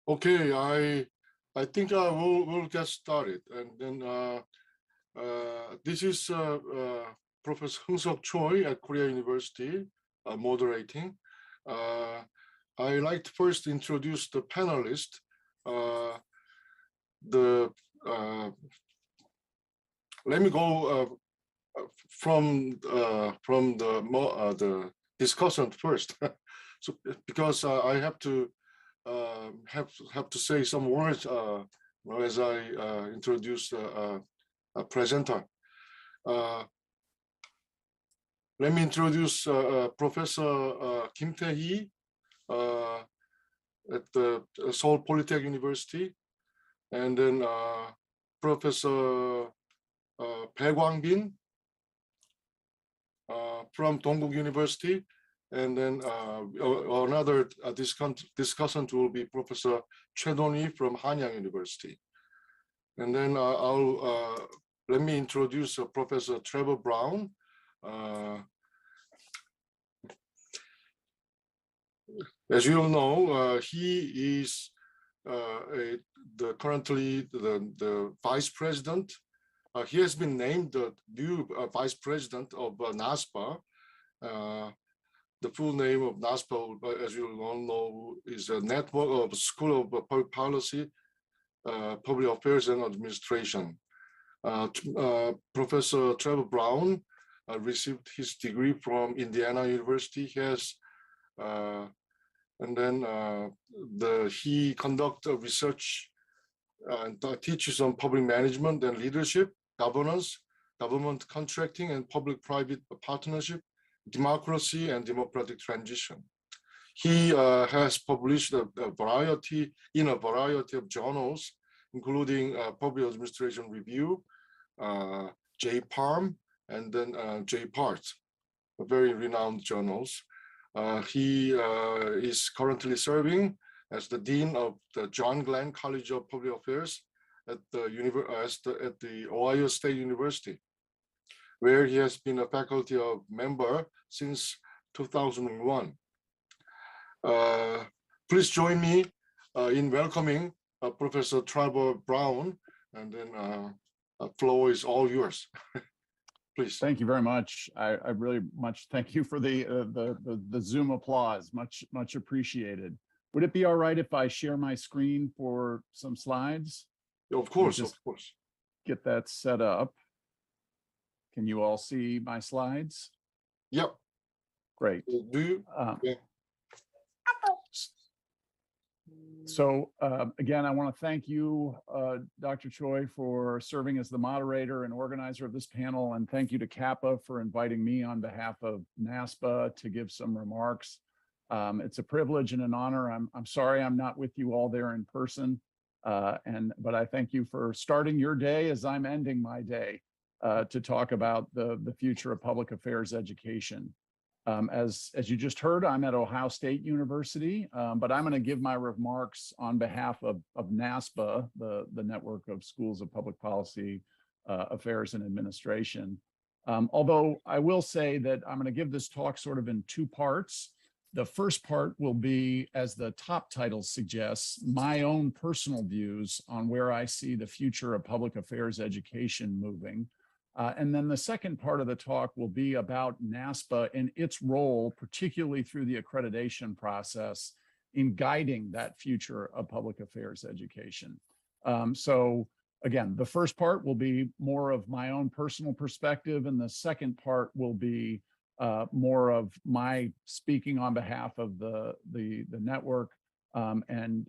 Okay, I think we'll get started, and then this is Professor Hung-Seok Choi at Korea University moderating. I like to first introduce the panelists. Let me go from the discussant first, so because I have to say some words as I introduce a presenter. Let me introduce Professor Kim Tae-hee at the Seoul Polytechnic University, and then Professor Bae Kwang-bin from Dongguk University, and then another discussant will be Professor Choi Do-hee from Hanyang University. And then let me introduce Professor Trevor Brown. As you all know, he is currently the vice president. He has been named the new vice president of NASPA. The full name of NASPA, as you all know, is a network of School of Public Policy, Public Affairs and Administration. Professor Trevor Brown received his degree from Indiana University. He has, and then he conducts research and teaches on public management and leadership, governance, government contracting and public-private partnership, democracy and democratic transition. He has published in a variety of journals, including Public Administration Review, JPARM, and then JPART, very renowned journals. He is currently serving as the Dean of the John Glenn College of Public Affairs at the Ohio State University, where he has been a faculty member since 2001. Please join me in welcoming Professor Trevor Brown, and then floor is all yours. Please. Thank you very much. I really much thank you for the Zoom applause. Much appreciated. Would it be all right if I share my screen for some slides? Of course, of course. Get that set up. Can you all see my slides? Yep. Great. Do you? Yeah. So again, I want to thank you, Dr. Choi, for serving as the moderator and organizer of this panel, and thank you to CAPA for inviting me on behalf of NASPA to give some remarks. It's a privilege and an honor. I'm sorry I'm not with you all there in person, but I thank you for starting your day as I'm ending my day to talk about the future of public affairs education. As you just heard, I'm at Ohio State University, but I'm going to give my remarks on behalf of NASPA, the Network of Schools of Public Policy, Affairs and Administration. Although I will say that I'm going to give this talk sort of in two parts. The first part will be, as the top title suggests, my own personal views on where I see the future of public affairs education moving. And then the second part of the talk will be about NASPA and its role, particularly through the accreditation process, in guiding that future of public affairs education. So again, the first part will be more of my own personal perspective, and the second part will be more of my speaking on behalf of the network and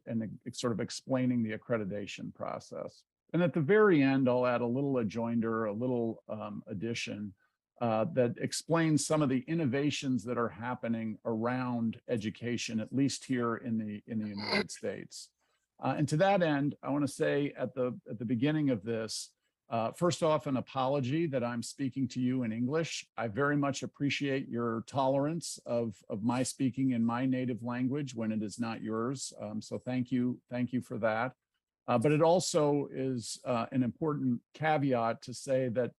sort of explaining the accreditation process. And at the very end, I'll add a little adjoinder, a little addition that explains some of the innovations that are happening around education, at least here in the United States. And to that end, I want to say at the beginning of this, first off, an apology that I'm speaking to you in English. I very much appreciate your tolerance of my speaking in my native language when it is not yours. So thank you for that. But it also is an important caveat to say that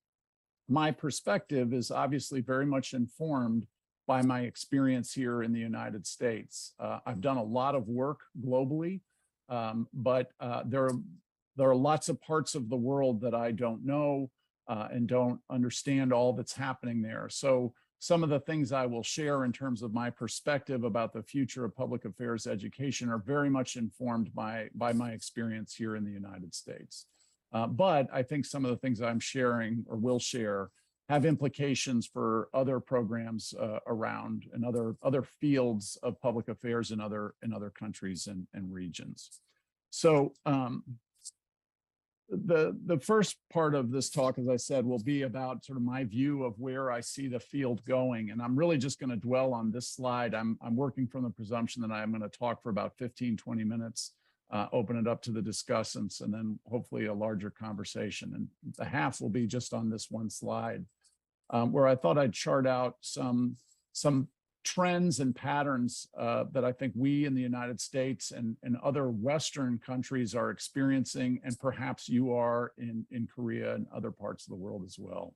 my perspective is obviously very much informed by my experience here in the United States. I've done a lot of work globally but there are lots of parts of the world that I don't know and don't understand all that's happening there. So some of the things I will share in terms of my perspective about the future of public affairs education are very much informed by my experience here in the United States. But I think some of the things I'm sharing or will share have implications for other programs around and other fields of public affairs in other countries and regions. So the first part of this talk, as I said, will be about sort of my view of where I see the field going. And I'm really just going to dwell on this slide. I'm working from the presumption that I'm going to talk for about 15, 20 minutes, open it up to the discussants, and then hopefully a larger conversation. And the half will be just on this one slide, where I thought I'd chart out some trends and patterns that I think we in the United States and other Western countries are experiencing, and perhaps you are in Korea and other parts of the world as well.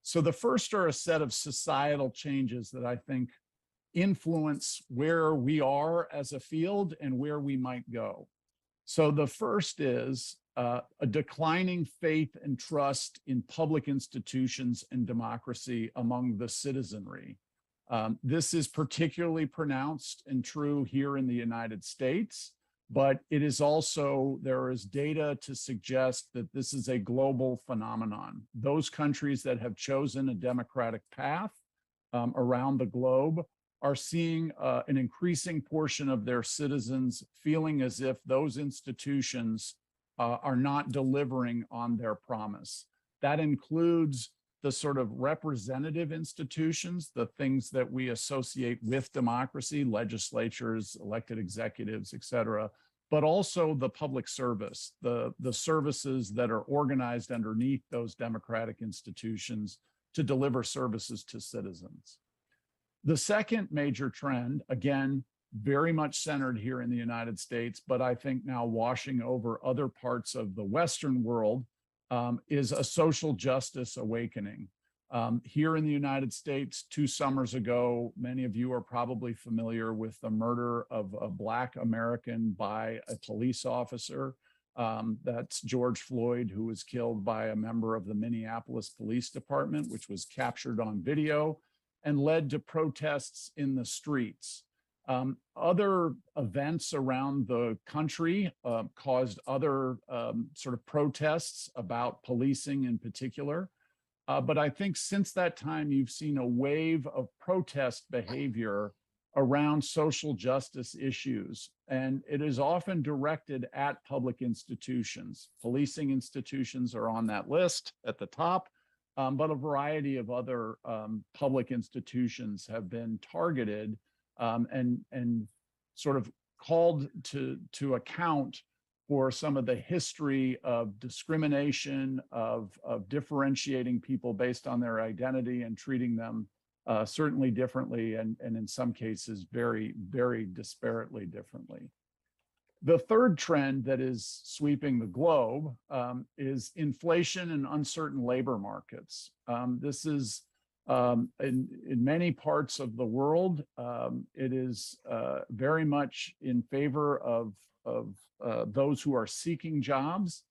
So the first are a set of societal changes that I think influence where we are as a field and where we might go. So the first is a declining faith and trust in public institutions and democracy among the citizenry. This is particularly pronounced and true here in the United States, but it is also, there is data to suggest that this is a global phenomenon. Those countries that have chosen a democratic path around the globe are seeing an increasing portion of their citizens feeling as if those institutions are not delivering on their promise. That includes the sort of representative institutions, the things that we associate with democracy, legislatures, elected executives, et cetera, but also the public service, the services that are organized underneath those democratic institutions to deliver services to citizens. The second major trend, again, very much centered here in the United States, but I think now washing over other parts of the Western world, is a social justice awakening. Here in the United States, 2 summers ago, many of you are probably familiar with the murder of a Black American by a police officer. That's George Floyd, who was killed by a member of the Minneapolis Police Department, which was captured on video and led to protests in the streets. Other events around the country caused other sort of protests about policing in particular. But I think since that time, you've seen a wave of protest behavior around social justice issues. And it is often directed at public institutions. Policing institutions are on that list at the top, but a variety of other public institutions have been targeted and sort of called to account for some of the history of discrimination, of differentiating people based on their identity and treating them certainly differently, and in some cases very, very disparately differently. The third trend that is sweeping the globe is inflation and uncertain labor markets. This is in many parts of the world, it is very much in favor of those who are seeking jobs.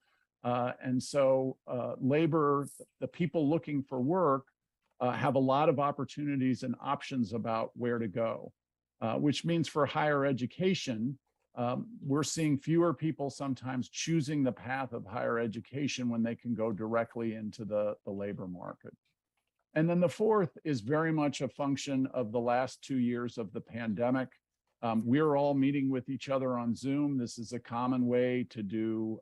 And so labor, the people looking for work, have a lot of opportunities and options about where to go, which means for higher education, we're seeing fewer people sometimes choosing the path of higher education when they can go directly into the labor market. And then the fourth is very much a function of the last 2 years of the pandemic. We're all meeting with each other on Zoom. This is a common way to do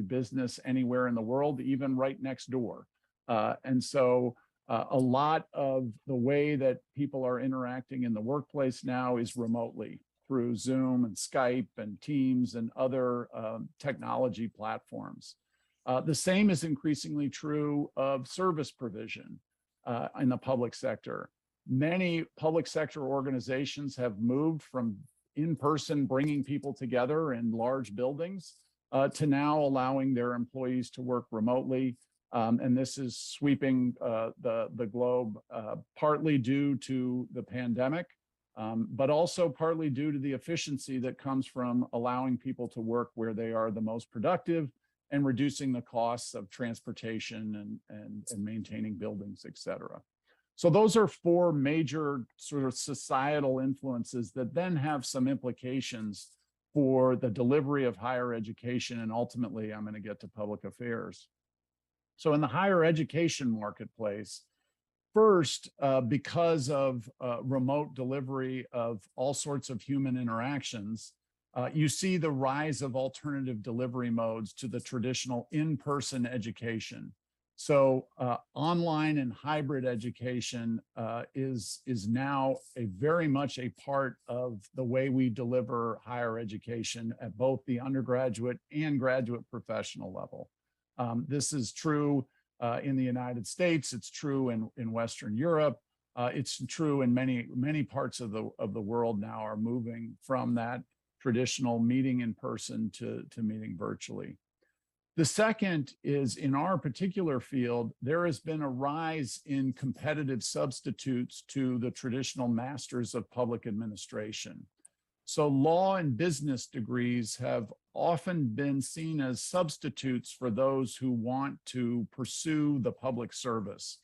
business anywhere in the world, even right next door. And so a lot of the way that people are interacting in the workplace now is remotely through Zoom and Skype and Teams and other technology platforms. The same is increasingly true of service provision in the public sector. Many public sector organizations have moved from in-person bringing people together in large buildings to now allowing their employees to work remotely. And this is sweeping the globe partly due to the pandemic, but also partly due to the efficiency that comes from allowing people to work where they are the most productive and reducing the costs of transportation and maintaining buildings, et cetera. So those are four major sort of societal influences that then have some implications for the delivery of higher education. And ultimately, I'm going to get to public affairs. So in the higher education marketplace, first, because of remote delivery of all sorts of human interactions, you see the rise of alternative delivery modes to the traditional in-person education. So online and hybrid education is now very much a part of the way we deliver higher education at both the undergraduate and graduate professional level. This is true in the United States. It's true in Western Europe. It's true in many parts of the world now are moving from that traditional meeting in person to meeting virtually. The second is, in our particular field, there has been a rise in competitive substitutes to the traditional masters of public administration. So law and business degrees have often been seen as substitutes for those who want to pursue the public service.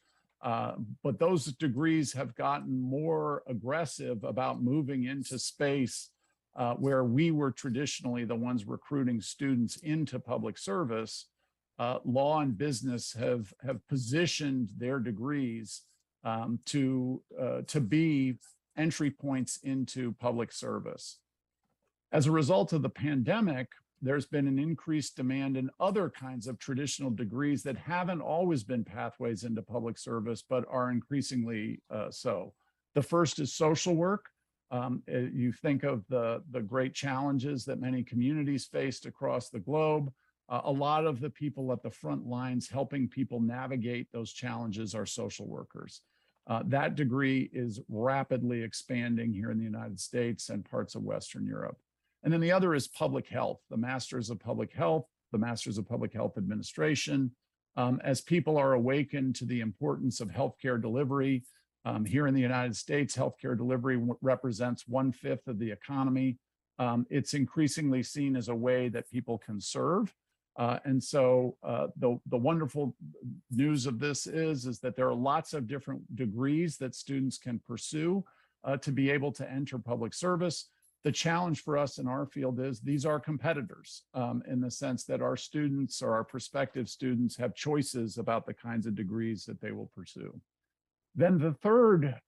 But those degrees have gotten more aggressive about moving into space where we were traditionally the ones recruiting students into public service. Law and business have positioned their degrees to be entry points into public service. As a result of the pandemic, there's been an increased demand in other kinds of traditional degrees that haven't always been pathways into public service, but are increasingly so. The first is social work. You think of the great challenges that many communities faced across the globe. A lot of the people at the front lines helping people navigate those challenges are social workers. That degree is rapidly expanding here in the United States and parts of Western Europe. And then the other is public health, the Masters of Public Health, the Masters of Public Health Administration. As people are awakened to the importance of healthcare delivery, here in the United States, healthcare delivery represents 1/5 of the economy. It's increasingly seen as a way that people can serve. And so the wonderful news of this is that there are lots of different degrees that students can pursue to be able to enter public service. The challenge for us in our field is these are competitors in the sense that our students or our prospective students have choices about the kinds of degrees that they will pursue. Then the third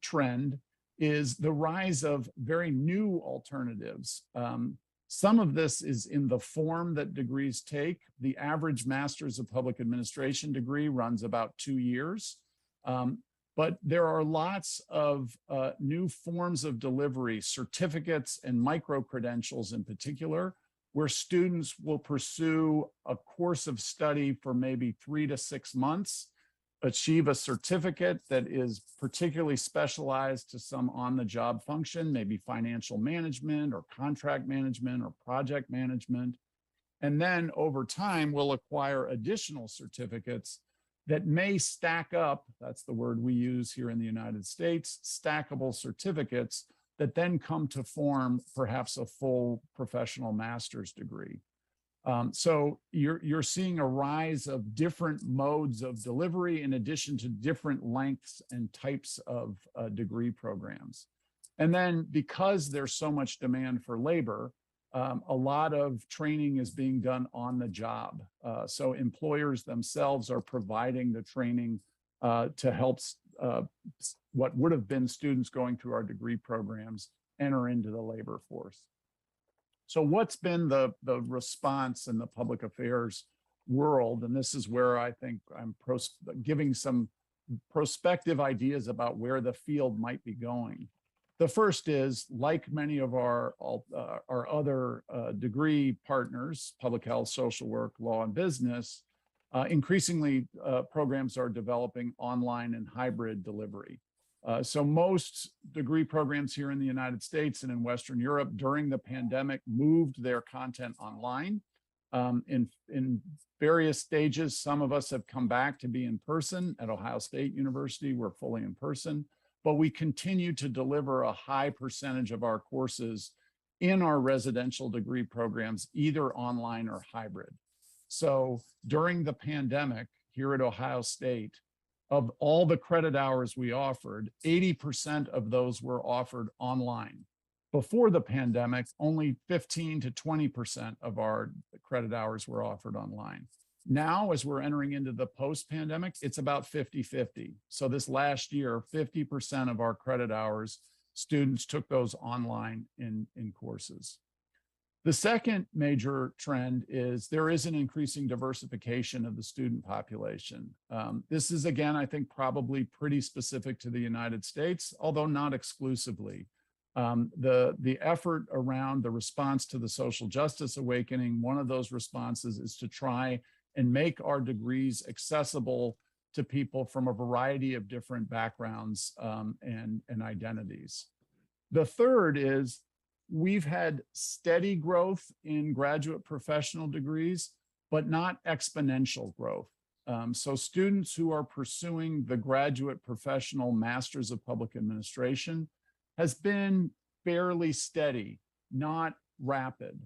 trend is the rise of very new alternatives. Some of this is in the form that degrees take. The average Masters of Public Administration degree runs about 2 years. But there are lots of new forms of delivery, certificates and micro-credentials in particular, where students will pursue a course of study for maybe 3 to 6 months, achieve a certificate that is particularly specialized to some on-the-job function, maybe financial management or contract management or project management. And then over time, we'll acquire additional certificates that may stack up, that's the word we use here in the United States, stackable certificates that then come to form perhaps a full professional master's degree. So you're seeing a rise of different modes of delivery in addition to different lengths and types of degree programs. And then because there's so much demand for labor, a lot of training is being done on the job. So employers themselves are providing the training to help what would have been students going through our degree programs enter into the labor force. So what's been the response in the public affairs world? And this is where I think I'm giving some prospective ideas about where the field might be going. The first is, like many of our other degree partners, public health, social work, law, and business, increasingly programs are developing online and hybrid delivery. So most degree programs here in the United States and in Western Europe during the pandemic moved their content online. In various stages, some of us have come back to be in person. At Ohio State University, we're fully in person. but we continue to deliver a high percentage of our courses in our residential degree programs, either online or hybrid. So during the pandemic here at Ohio State, of all the credit hours we offered, 80% of those were offered online. Before the pandemic, only 15 to 20% of our credit hours were offered online. Now, as we're entering into the post-pandemic, it's about 50-50. So this last year, 50% of our credit hours, students took those online in courses. The second major trend is there is an increasing diversification of the student population. This is, again, I think probably pretty specific to the United States, although not exclusively. The effort around the response to the social justice awakening, one of those responses is to try and make our degrees accessible to people from a variety of different backgrounds and identities. The third is we've had steady growth in graduate professional degrees, but not exponential growth. So students who are pursuing the graduate professional Masters of Public Administration has been fairly steady, not rapid.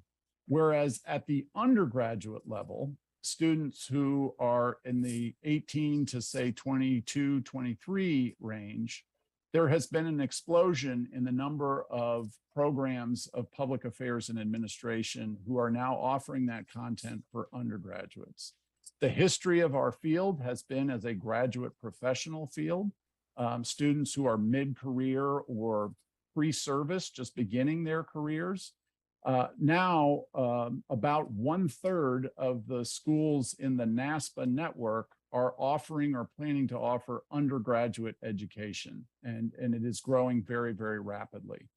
Whereas at the undergraduate level, students who are in the 18 to say 22, 23 range, there has been an explosion in the number of programs of public affairs and administration who are now offering that content for undergraduates. The history of our field has been as a graduate professional field. Students who are mid-career or pre-service, just beginning their careers. Now, about 1/3 of the schools in the NASPA network are offering or planning to offer undergraduate education, and it is growing very, very rapidly.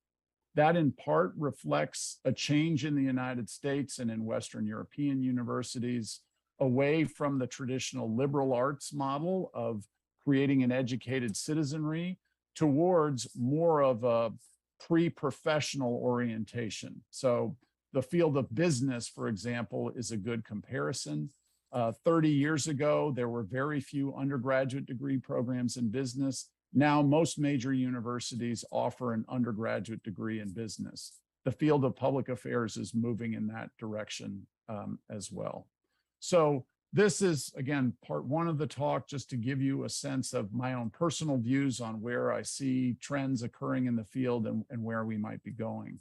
That in part reflects a change in the United States and in Western European universities away from the traditional liberal arts model of creating an educated citizenry towards more of a pre-professional orientation. So the field of business, for example, is a good comparison. 30 years ago, there were very few undergraduate degree programs in business. Now, most major universities offer an undergraduate degree in business. The field of public affairs is moving in that direction as well. So this is, again, part one of the talk, just to give you a sense of my own personal views on where I see trends occurring in the field and where we might be going.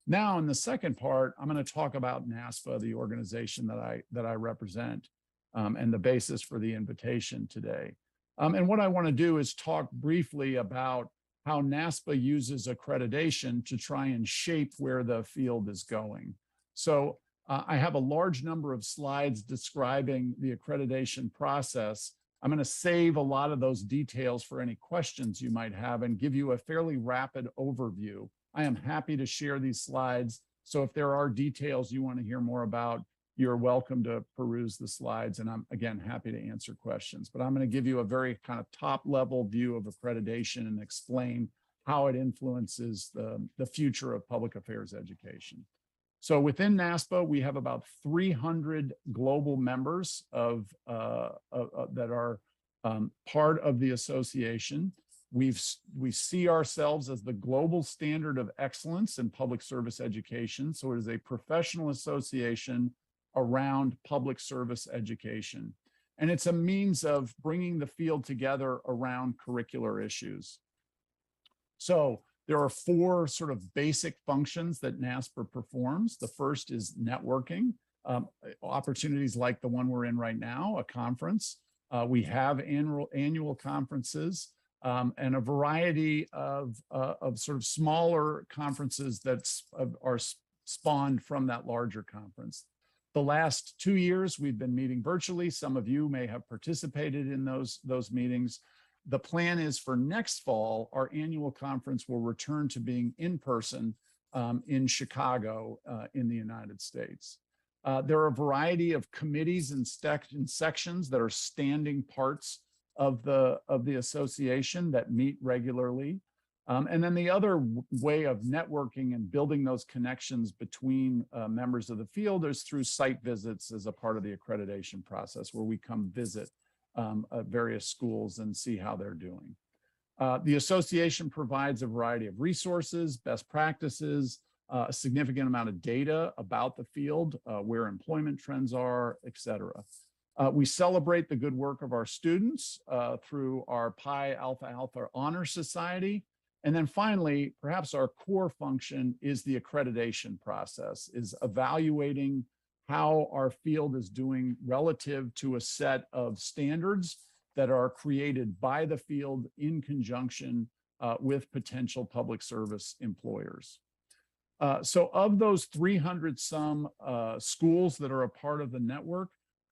Now, in the second part, I'm going to talk about NASPA, the organization that I represent, and the basis for the invitation today. And what I want to do is talk briefly about how NASPA uses accreditation to try and shape where the field is going. So I have a large number of slides describing the accreditation process. I'm going to save a lot of those details for any questions you might have and give you a fairly rapid overview. I am happy to share these slides. So if there are details you want to hear more about, you're welcome to peruse the slides. And I'm, again, happy to answer questions. But I'm going to give you a very kind of top-level view of accreditation and explain how it influences the future of public affairs education. So within NASPA, we have about 300 global members that are part of the association. We see ourselves as the global standard of excellence in public service education. So it is a professional association around public service education. And it's a means of bringing the field together around curricular issues. So there are four sort of basic functions that NASPA performs. The first is networking, opportunities like the one we're in right now, a conference. We have annual conferences and a variety of sort of smaller conferences that are spawned from that larger conference. The last 2 years, we've been meeting virtually. Some of you may have participated in those meetings. The plan is for next fall, our annual conference will return to being in person in Chicago in the United States. There are a variety of committees and sections that are standing parts of the association that meet regularly. And then the other way of networking and building those connections between members of the field is through site visits as a part of the accreditation process, where we come visit various schools and see how they're doing. The association provides a variety of resources, best practices, a significant amount of data about the field, where employment trends are, et cetera. We celebrate the good work of our students through our Pi Alpha Alpha Honor Society. And then finally, perhaps our core function is the accreditation process, is evaluating how our field is doing relative to a set of standards that are created by the field in conjunction with potential public service employers. So of those 300 some schools that are a part of the network,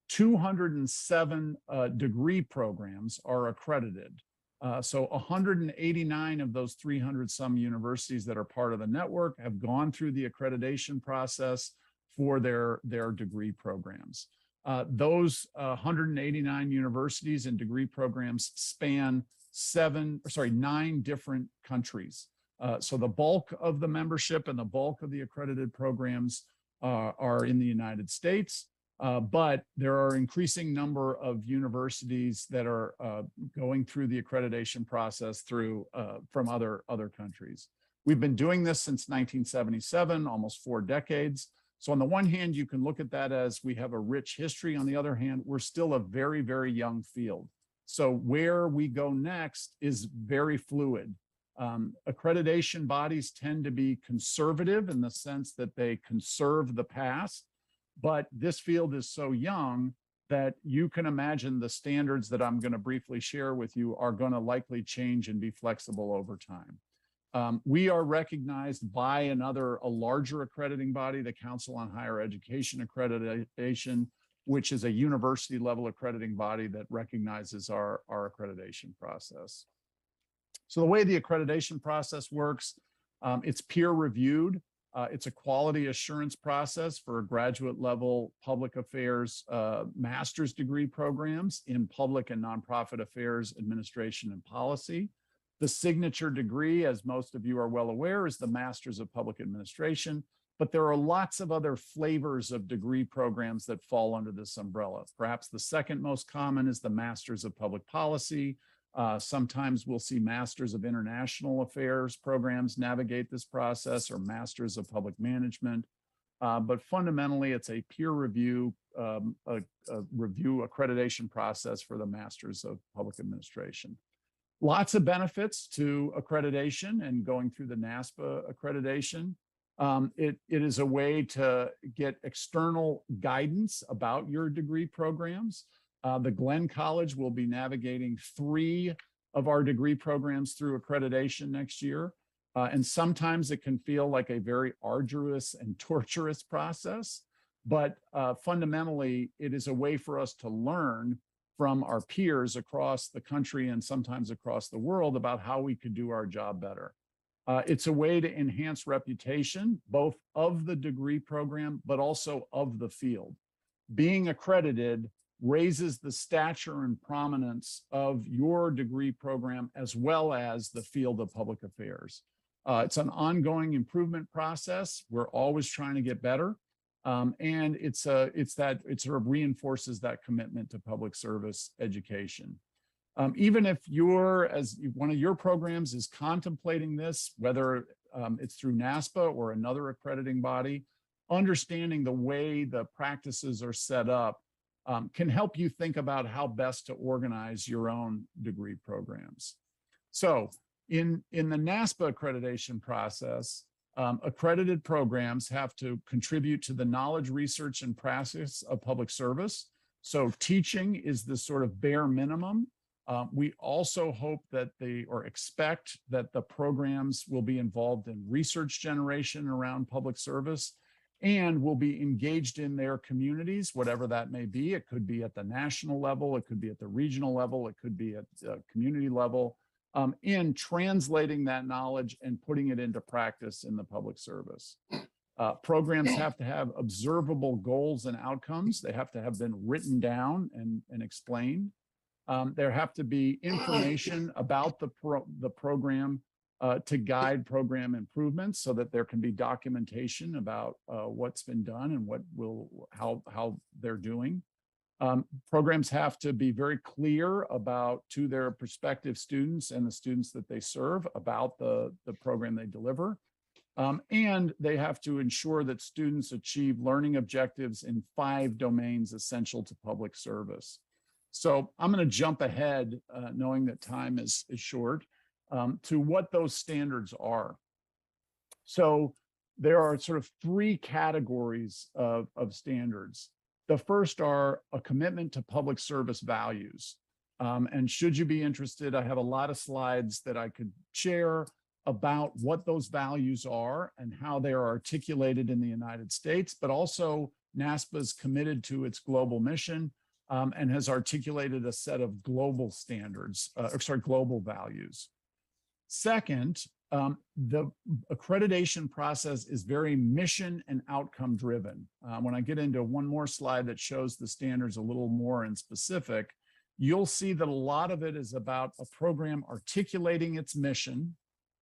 207 degree programs are accredited. So 189 of those 300 some universities that are part of the network have gone through the accreditation process for their degree programs. Those 189 universities and degree programs span 9 different countries. So the bulk of the membership and the bulk of the accredited programs are in the United States. But there are increasing number of universities that are going through the accreditation process from other countries. We've been doing this since 1977, almost 4 decades. So on the one hand, you can look at that as we have a rich history. On the other hand, we're still a very, very young field. So where we go next is very fluid. Accreditation bodies tend to be conservative in the sense that they conserve the past. But this field is so young that you can imagine the standards that I'm going to briefly share with you are going to likely change and be flexible over time. We are recognized by a larger accrediting body, the Council on Higher Education Accreditation, which is a university level accrediting body that recognizes our accreditation process. So the way the accreditation process works, it's peer reviewed. It's a quality assurance process for graduate level public affairs master's degree programs in public and nonprofit affairs, administration, and policy. The signature degree, as most of you are well aware, is the Master's of Public Administration, but there are lots of other flavors of degree programs that fall under this umbrella. Perhaps the second most common is the Master's of Public Policy. Sometimes we'll see Masters of International Affairs programs navigate this process, or Masters of Public Management. But fundamentally, it's a peer review, review accreditation process for the Masters of Public Administration. Lots of benefits to accreditation and going through the NASPA accreditation. It is a way to get external guidance about your degree programs. The Glenn College will be navigating 3 of our degree programs through accreditation next year. And sometimes it can feel like a very arduous and torturous process, but fundamentally, it is a way for us to learn from our peers across the country and sometimes across the world about how we could do our job better. It's a way to enhance reputation, both of the degree program, but also of the field. Being accredited raises the stature and prominence of your degree program as well as the field of public affairs. It's an ongoing improvement process. We're always trying to get better. And it sort of reinforces that commitment to public service education. Even if one of your programs is contemplating this, whether it's through NASPA or another accrediting body, understanding the way the practices are set up can help you think about how best to organize your own degree programs. So in the NASPA accreditation process, accredited programs have to contribute to the knowledge, research, and practice of public service. So teaching is the sort of bare minimum. We also hope that expect that the programs will be involved in research generation around public service and will be engaged in their communities, whatever that may be. It could be at the national level, it could be at the regional level, it could be at the community level, in translating that knowledge and putting it into practice in the public service. Programs have to have observable goals and outcomes. They have to have been written down and explained. There have to be information about the program to guide program improvements so that there can be documentation about what's been done and how they're doing. Programs have to be very clear about to their prospective students and the students that they serve about the program they deliver. And they have to ensure that students achieve learning objectives in 5 domains essential to public service. So I'm going to jump ahead, knowing that time is short, to what those standards are. So there are sort of 3 categories of standards. The first are a commitment to public service values. And should you be interested, I have a lot of slides that I could share about what those values are and how they are articulated in the United States, but also NASPA is committed to its global mission and has articulated a set of global standards, global values. Second, the accreditation process is very mission and outcome driven. When I get into one more slide that shows the standards a little more in specific, you'll see that a lot of it is about a program articulating its mission,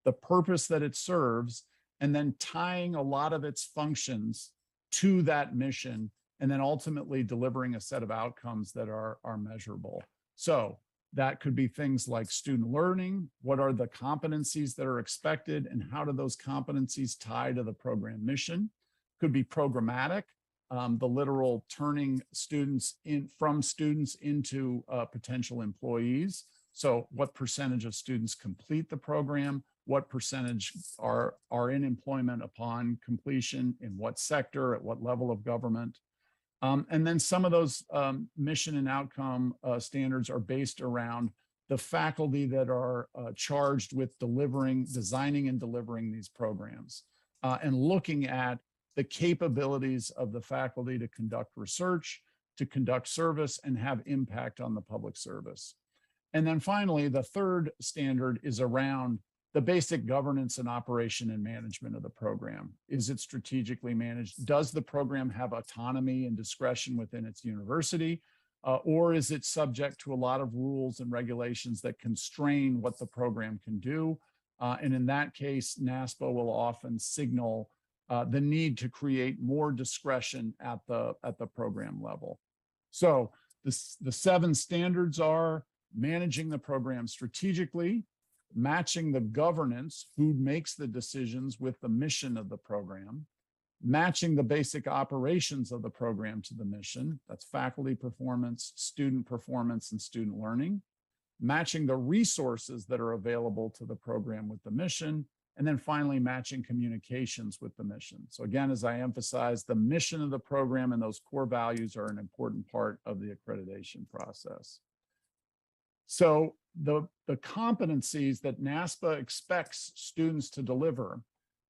the purpose that it serves, and then tying a lot of its functions to that mission, and then ultimately delivering a set of outcomes that are measurable. So that could be things like student learning. What are the competencies that are expected, and how do those competencies tie to the program mission? Could be programmatic, the literal turning students from students into potential employees. So what percentage of students complete the program? What percentage are in employment upon completion, in what sector, at what level of government? And then some of those mission and outcome standards are based around the faculty that are charged with designing and delivering these programs, and looking at the capabilities of the faculty to conduct research, to conduct service, and have impact on the public service. And then finally, the third standard is around the basic governance and operation and management of the program. Is it strategically managed? Does the program have autonomy and discretion within its university? Or is it subject to a lot of rules and regulations that constrain what the program can do? And in that case, NASPA will often signal the need to create more discretion at the program level. So the 7 standards are managing the program strategically, matching the governance, who makes the decisions, with the mission of the program, matching the basic operations of the program to the mission, that's faculty performance, student performance, and student learning, matching the resources that are available to the program with the mission, and then finally matching communications with the mission. So again, as I emphasize, the mission of the program and those core values are an important part of the accreditation process. So the competencies that NASPA expects students to deliver,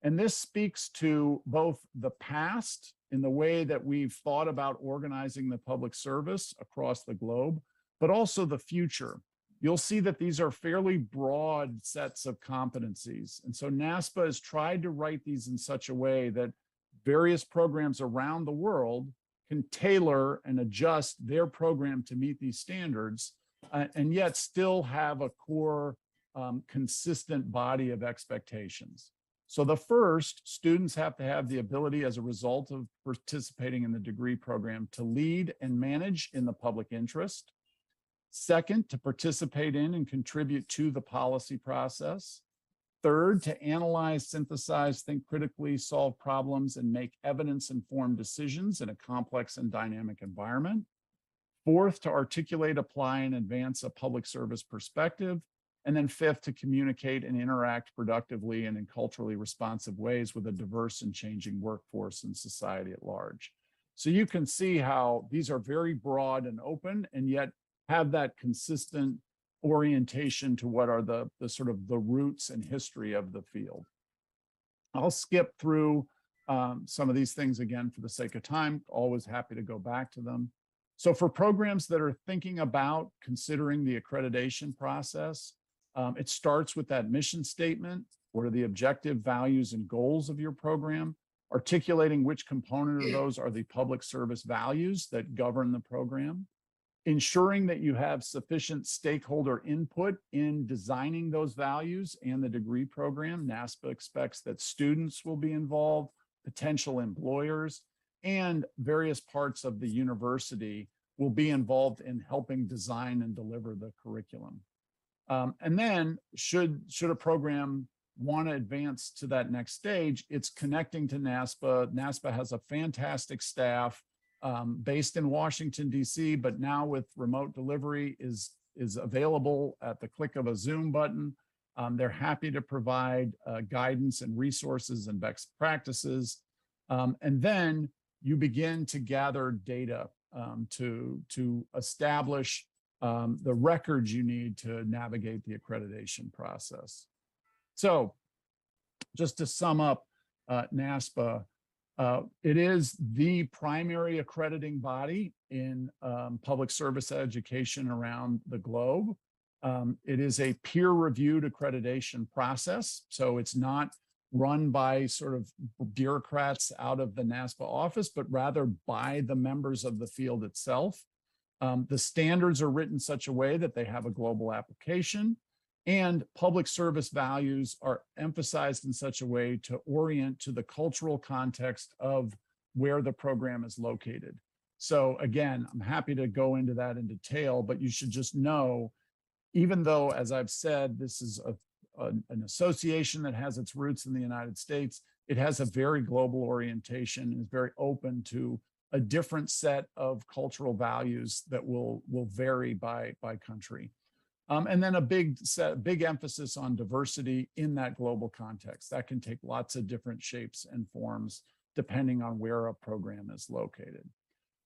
and this speaks to both the past in the way that we've thought about organizing the public service across the globe, but also the future. You'll see that these are fairly broad sets of competencies. And so NASPA has tried to write these in such a way that various programs around the world can tailor and adjust their program to meet these standards, and yet still have a core consistent body of expectations. So the first, students have to have the ability, as a result of participating in the degree program, to lead and manage in the public interest. Second, to participate in and contribute to the policy process. Third, to analyze, synthesize, think critically, solve problems, and make evidence-informed decisions in a complex and dynamic environment. Fourth, to articulate, apply, and advance a public service perspective. And then fifth, to communicate and interact productively and in culturally responsive ways with a diverse and changing workforce and society at large. So you can see how these are very broad and open, and yet have that consistent orientation to what are the sort of the roots and history of the field. I'll skip through some of these things again for the sake of time, always happy to go back to them. So for programs that are thinking about considering the accreditation process, it starts with that mission statement. What are the objective, values, and goals of your program? Articulating which component of those are the public service values that govern the program. Ensuring that you have sufficient stakeholder input in designing those values and the degree program. NASPA expects that students will be involved, potential employers, and various parts of the university will be involved in helping design and deliver the curriculum. And then should a program want to advance to that next stage, it's connecting to NASPA. NASPA has a fantastic staff based in Washington, D.C., but now with remote delivery is available at the click of a Zoom button. They're happy to provide guidance and resources and best practices. And then you begin to gather data to establish the records you need to navigate the accreditation process. So just to sum up NASPA, it is the primary accrediting body in public service education around the globe. It is a peer-reviewed accreditation process, so it's not run by sort of bureaucrats out of the NASPA office, but rather by the members of the field itself. The standards are written such a way that they have a global application, and public service values are emphasized in such a way to orient to the cultural context of where the program is located. So again, I'm happy to go into that in detail, but you should just know, even though, as I've said, this is an association that has its roots in the United States, it has a very global orientation and is very open to a different set of cultural values that will vary by country. And then a big emphasis on diversity in that global context. That can take lots of different shapes and forms depending on where a program is located.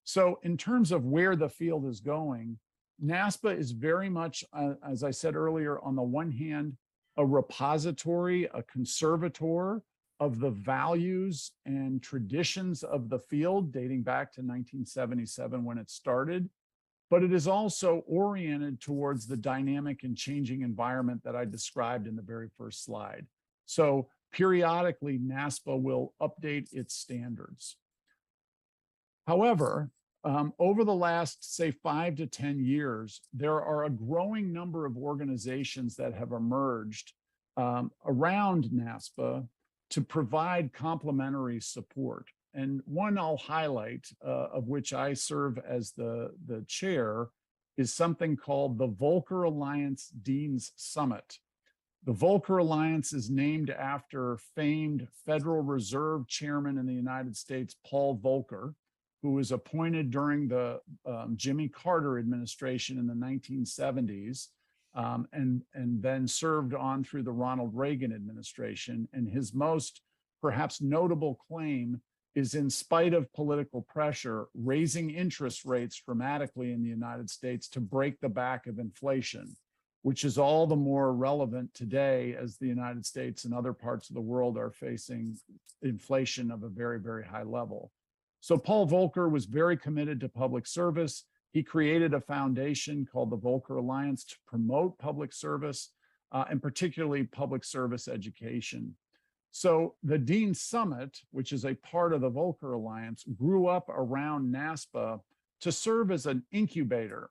So in terms of where the field is going, NASPA is very much, as I said earlier, on the one hand, a repository, a conservator of the values and traditions of the field dating back to 1977 when it started. But it is also oriented towards the dynamic and changing environment that I described in the very first slide. So periodically, NASPA will update its standards. However, over the last, say, 5 to 10 years, there are a growing number of organizations that have emerged around NASPA to provide complementary support. And one I'll highlight, of which I serve as the chair, is something called the Volcker Alliance Dean's Summit. The Volcker Alliance is named after famed Federal Reserve Chairman in the United States, Paul Volcker, who was appointed during the Jimmy Carter administration in the 1970s, and then served on through the Ronald Reagan administration. And his most perhaps notable claim is, in spite of political pressure, raising interest rates dramatically in the United States to break the back of inflation, which is all the more relevant today as the United States and other parts of the world are facing inflation of a very, very high level. So Paul Volcker was very committed to public service. He created a foundation called the Volcker Alliance to promote public service, and particularly public service education. So the Dean's Summit, which is a part of the Volcker Alliance, grew up around NASPA to serve as an incubator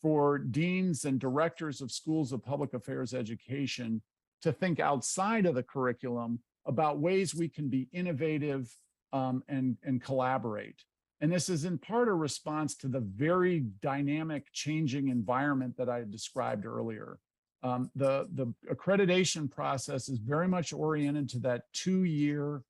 for deans and directors of schools of public affairs education to think outside of the curriculum about ways we can be innovative and collaborate. And this is in part a response to the very dynamic, changing environment that I described earlier. The accreditation process is very much oriented to that 2-year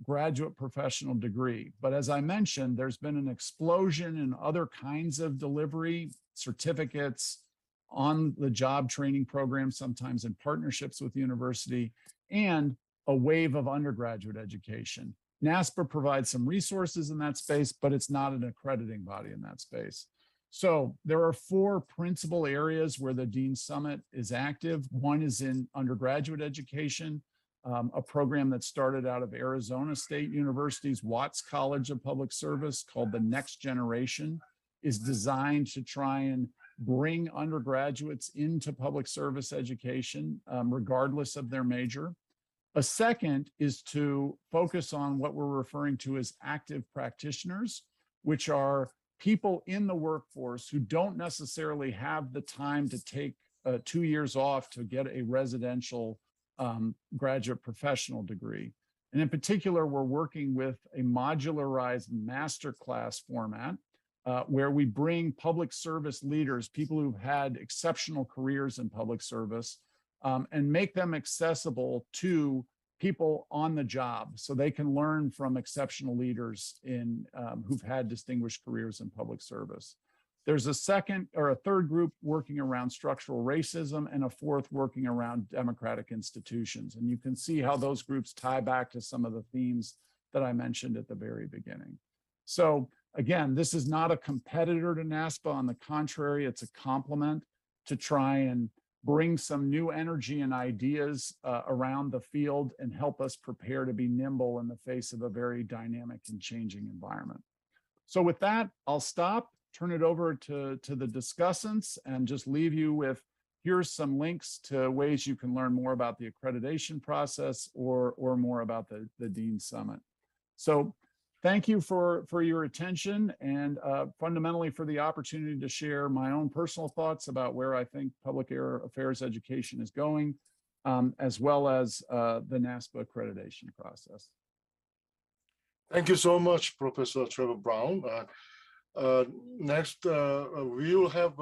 graduate professional degree. But as I mentioned, there's been an explosion in other kinds of delivery, certificates, on the job training program, sometimes in partnerships with the university, and a wave of undergraduate education. NASPA provides some resources in that space, but it's not an accrediting body in that space. So there are 4 principal areas where the Dean's Summit is active. One is in undergraduate education, a program that started out of Arizona State University's Watts College of Public Service called The Next Generation, is designed to try and bring undergraduates into public service education, regardless of their major. A second is to focus on what we're referring to as active practitioners, which are people in the workforce who don't necessarily have the time to take 2 years off to get a residential graduate professional degree. And in particular, we're working with a modularized masterclass format where we bring public service leaders, people who've had exceptional careers in public service, and make them accessible to people on the job so they can learn from exceptional leaders who've had distinguished careers in public service. There's a third group working around structural racism and a fourth working around democratic institutions. And you can see how those groups tie back to some of the themes that I mentioned at the very beginning. So again, this is not a competitor to NASPA. On the contrary, it's a complement to try and bring some new energy and ideas around the field and help us prepare to be nimble in the face of a very dynamic and changing environment. So with that, I'll stop, turn it over to the discussants, and just leave you with, here's some links to ways you can learn more about the accreditation process or more about the Dean Summit. So thank you for your attention and fundamentally for the opportunity to share my own personal thoughts about where I think public affairs education is going, as well as the NASPA accreditation process. Thank you so much, Professor Trevor Brown. Next, we will have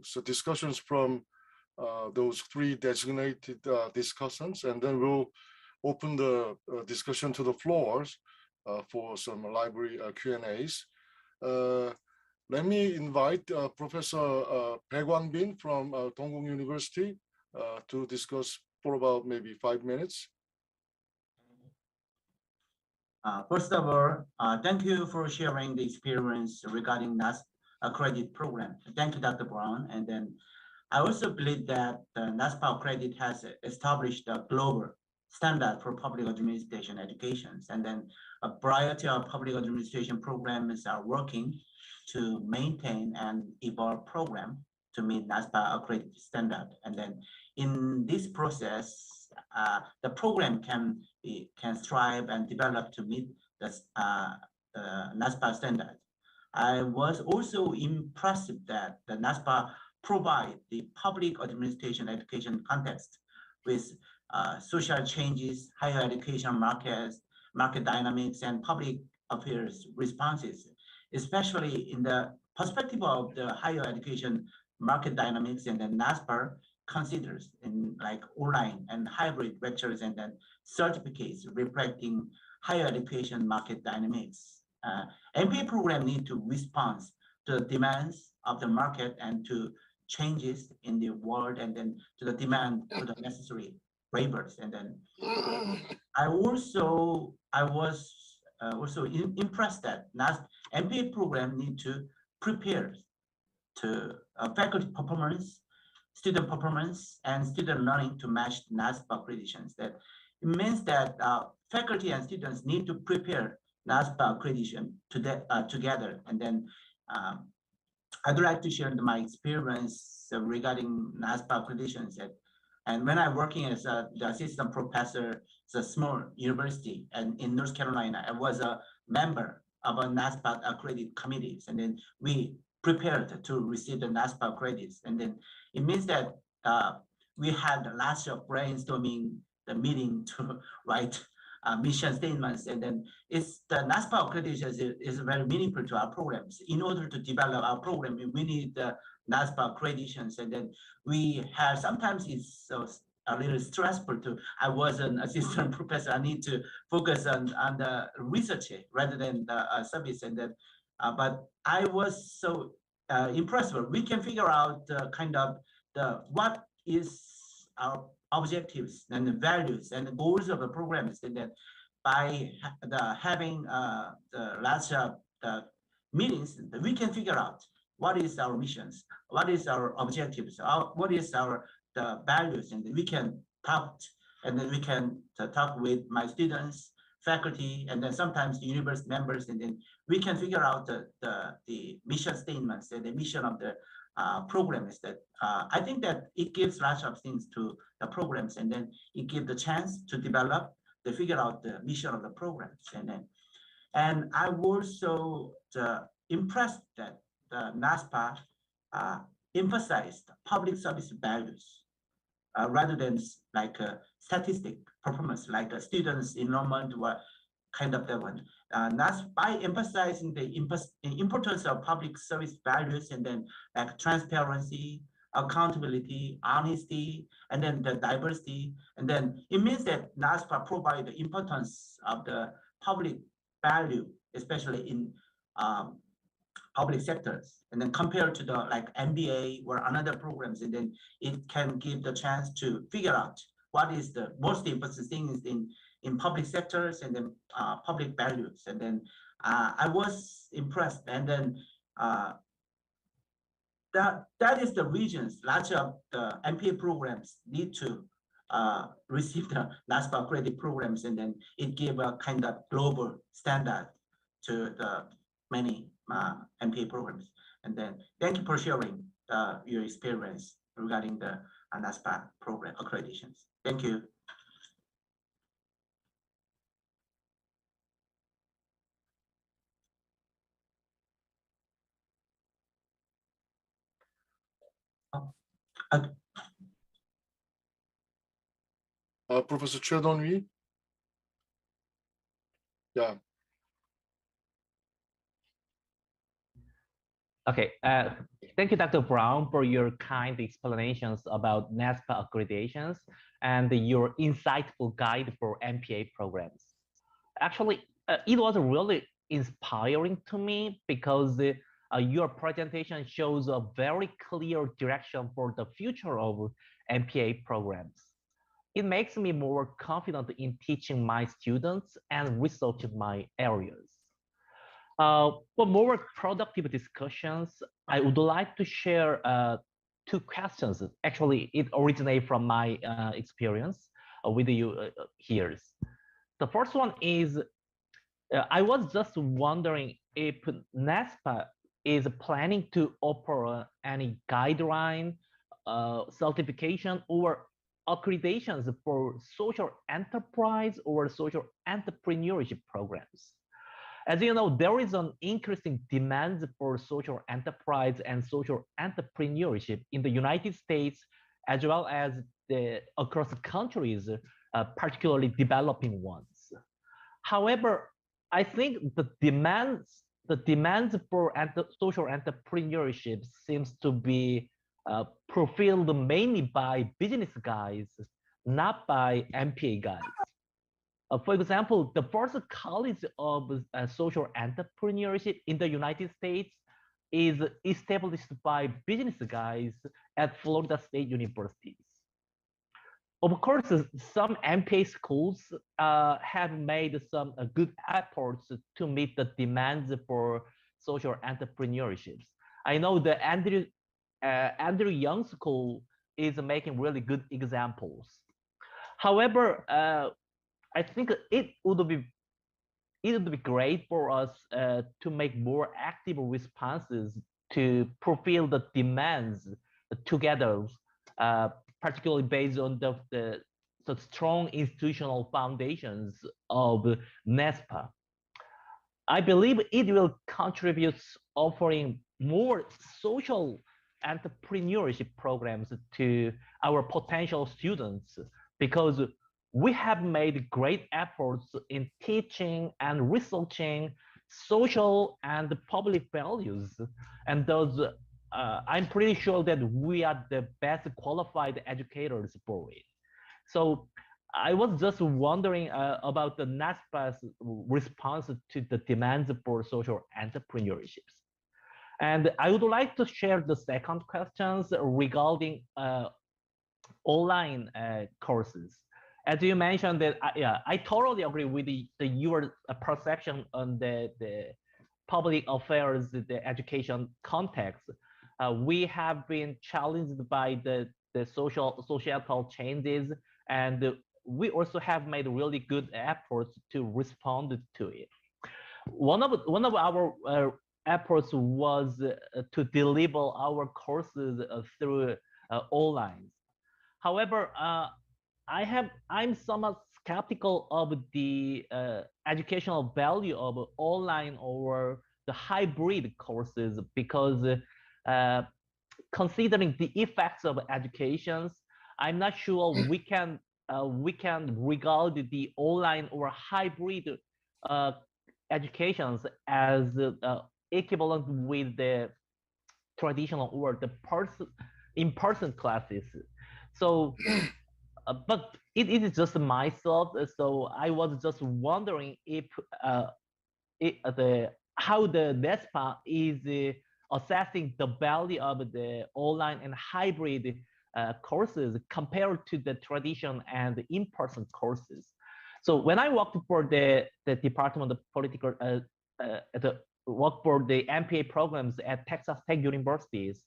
so discussions from those three designated discussants, and then we'll open the discussion to the floors for some library Q&As. Let me invite Professor Baek Wang-bin from Dongguk University to discuss for about maybe 5 minutes. First of all, thank you for sharing the experience regarding NASPA accredited program. Thank you, Dr. Brown. And then I also believe that the NASPA accredit has established a global standard for public administration education. And then a variety of public administration programs are working to maintain and evolve program to meet NASPA accredited standard. And then in this process, the program can strive and develop to meet the NASPA standard. I was also impressed that the NASPA provide the public administration education context with social changes, higher education markets, market dynamics, and public affairs responses, especially in the perspective of the higher education market dynamics. And then NASPA considers in like online and hybrid lectures and then certificates reflecting higher education market dynamics. MPA program need to respond to the demands of the market and to changes in the world, and then to the demand for the necessary labors. And then I was also impressed that MPA program need to prepare to faculty performance, student performance, and student learning to match NASPA accreditations. That it means that faculty and students need to prepare NASPA accreditation together. And then I'd like to share my experience regarding NASPA accreditations. And when I'm working as the assistant professor at a small university and in North Carolina, I was a member of a NASPA accredited committees, and then we prepared to receive the NASPA credits. And then it means that we had lots of brainstorming, the meeting to write mission statements. And then it's the NASPA accreditation is very meaningful to our programs. In order to develop our program, we need the NASPA accreditations. And then we have, sometimes it's a little stressful to, I was an assistant professor, I need to focus on the research rather than the service. And then, but I was so impressed. We can figure out kind of what is our objectives and the values and the goals of the programs, and then by having the lots of meetings, we can figure out what is our missions, what is our objectives, what is our the values, and we can talk, and then we can talk with my students, faculty, and then sometimes the university members, and then we can figure out the mission statements and the mission of the program. Is that I think that it gives lots of things to the programs, and then it gives the chance to develop, to figure out the mission of the programs. And I was so impressed that the NASPA emphasized public service values rather than like statistic performance, like students enrollment or kind of that one. Not by emphasizing the importance of public service values and then like transparency, accountability, honesty, and then the diversity. And then it means that NASPA provide the importance of the public value, especially in public sectors, and then compared to the like MBA or another programs, and then it can give the chance to figure out what is the most important things in public sectors and then public values. And then I was impressed, and then that is the reasons lots of the MPA programs need to receive the NASPA accredited programs, and then it give a kind of global standard to the many MPA programs. And then thank you for sharing your experience regarding the NASPA program accreditations. Thank you. Professor Trevor. Yeah. Okay, thank you, Dr. Brown, for your kind explanations about NASPA accreditations and your insightful guide for MPA programs. Actually, it was really inspiring to me because your presentation shows a very clear direction for the future of MPA programs. It makes me more confident in teaching my students and researching my areas. For more productive discussions, I would like to share two questions. Actually, it originates from my experience with you here. The first one is, I was just wondering if NASPA is planning to offer any guideline, certification, or accreditations for social enterprise or social entrepreneurship programs. As you know, there is an increasing demand for social enterprise and social entrepreneurship in the United States, as well as across the countries, particularly developing ones. However, I think the demands for social entrepreneurship seems to be fulfilled mainly by business guys, not by MPA guys. For example, the first college of social entrepreneurship in the United States is established by business guys at Florida State Universities. Of course, some MPA schools have made some good efforts to meet the demands for social entrepreneurship. I know the Andrew Young School is making really good examples. However, I think it would be great for us to make more active responses to fulfill the demands together, particularly based on the strong institutional foundations of NASPA. I believe it will contribute offering more social entrepreneurship programs to our potential students, because we have made great efforts in teaching and researching social and public values, and those I'm pretty sure that we are the best qualified educators for it. So I was just wondering about the NASPA's response to the demands for social entrepreneurship. And I would like to share the second questions regarding online courses. As you mentioned that, yeah, I totally agree with your perception on the public affairs, the education context. We have been challenged by the societal changes, and we also have made really good efforts to respond to it. One of our efforts was to deliver our courses through online. However, I'm somewhat skeptical of the educational value of online or the hybrid courses, because considering the effects of educations, I'm not sure we can regard the online or hybrid educations as equivalent with the traditional or the in-person classes. So, but it is just myself. So I was just wondering if how the NESPA is assessing the value of the online and hybrid courses compared to the traditional and in-person courses. So when I worked for the Department of Political, work for the MPA programs at Texas Tech Universities,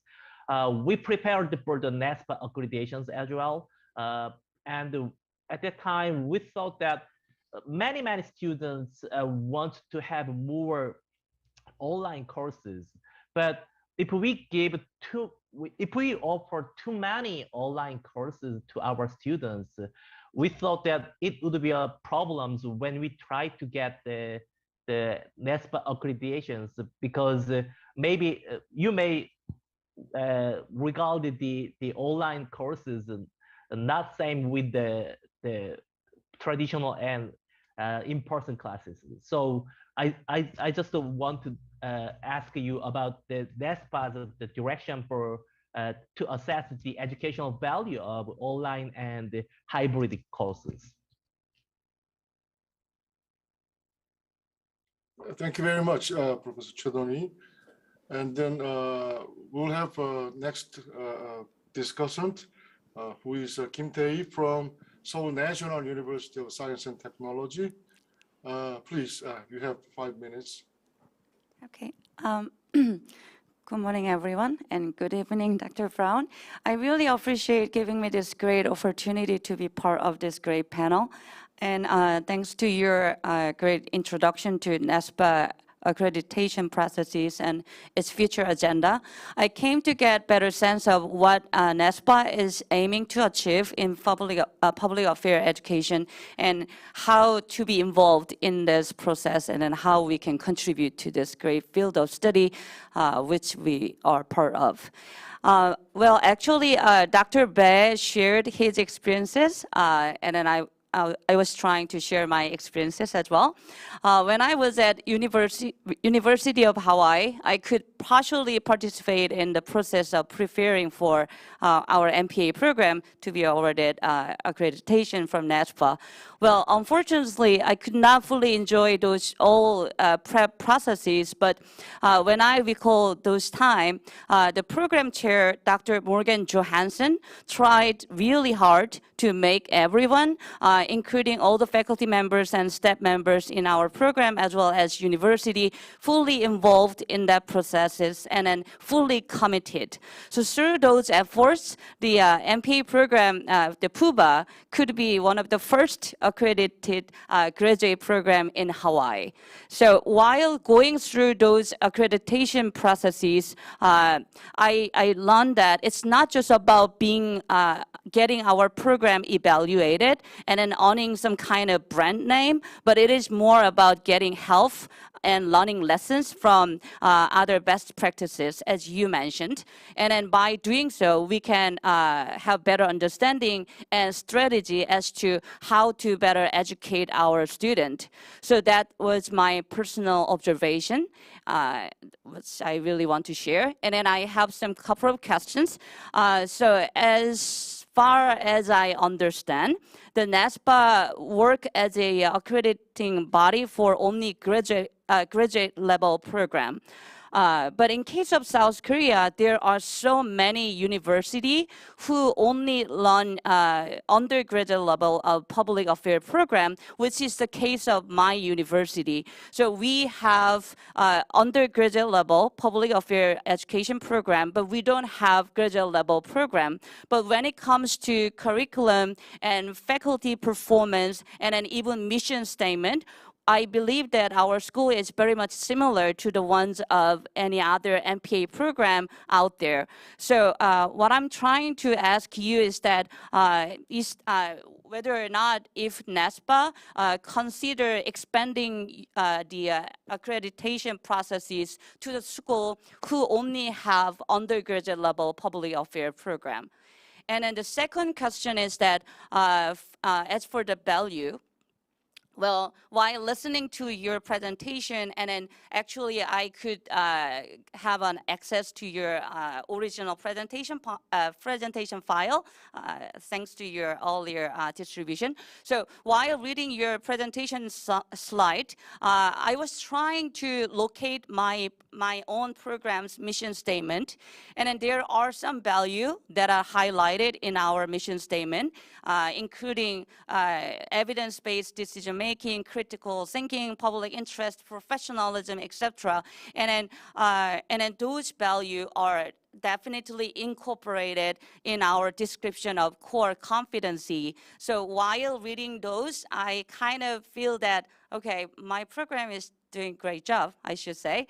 we prepared for the NESPA accreditations as well. And at that time, we thought that many students want to have more online courses, but if we offer too many online courses to our students, we thought that it would be a problem when we try to get the NESPA accreditations, because maybe you may regard the online courses not same with the traditional and in-person classes. So I just want to ask you about the NESPA's the direction for to assess the educational value of online and hybrid courses. Thank you very much, Professor Chedoni. And then we'll have next discussant, who is Kim Tae from Seoul National University of Science and Technology. Please, you have 5 minutes. Okay. Good morning, everyone, and good evening, Dr. Brown. I really appreciate giving me this great opportunity to be part of this great panel. And thanks to your great introduction to NESPA accreditation processes and its future agenda, I came to get better sense of what NESPA is aiming to achieve in public affairs education and how to be involved in this process, and then how we can contribute to this great field of study which we are part of. Well, actually, Dr. Bae shared his experiences, and then I was trying to share my experiences as well. When I was at University of Hawaii, I could partially participate in the process of preparing for our MPA program to be awarded accreditation from NESPA. Well, unfortunately, I could not fully enjoy those all prep processes, but when I recall those time, the program chair, Dr. Morgan Johansson, tried really hard to make everyone, including all the faculty members and staff members in our program, as well as university, fully involved in that processes and then fully committed. So through those efforts, the MPA program, the PUBA, could be one of the first accredited graduate program in Hawaii. So while going through those accreditation processes, I learned that it's not just about being getting our program evaluated and then earning some kind of brand name, but it is more about getting help and learning lessons from other best practices, as you mentioned. And then by doing so, we can have better understanding and strategy as to how to better educate our student. So that was my personal observation, which I really want to share. And then I have some couple of questions. So as far as I understand, the NESPA work as a accrediting body for only graduate level program. But in case of South Korea, there are so many universities who only run undergraduate level of public affairs program, which is the case of my university. So we have undergraduate level public affairs education program, but we don't have graduate level program. But when it comes to curriculum and faculty performance and then even mission statement, I believe that our school is very much similar to the ones of any other MPA program out there. So what I'm trying to ask you is that whether or not if NESPA consider expanding the accreditation processes to the school who only have undergraduate level public affairs program. And then the second question is that as for the value, Well, while listening to your presentation, and then actually I could have an access to your original presentation file, thanks to your earlier distribution. So while reading your presentation slide, I was trying to locate my own program's mission statement, and then there are some value that are highlighted in our mission statement, including evidence-based decision-making, critical thinking, public interest, professionalism, etc. And then those values are definitely incorporated in our description of core competency. So while reading those, I kind of feel that, okay, my program is doing a great job, I should say.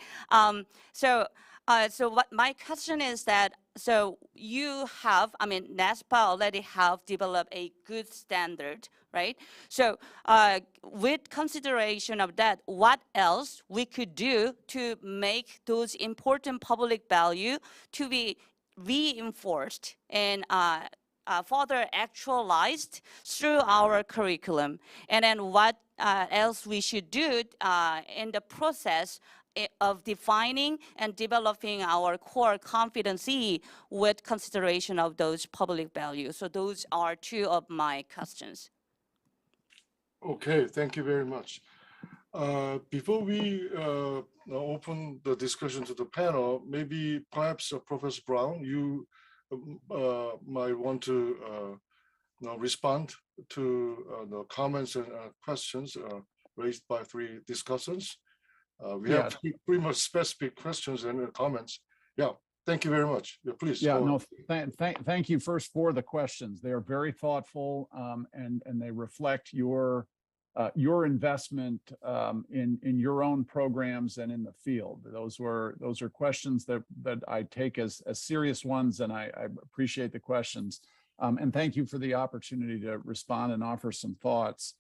So what my question is that, so you have, I mean, NASPA already have developed a good standard, right? So with consideration of that, what else we could do to make those important public value to be reinforced and further actualized through our curriculum? And then what else we should do in the process of defining and developing our core competency with consideration of those public values? So those are two of my questions. Okay, thank you very much. Before we open the discussion to the panel, maybe perhaps Professor Brown, you might want to respond to the comments and questions raised by three discussants. We have pretty much specific questions and comments. Yeah, thank you very much. Yeah, please. Yeah, no, thank you first for the questions. They are very thoughtful, and they reflect your investment in your own programs and in the field. Those are questions that I take as serious ones, and I appreciate the questions. And thank you for the opportunity to respond and offer some thoughts.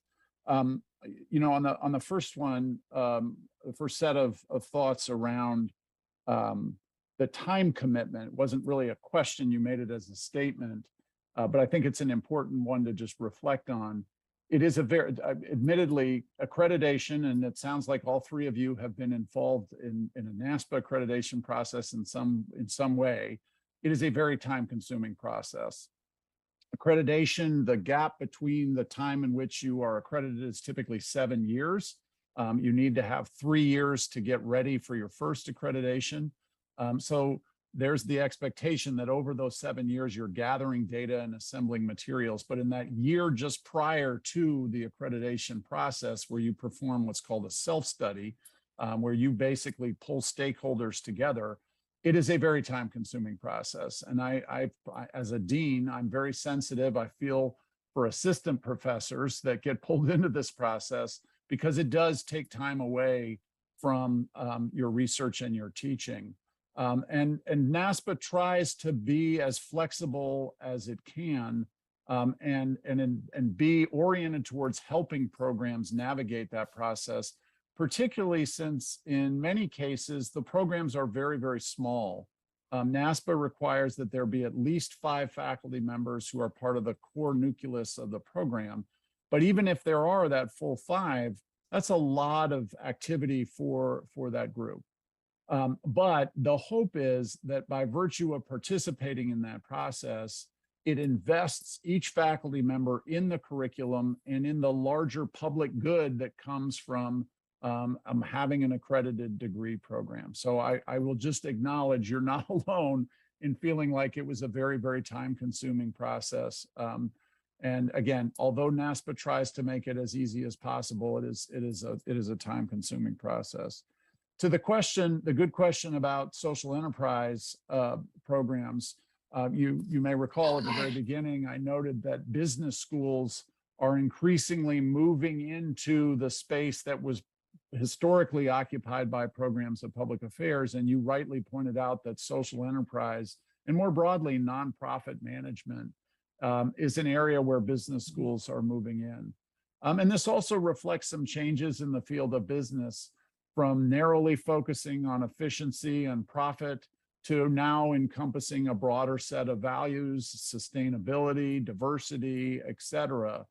You know, on the first one, the first set of thoughts around the time commitment wasn't really a question. You made it as a statement, but I think it's an important one to just reflect on. It is a very, admittedly, accreditation, and it sounds like all three of you have been involved in a NASPA accreditation process in some way. It is a very time-consuming process. Accreditation, the gap between the time in which you are accredited is typically 7 years. You need to have 3 years to get ready for your first accreditation. So there's the expectation that over those 7 years, you're gathering data and assembling materials. But in that year just prior to the accreditation process, where you perform what's called a self-study, where you basically pull stakeholders together, it is a very time-consuming process. And I, as a dean, I'm very sensitive. I feel for assistant professors that get pulled into this process, because it does take time away from your research and your teaching. And NASPA tries to be as flexible as it can, and be oriented towards helping programs navigate that process, particularly since in many cases, the programs are very, very small. NASPA requires that there be at least 5 faculty members who are part of the core nucleus of the program. But even if there are that full 5, that's a lot of activity for that group. But the hope is that by virtue of participating in that process, it invests each faculty member in the curriculum and in the larger public good that comes from having an accredited degree program. So I will just acknowledge you're not alone in feeling like it was a very, very time-consuming process. And again, although NASPA tries to make it as easy as possible, it is a time-consuming process. To the question, the good question about social enterprise programs, you may recall at the very beginning, I noted that business schools are increasingly moving into the space that was historically occupied by programs of public affairs. And you rightly pointed out that social enterprise, and more broadly, nonprofit management, is an area where business schools are moving in. And this also reflects some changes in the field of business, from narrowly focusing on efficiency and profit to now encompassing a broader set of values, sustainability, diversity, et cetera.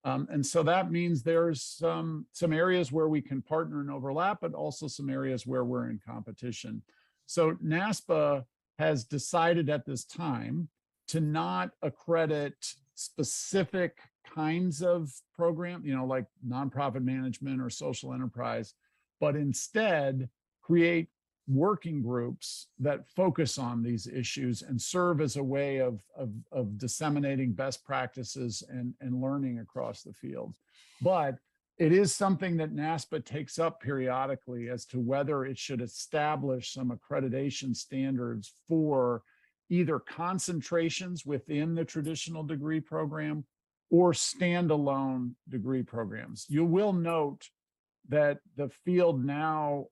And so that means there's some areas where we can partner and overlap, but also some areas where we're in competition. So NASPA has decided at this time to not accredit specific kinds of program, like nonprofit management or social enterprise, but instead create working groups that focus on these issues and serve as a way of disseminating best practices and learning across the field. But it is something that NASPA takes up periodically as to whether it should establish some accreditation standards for either concentrations within the traditional degree program or standalone degree programs. You will note that the field now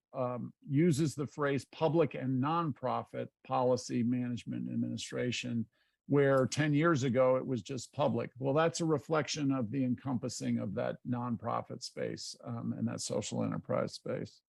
uses the phrase public and nonprofit policy management and administration, where 10 years ago it was just public. Well, that's a reflection of the encompassing of that nonprofit space and that social enterprise space.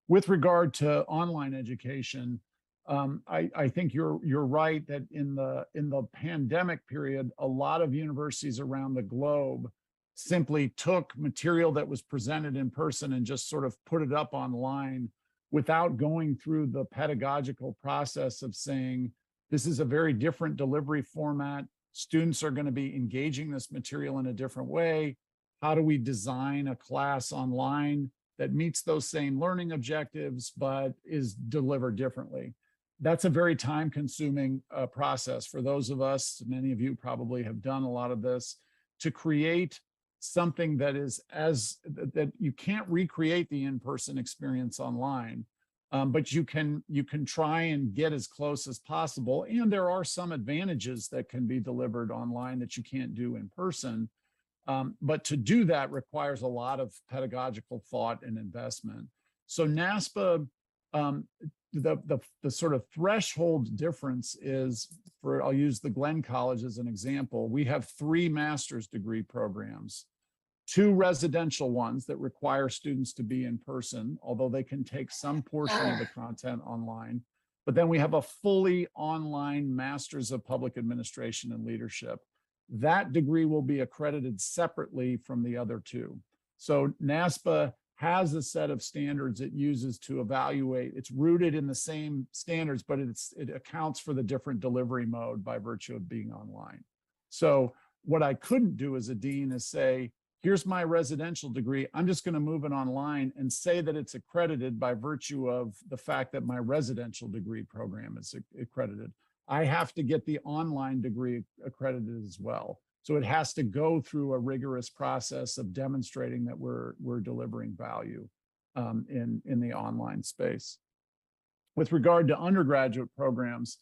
With regard to online education, I think you're right that in the pandemic period, a lot of universities around the globe simply took material that was presented in person and just sort of put it up online without going through the pedagogical process of saying, this is a very different delivery format. Students are going to be engaging this material in a different way. How do we design a class online that meets those same learning objectives, but is delivered differently? That's a very time-consuming process for those of us, many of you probably have done a lot of this, to create something that is that you can't recreate the in-person experience online, but you can try and get as close as possible. And there are some advantages that can be delivered online that you can't do in person. But to do that requires a lot of pedagogical thought and investment. So NASPA, the sort of threshold difference is, I'll use the Glenn College as an example. We have 3 master's degree programs, 2 residential ones that require students to be in person, although they can take some portion of the content online. But then we have a fully online Master's of Public Administration and Leadership. That degree will be accredited separately from the other 2. So NASPA has a set of standards it uses to evaluate. It's rooted in the same standards, but it accounts for the different delivery mode by virtue of being online. So what I couldn't do as a dean is say, here's my residential degree, I'm just going to move it online and say that it's accredited by virtue of the fact that my residential degree program is accredited. I have to get the online degree accredited as well. So it has to go through a rigorous process of demonstrating that we're delivering value in the online space. With regard to undergraduate programs,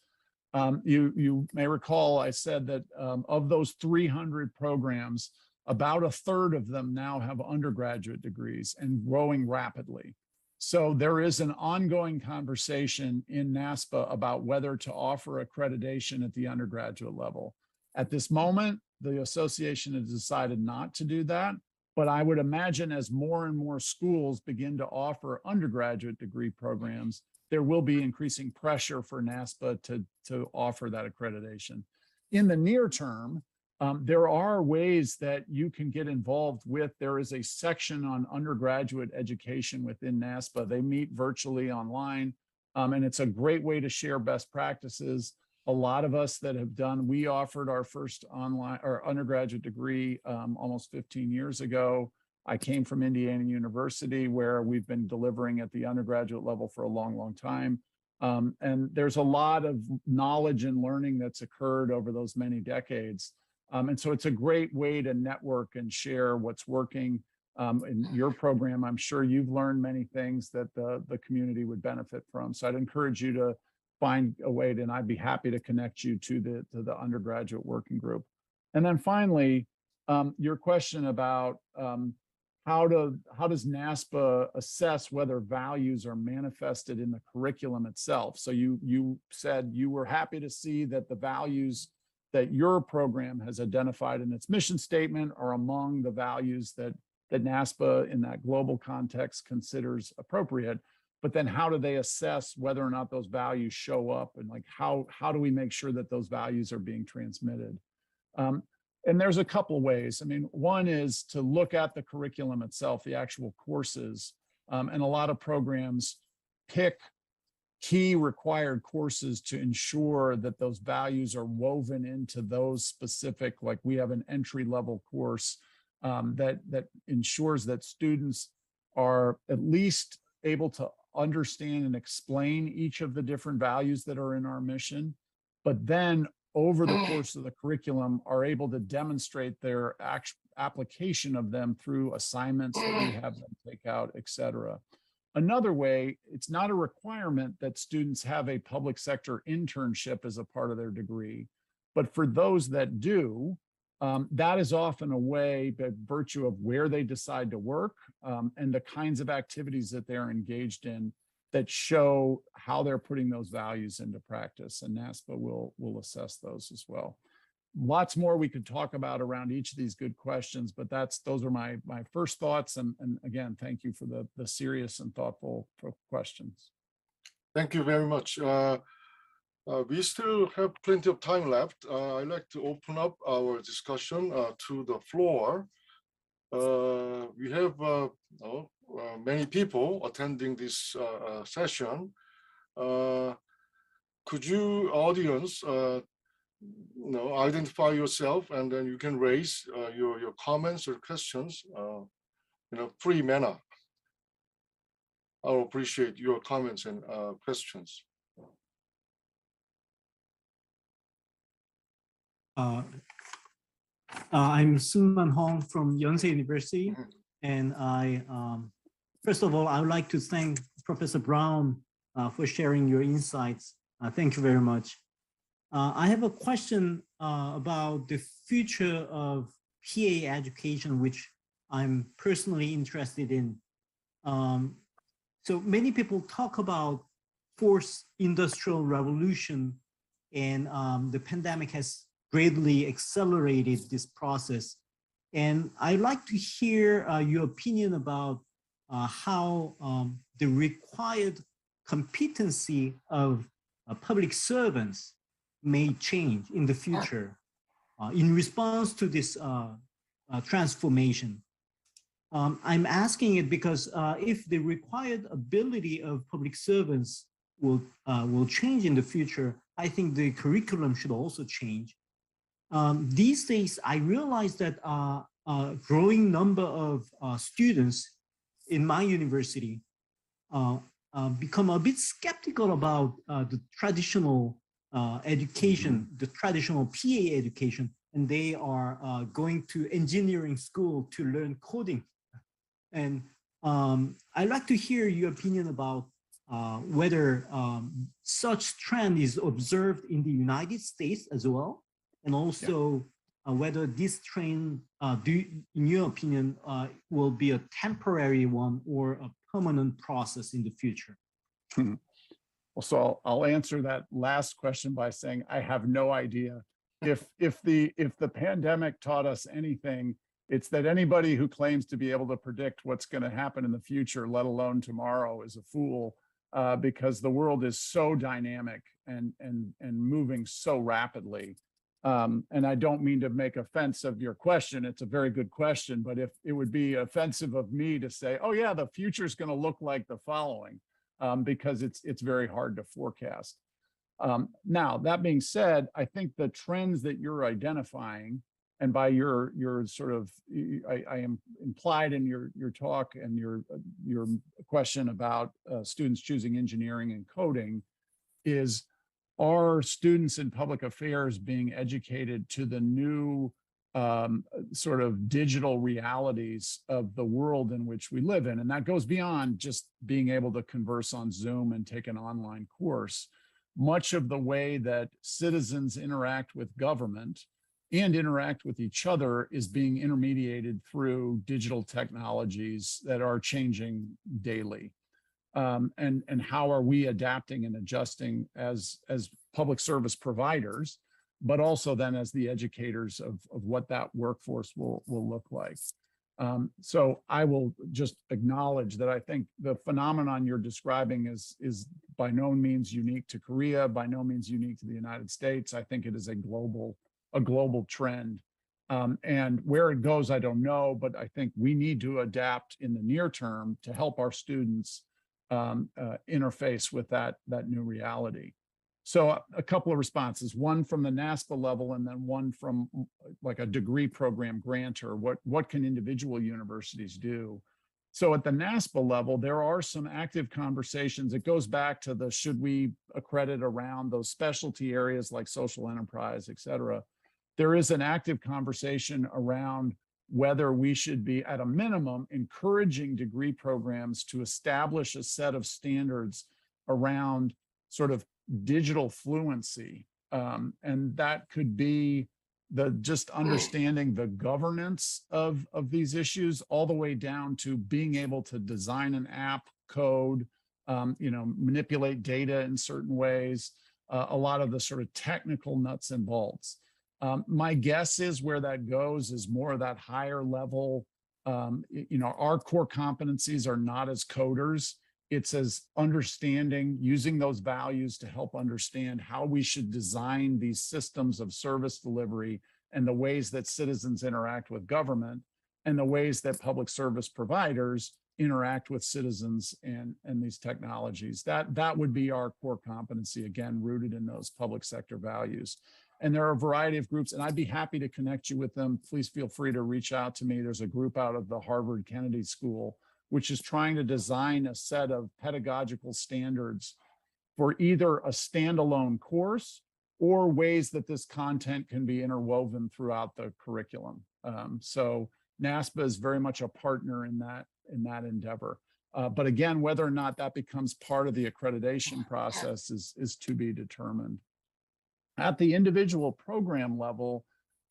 you may recall I said that of those 300 programs, about 1/3 of them now have undergraduate degrees and growing rapidly. So there is an ongoing conversation in NASPA about whether to offer accreditation at the undergraduate level. At this moment, the association has decided not to do that, but I would imagine as more and more schools begin to offer undergraduate degree programs, there will be increasing pressure for NASPA to offer that accreditation. In the near term, there are ways that you can get involved with. There is a section on undergraduate education within NASPA. They meet virtually online, and it's a great way to share best practices. A lot of us that have done, we offered our first online or undergraduate degree almost 15 years ago. I came from Indiana University, where we've been delivering at the undergraduate level for a long, long time. And there's a lot of knowledge and learning that's occurred over those many decades. And so it's a great way to network and share what's working in your program. I'm sure you've learned many things that the community would benefit from. So I'd encourage you to find a way and I'd be happy to connect you to the undergraduate working group. And then finally, your question about how does NASPA assess whether values are manifested in the curriculum itself? So you said you were happy to see that the values that your program has identified in its mission statement are among the values that NASPA in that global context considers appropriate. But then how do they assess whether or not those values show up, and like how do we make sure that those values are being transmitted? And there's a couple of ways. I mean, one is to look at the curriculum itself, the actual courses, and a lot of programs pick key required courses to ensure that those values are woven into those specific, like we have an entry-level course that ensures that students are at least able to understand and explain each of the different values that are in our mission, but then over the course of the curriculum are able to demonstrate their application of them through assignments that we have them take out, et cetera. Another way, it's not a requirement that students have a public sector internship as a part of their degree, but for those that do, that is often a way, by virtue of where they decide to work and the kinds of activities that they're engaged in, that show how they're putting those values into practice, and NASPA will assess those as well. Lots more we could talk about around each of these good questions, but those are my first thoughts. And again, thank you for the serious and thoughtful questions. Thank you very much. We still have plenty of time left. I'd like to open up our discussion to the floor. We have many people attending this session. Could you, audience, identify yourself, and then you can raise your comments or questions in a free manner. I'll appreciate your comments and questions. I'm Sun-Man Hong from Yonsei University, and first of all, I would like to thank Professor Brown for sharing your insights. Thank you very much. I have a question about the future of PA education, which I'm personally interested in. So many people talk about fourth industrial revolution, and the pandemic has greatly accelerated this process. And I'd like to hear your opinion about how the required competency of public servants may change in the future in response to this transformation. I'm asking it because if the required ability of public servants will change in the future, I think the curriculum should also change. These days, I realize that a growing number of students in my university become a bit skeptical about the traditional education, the traditional PA education, and they are going to engineering school to learn coding. And I'd like to hear your opinion about whether such trend is observed in the United States as well, and also whether this trend, in your opinion, will be a temporary one or a permanent process in the future. Well, so I'll answer that last question by saying I have no idea. If the pandemic taught us anything, it's that anybody who claims to be able to predict what's going to happen in the future, let alone tomorrow, is a fool, because the world is so dynamic and moving so rapidly. And I don't mean to make offense of your question. It's a very good question, but if it would be offensive of me to say, oh yeah, the future is going to look like the following, because it's very hard to forecast. Now, that being said, I think the trends that you're identifying, and by your sort of, I am implied in your talk and your question about students choosing engineering and coding, is, are students in public affairs being educated to the new sort of digital realities of the world in which we live in? And that goes beyond just being able to converse on Zoom and take an online course. Much of the way that citizens interact with government and interact with each other is being intermediated through digital technologies that are changing daily. And how are we adapting and adjusting as public service providers, but also then as the educators of what that workforce will look like. So I will just acknowledge that I think the phenomenon you're describing is by no means unique to Korea, by no means unique to the United States. I think it is a global trend. And where it goes, I don't know, but I think we need to adapt in the near term to help our students interface with that new reality. So a couple of responses, one from the NASPA level and then one from like a degree program grantor. What can individual universities do? So at the NASPA level, there are some active conversations. It goes back to the should we accredit around those specialty areas like social enterprise, et cetera. There is an active conversation around whether we should be, at a minimum, encouraging degree programs to establish a set of standards around sort of digital fluency. And that could be just understanding the governance of these issues all the way down to being able to design an app, code, manipulate data in certain ways, a lot of the sort of technical nuts and bolts. My guess is where that goes is more of that higher level. Our core competencies are not as coders. It's as understanding, using those values to help understand how we should design these systems of service delivery and the ways that citizens interact with government and the ways that public service providers interact with citizens and these technologies. That would be our core competency, again, rooted in those public sector values. And there are a variety of groups, and I'd be happy to connect you with them. Please feel free to reach out to me. There's a group out of the Harvard Kennedy School, which is trying to design a set of pedagogical standards for either a standalone course or ways that this content can be interwoven throughout the curriculum. So NASPA is very much a partner in that endeavor. But again, whether or not that becomes part of the accreditation process is to be determined. At the individual program level,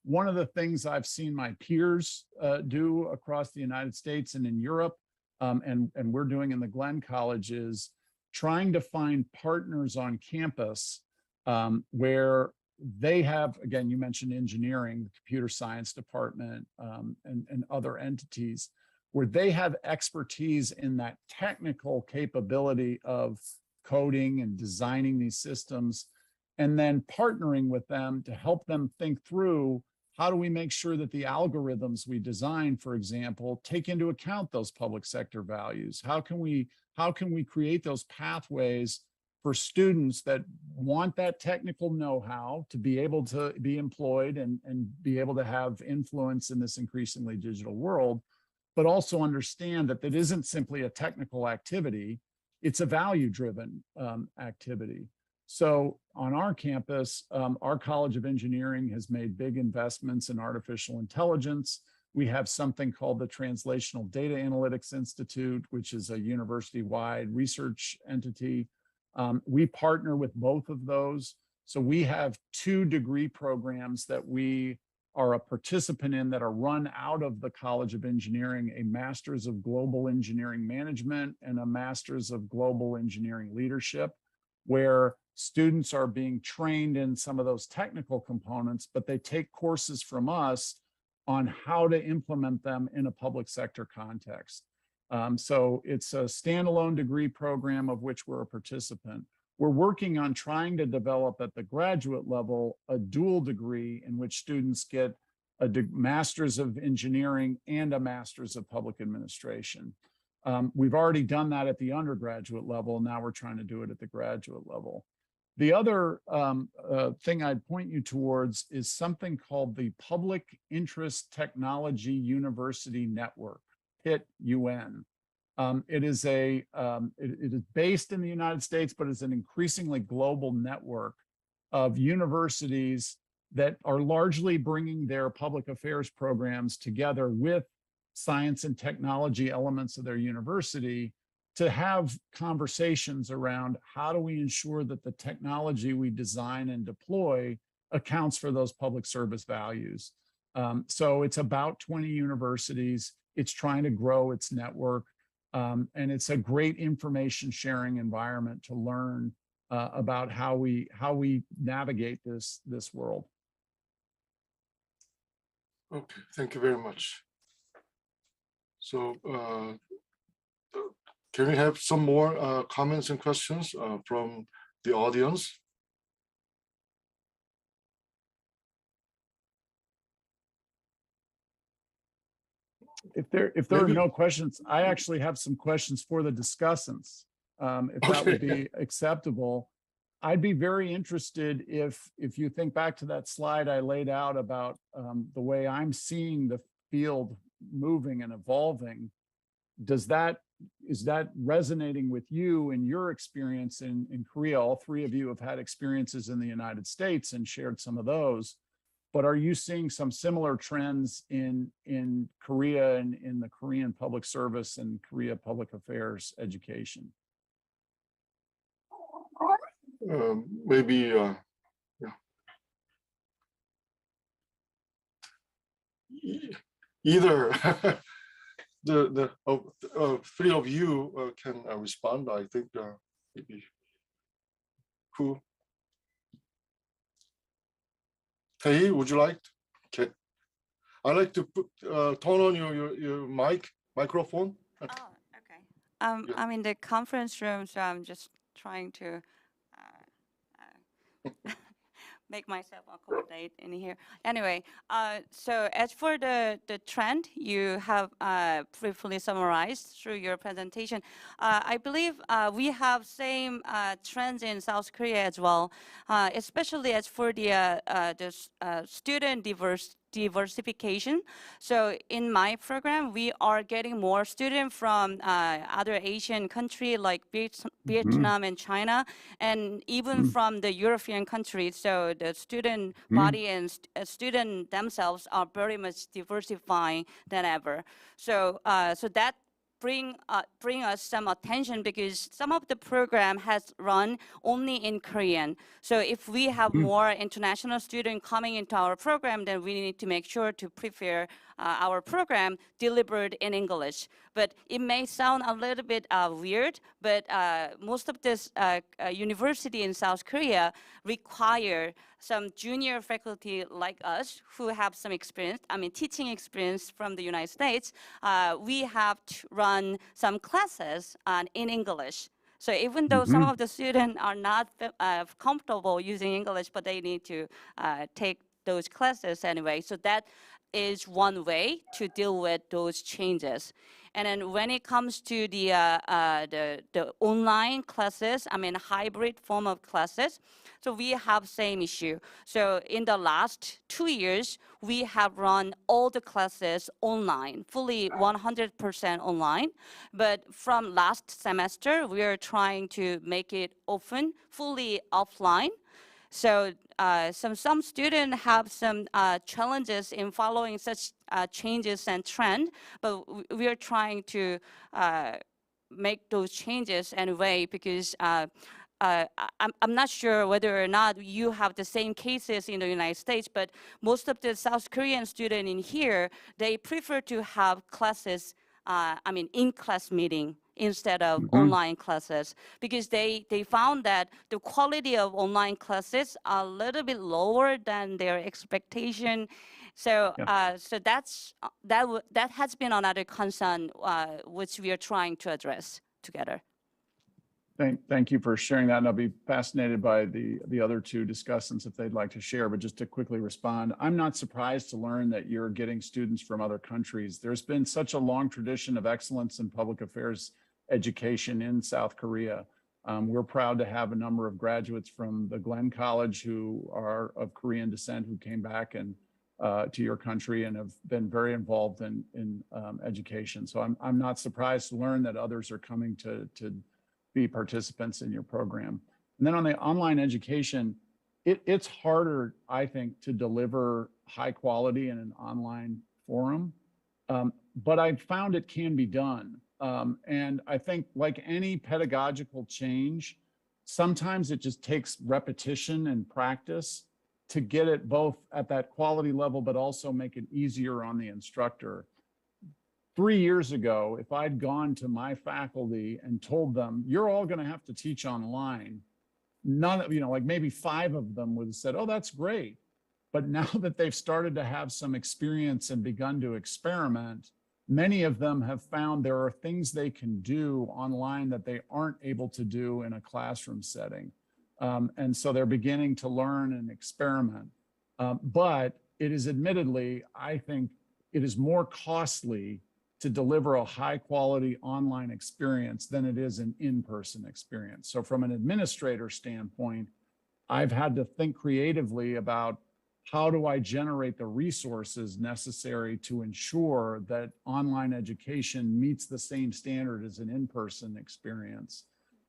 one of the things I've seen my peers do across the United States and in Europe, and we're doing in the Glenn College, is trying to find partners on campus where they have, again, you mentioned engineering, the computer science department, and other entities, where they have expertise in that technical capability of coding and designing these systems, and then partnering with them to help them think through how do we make sure that the algorithms we design, for example, take into account those public sector values? How can we create those pathways for students that want that technical know-how to be able to be employed and be able to have influence in this increasingly digital world, but also understand that that isn't simply a technical activity, it's a value-driven activity. So on our campus, our College of Engineering has made big investments in artificial intelligence. We have something called the Translational Data Analytics Institute, which is a university-wide research entity. We partner with both of those. So we have 2 degree programs that we are a participant in that are run out of the College of Engineering, a Master's of Global Engineering Management and a Master's of Global Engineering Leadership, where students are being trained in some of those technical components, but they take courses from us on how to implement them in a public sector context. So it's a standalone degree program of which we're a participant. We're working on trying to develop at the graduate level a dual degree in which students get a Master's of Engineering and a Master's of Public Administration. We've already done that at the undergraduate level. Now we're trying to do it at the graduate level. The other thing I'd point you towards is something called the Public Interest Technology University Network, PIT-UN. It is based in the United States, but it's an increasingly global network of universities that are largely bringing their public affairs programs together with science and technology elements of their university to have conversations around how do we ensure that the technology we design and deploy accounts for those public service values. So it's about 20 universities. It's trying to grow its network. And it's a great information sharing environment to learn about how we navigate this world. Okay, thank you very much. So can we have some more comments and questions from the audience? If there are Maybe- no questions, I actually have some questions for the discussants. If that would be acceptable. I'd be very interested if you think back to that slide I laid out about the way I'm seeing the field moving and evolving. Is that resonating with you in your experience in Korea? All three of you have had experiences in the United States and shared some of those. But are you seeing some similar trends in Korea and in the Korean public service and Korea public affairs education? Maybe, yeah. Either the three of you can respond. I think maybe who? Hey, would you like? Okay. I like to turn on your microphone. Oh, okay. Yeah. I'm in the conference room, so I'm just trying to make myself accommodate in here. Anyway, so as for the trend you have briefly summarized through your presentation, I believe we have same trends in South Korea as well, especially as for the student diversification. So in my program, we are getting more students from other Asian countries like Vietnam and China, and even from the European countries. So the student body and student themselves are very much diversifying than ever. So so that bring us some attention, because some of the program has run only in Korean. So if we have more international students coming into our program, then we need to make sure to prepare our program delivered in English. But it may sound a little bit weird, but most of this university in South Korea require some junior faculty like us who have some experience, teaching experience from the United States. We have to run some classes in English. So even though some of the students are not comfortable using English, but they need to take those classes anyway. So that is one way to deal with those changes. And then when it comes to the online classes, hybrid form of classes, so we have same issue. So in the last 2 years, we have run all the classes online, fully 100% online. But from last semester, we are trying to make it often, fully offline. So some students have some challenges in following such changes and trend, but we are trying to make those changes anyway, because I'm not sure whether or not you have the same cases in the United States, but most of the South Korean students in here, they prefer to have classes, in-class meeting instead of online classes, because they found that the quality of online classes are a little bit lower than their expectation. So so that has been another concern which we are trying to address together. Thank you for sharing that, and I'll be fascinated by the other two discussants if they'd like to share. But just to quickly respond, I'm not surprised to learn that you're getting students from other countries. There's been such a long tradition of excellence in public affairs education in South Korea. We're proud to have a number of graduates from the Glenn College who are of Korean descent, who came back and to your country and have been very involved in education. So I'm not surprised to learn that others are coming to be participants in your program. And then on the online education, it's harder, I think, to deliver high quality in an online forum, but I've found it can be done. And I think, like any pedagogical change, sometimes it just takes repetition and practice to get it both at that quality level, but also make it easier on the instructor. 3 years ago, if I'd gone to my faculty and told them, you're all going to have to teach online, none of, like maybe 5 of them would have said, oh, that's great. But now that they've started to have some experience and begun to experiment, many of them have found there are things they can do online that they aren't able to do in a classroom setting. And so they're beginning to learn and experiment. But it is admittedly, I think it is more costly to deliver a high quality online experience than it is an in-person experience. So from an administrator standpoint, I've had to think creatively about how do I generate the resources necessary to ensure that online education meets the same standard as an in-person experience.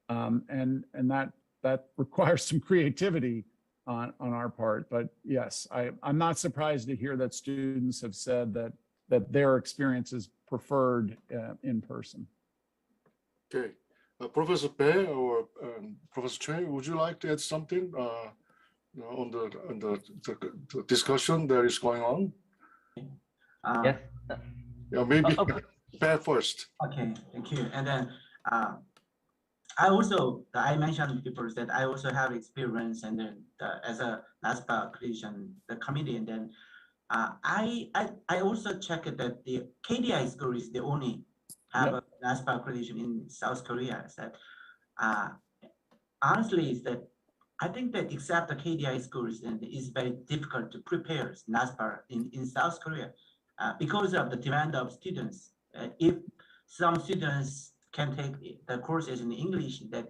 And that requires some creativity on our part. But yes, I'm not surprised to hear that students have said that their experience is preferred in person. Okay, Professor Bae or Professor Choi, would you like to add something on the discussion that is going on? Yes. Yeah, maybe Okay. Bae first. Okay, thank you. And then I mentioned before that I also have experience and then as a NASPA accreditation the committee, and then I also checked that the KDI school is the only have a NASPA accreditation in South Korea. So, honestly, is that I think that except the KDI schools, and it's very difficult to prepare NASPA in South Korea because of the demand of students. If some students can take the courses in English, that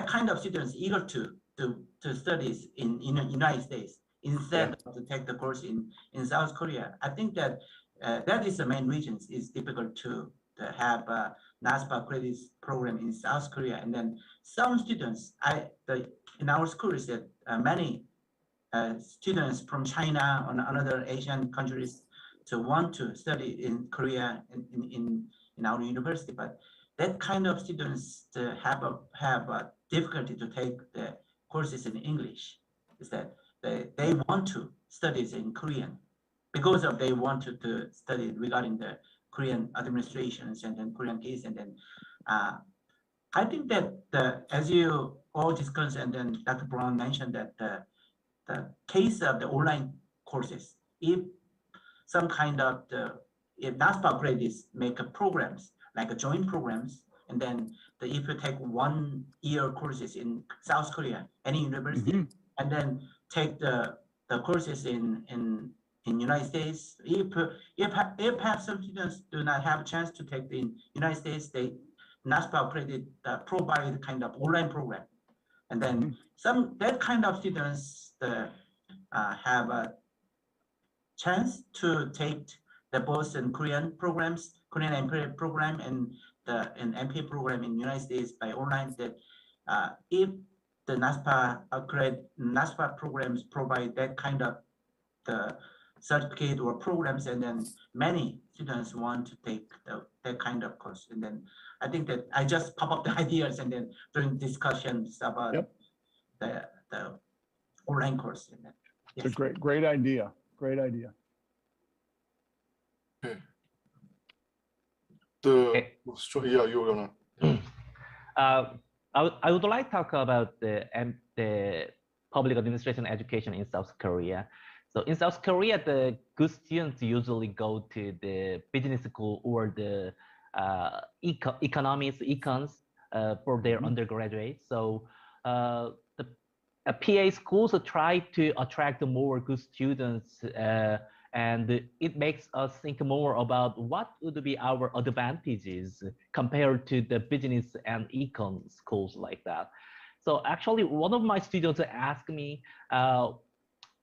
kind of students eager to studies in United States instead of to take the course in South Korea. I think that that is the main reason. It's difficult to have a NASPA credits program in South Korea. And then some students, in our schools, that many students from China or another Asian countries to want to study in Korea in our university, but that kind of students have a difficulty to take the courses in English. Is that they want to study in Korean because of they want to study regarding the Korean administrations and then Korean case. And then I think that as you all discussed, and then Dr. Brown mentioned that the case of the online courses, if some kind of if NASPA credits make programs like joint programs, and then if you take 1 year courses in South Korea, any university, and then take the courses in United States, if have some students do not have a chance to take the United States, NASPA credit provide kind of online program, and then that kind of students have a chance to take the both in Korean programs, Korean MPA program, and an MPA program in United States by online. That if the NASPA programs provide that kind of the certificate or programs, and then many students want to take that kind of course. And then I think that I just pop up the ideas and then during discussions about the online course. And then, yes. It's a great idea. Great idea. Okay. Okay. You're gonna. I would like to talk about the public administration education in South Korea. So in South Korea, the good students usually go to the business school or the econs for their undergraduate. So the PA schools try to attract more good students, and it makes us think more about what would be our advantages compared to the business and econ schools like that. So actually, one of my students asked me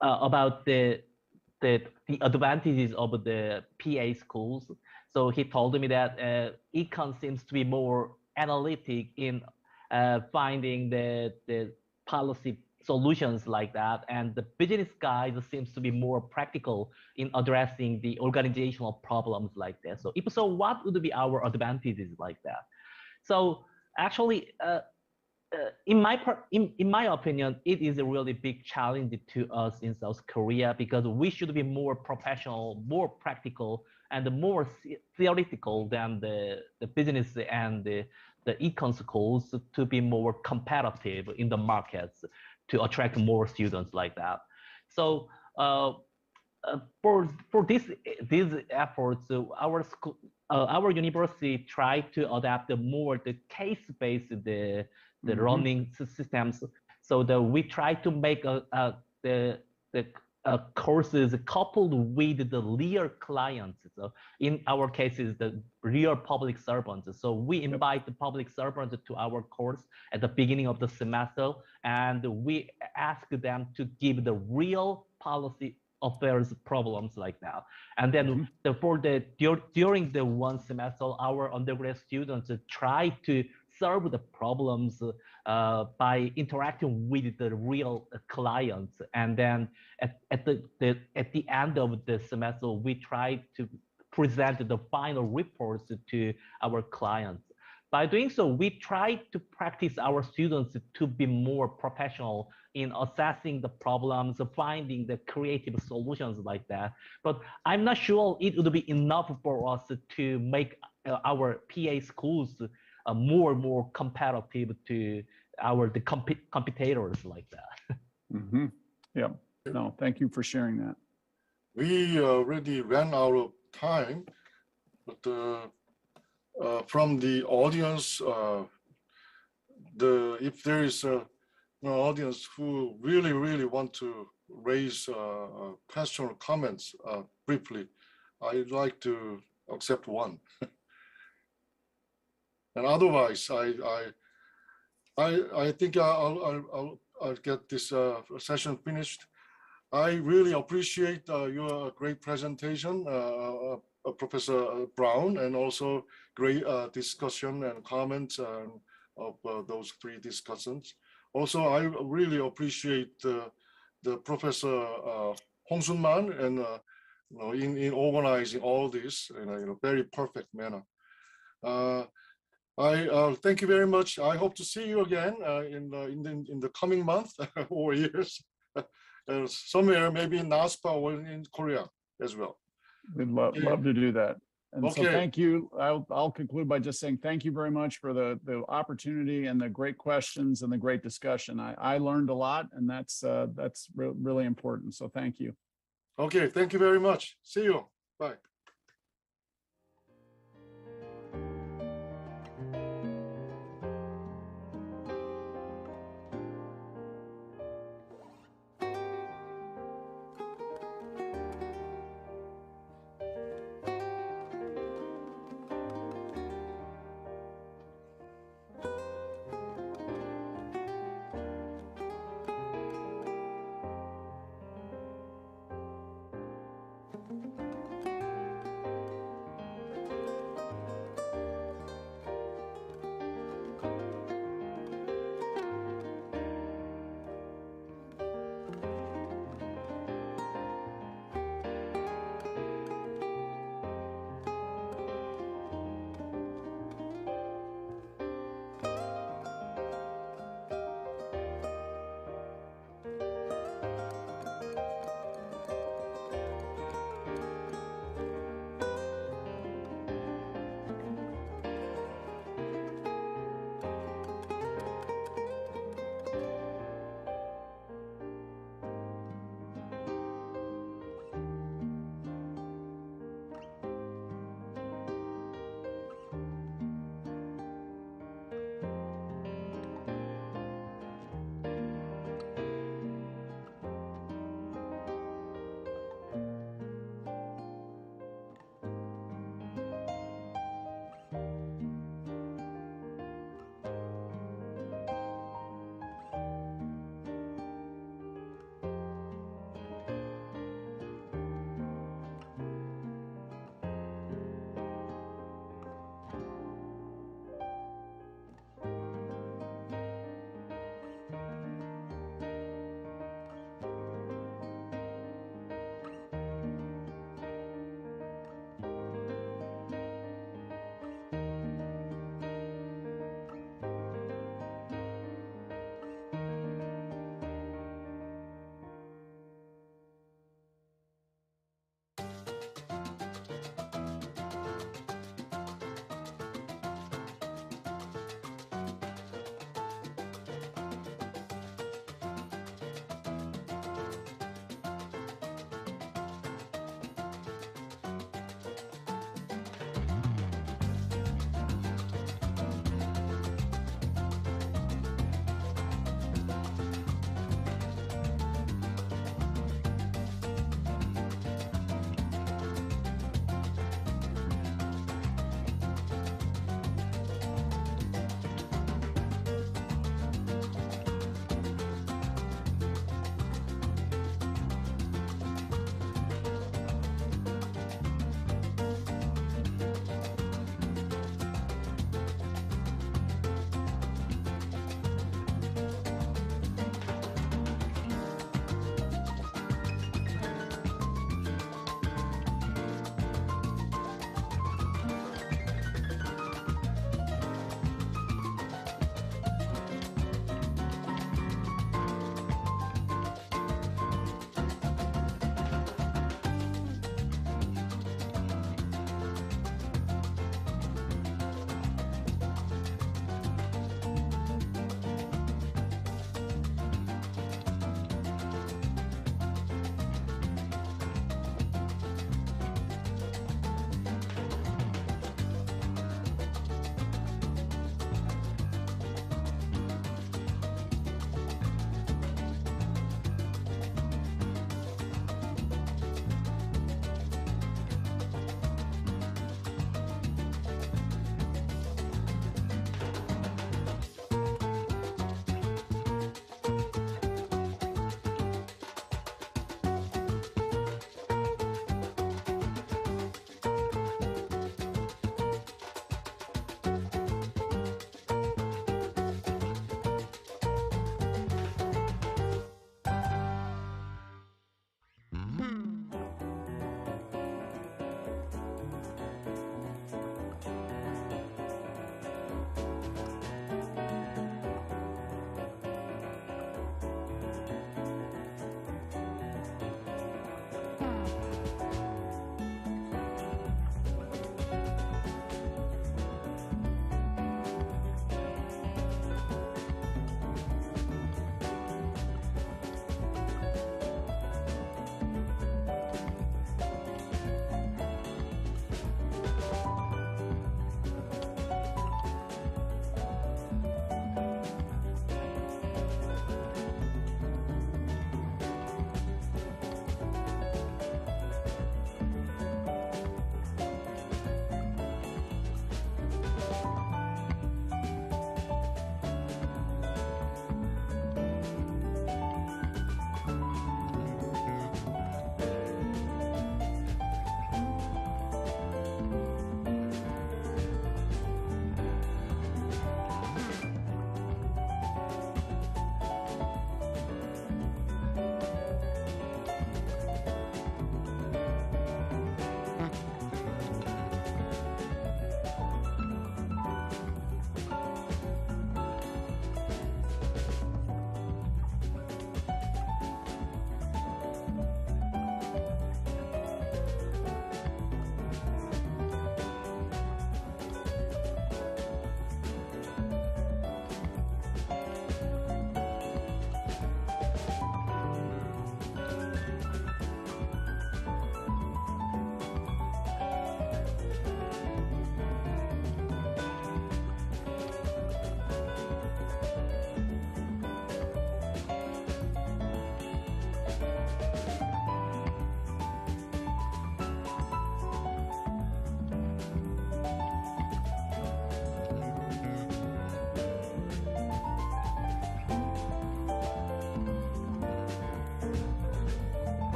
about the advantages of the PA schools. So he told me that econ seems to be more analytic in finding the policy solutions like that, and the business guys seems to be more practical in addressing the organizational problems like that. So if so, what would be our advantages like that? So actually, in my opinion, it is a really big challenge to us in South Korea, because we should be more professional, more practical, and more theoretical than the business and the econ schools to be more competitive in the markets to attract more students like that. So for these efforts, our university tried to adapt more the case-based the learning systems, so that we try to make the courses coupled with the real clients. So in our case, is the real public servants. So we invite the public servants to our course at the beginning of the semester, and we ask them to give the real policy affairs problems like that. And then during the one semester, our undergrad students try to solve the problems by interacting with the real clients. And then at the end of the semester, we try to present the final reports to our clients. By doing so, we try to practice our students to be more professional in assessing the problems, finding the creative solutions like that. But I'm not sure it would be enough for us to make our PA schools more competitive to the competitors like that. Mm-hmm. Yeah. No, thank you for sharing that. We already ran out of time, but from the audience, if there is an audience who really want to raise question or comments briefly, I'd like to accept one. And otherwise, I think I'll get this session finished. I really appreciate your great presentation, Professor Brown, and also great discussion and comments of those three discussants. Also, I really appreciate the Professor Hong Sun-man and in organizing all this in a very perfect manner. I thank you very much. I hope to see you again in the coming month or years, somewhere maybe in NASPA or in Korea as well. We'd love to do that. And so thank you. I'll conclude by just saying thank you very much for the opportunity and the great questions and the great discussion. I learned a lot, and that's really important. So thank you. Okay, thank you very much. See you. Bye.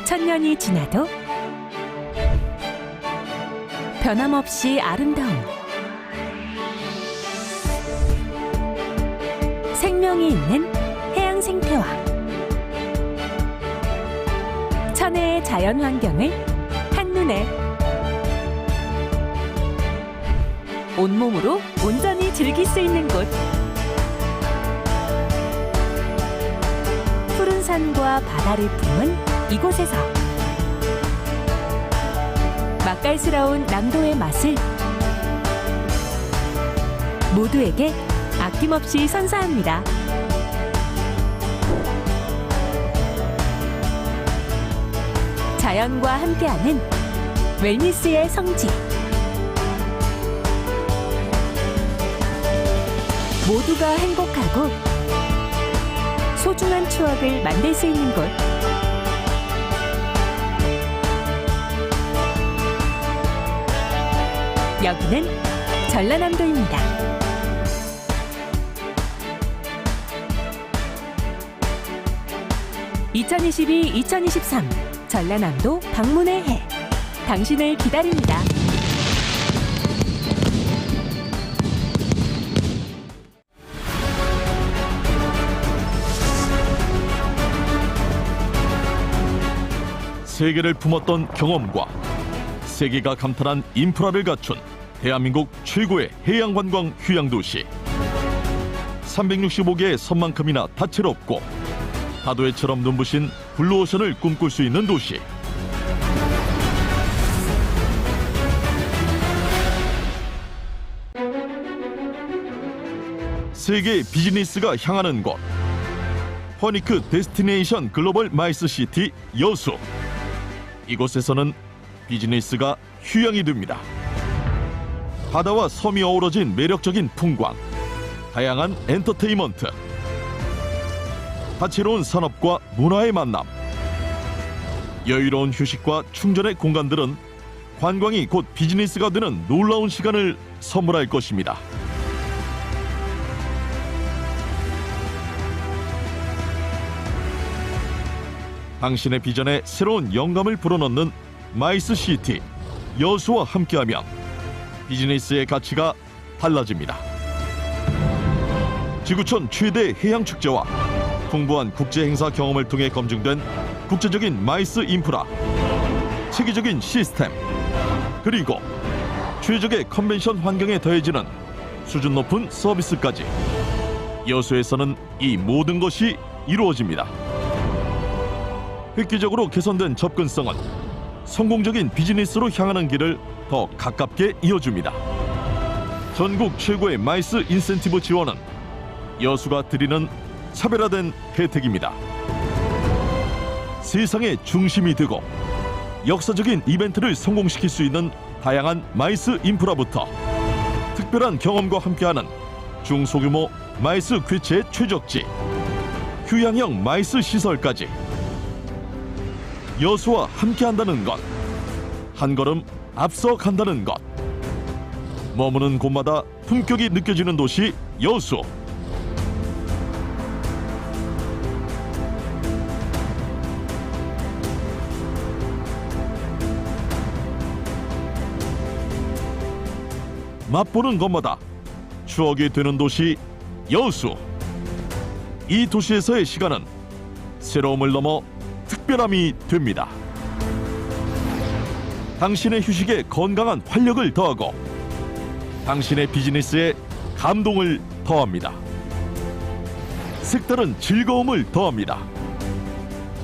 천년이 지나도 변함없이 아름다움, 생명이 있는 해양 생태와 천혜의 자연 환경을 한눈에 온몸으로 온전히 즐길 수 있는 곳. 푸른 산과 바다를 품은 이곳에서 맛깔스러운 남도의 맛을 모두에게 아낌없이 선사합니다. 자연과 함께하는 웰니스의 성지. 모두가 행복하고 소중한 추억을 만들 수 있는 곳. 여기는 전라남도입니다. (2022-2023) 전라남도 방문의 해. 당신을 기다립니다. 세계를 품었던 경험과 세계가 감탄한 인프라를 갖춘 대한민국 최고의 해양관광 휴양도시. 365개의 섬만큼이나 다채롭고 다도해처럼 눈부신 블루오션을 꿈꿀 수 있는 도시. 세계 비즈니스가 향하는 곳. 허니크 데스티네이션 글로벌 마이스 시티 여수. 이곳에서는 비즈니스가 휴양이 됩니다. 바다와 섬이 어우러진 매력적인 풍광, 다양한 엔터테인먼트, 다채로운 산업과 문화의 만남, 여유로운 휴식과 충전의 공간들은 관광이 곧 비즈니스가 되는 놀라운 시간을 선물할 것입니다. 당신의 비전에 새로운 영감을 불어넣는 마이스시티 여수와 함께하면 비즈니스의 가치가 달라집니다. 지구촌 최대 해양축제와 풍부한 국제행사 경험을 통해 검증된 국제적인 마이스 인프라, 체계적인 시스템, 그리고 최적의 컨벤션 환경에 더해지는 수준 높은 서비스까지 여수에서는 이 모든 것이 이루어집니다. 획기적으로 개선된 접근성은 성공적인 비즈니스로 향하는 길을 더 가깝게 이어줍니다. 전국 최고의 마이스 인센티브 지원은 여수가 드리는 차별화된 혜택입니다. 세상의 중심이 되고 역사적인 이벤트를 성공시킬 수 있는 다양한 마이스 인프라부터 특별한 경험과 함께하는 중소규모 마이스 괴체 최적지, 휴양형 마이스 시설까지 여수와 함께한다는 것, 한 걸음 앞서 간다는 것. 머무는 곳마다 품격이 느껴지는 도시 여수. 맛보는 것마다 추억이 되는 도시 여수. 이 도시에서의 시간은 새로움을 넘어 특별함이 됩니다. 당신의 휴식에 건강한 활력을 더하고 당신의 비즈니스에 감동을 더합니다. 색다른 즐거움을 더합니다.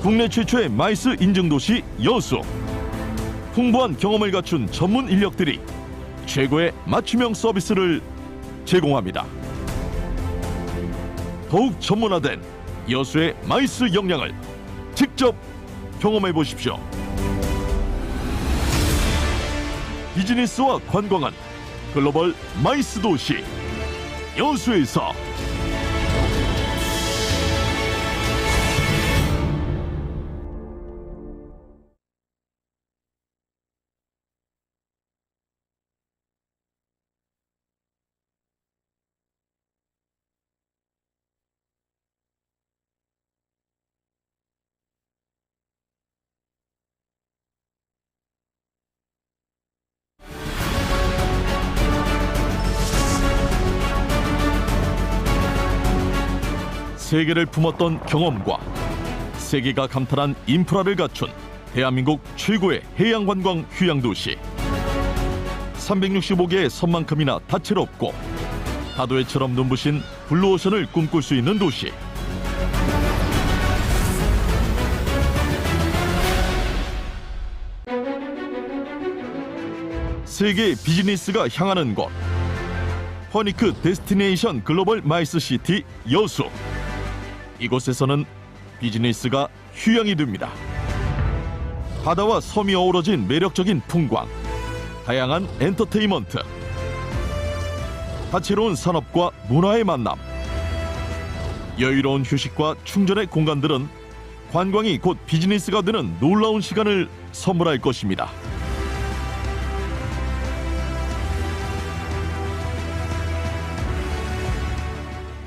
국내 최초의 마이스 인증도시 여수. 풍부한 경험을 갖춘 전문 인력들이 최고의 맞춤형 서비스를 제공합니다. 더욱 전문화된 여수의 마이스 역량을 직접 경험해 보십시오. 비즈니스와 관광은 글로벌 마이스 도시 여수에서. 세계를 품었던 경험과 세계가 감탄한 인프라를 갖춘 대한민국 최고의 해양관광 휴양도시. 365개의 섬만큼이나 다채롭고 다도해처럼 눈부신 블루오션을 꿈꿀 수 있는 도시. 세계의 비즈니스가 향하는 곳. 허니크 데스티네이션 글로벌 마이스 시티 여수. 이곳에서는 비즈니스가 휴양이 됩니다. 바다와 섬이 어우러진 매력적인 풍광, 다양한 엔터테인먼트, 다채로운 산업과 문화의 만남, 여유로운 휴식과 충전의 공간들은 관광이 곧 비즈니스가 되는 놀라운 시간을 선물할 것입니다.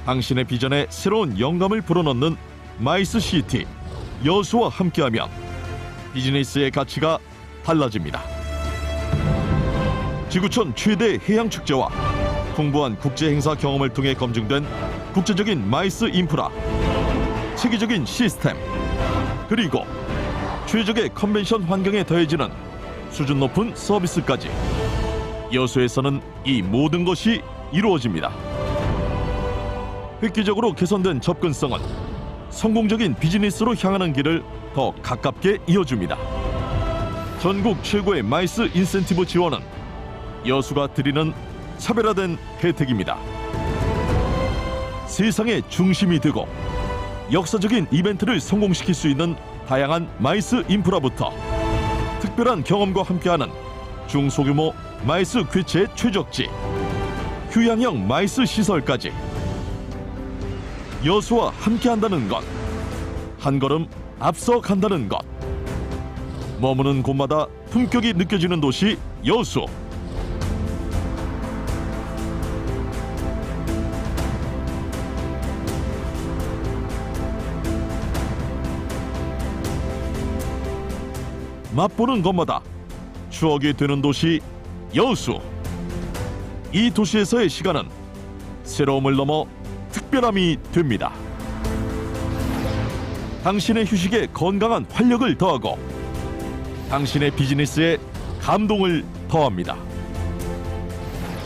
당신의 비전에 새로운 영감을 불어넣는 마이스 시티 여수와 함께하면 비즈니스의 가치가 달라집니다. 지구촌 최대 해양 축제와 풍부한 국제 행사 경험을 통해 검증된 국제적인 마이스 인프라, 체계적인 시스템, 그리고 최적의 컨벤션 환경에 더해지는 수준 높은 서비스까지 여수에서는 이 모든 것이 이루어집니다. 획기적으로 개선된 접근성은 성공적인 비즈니스로 향하는 길을 더 가깝게 이어줍니다. 전국 최고의 마이스 인센티브 지원은 여수가 드리는 차별화된 혜택입니다. 세상의 중심이 되고 역사적인 이벤트를 성공시킬 수 있는 다양한 마이스 인프라부터 특별한 경험과 함께하는 중소규모 마이스 괴체 최적지, 휴양형 마이스 시설까지 여수와 함께한다는 것, 한 걸음 앞서 간다는 것. 머무는 곳마다 품격이 느껴지는 도시 여수. 맛보는 것마다 추억이 되는 도시 여수. 이 도시에서의 시간은 새로움을 넘어 특별함이 됩니다. 당신의 휴식에 건강한 활력을 더하고 당신의 비즈니스에 감동을 더합니다.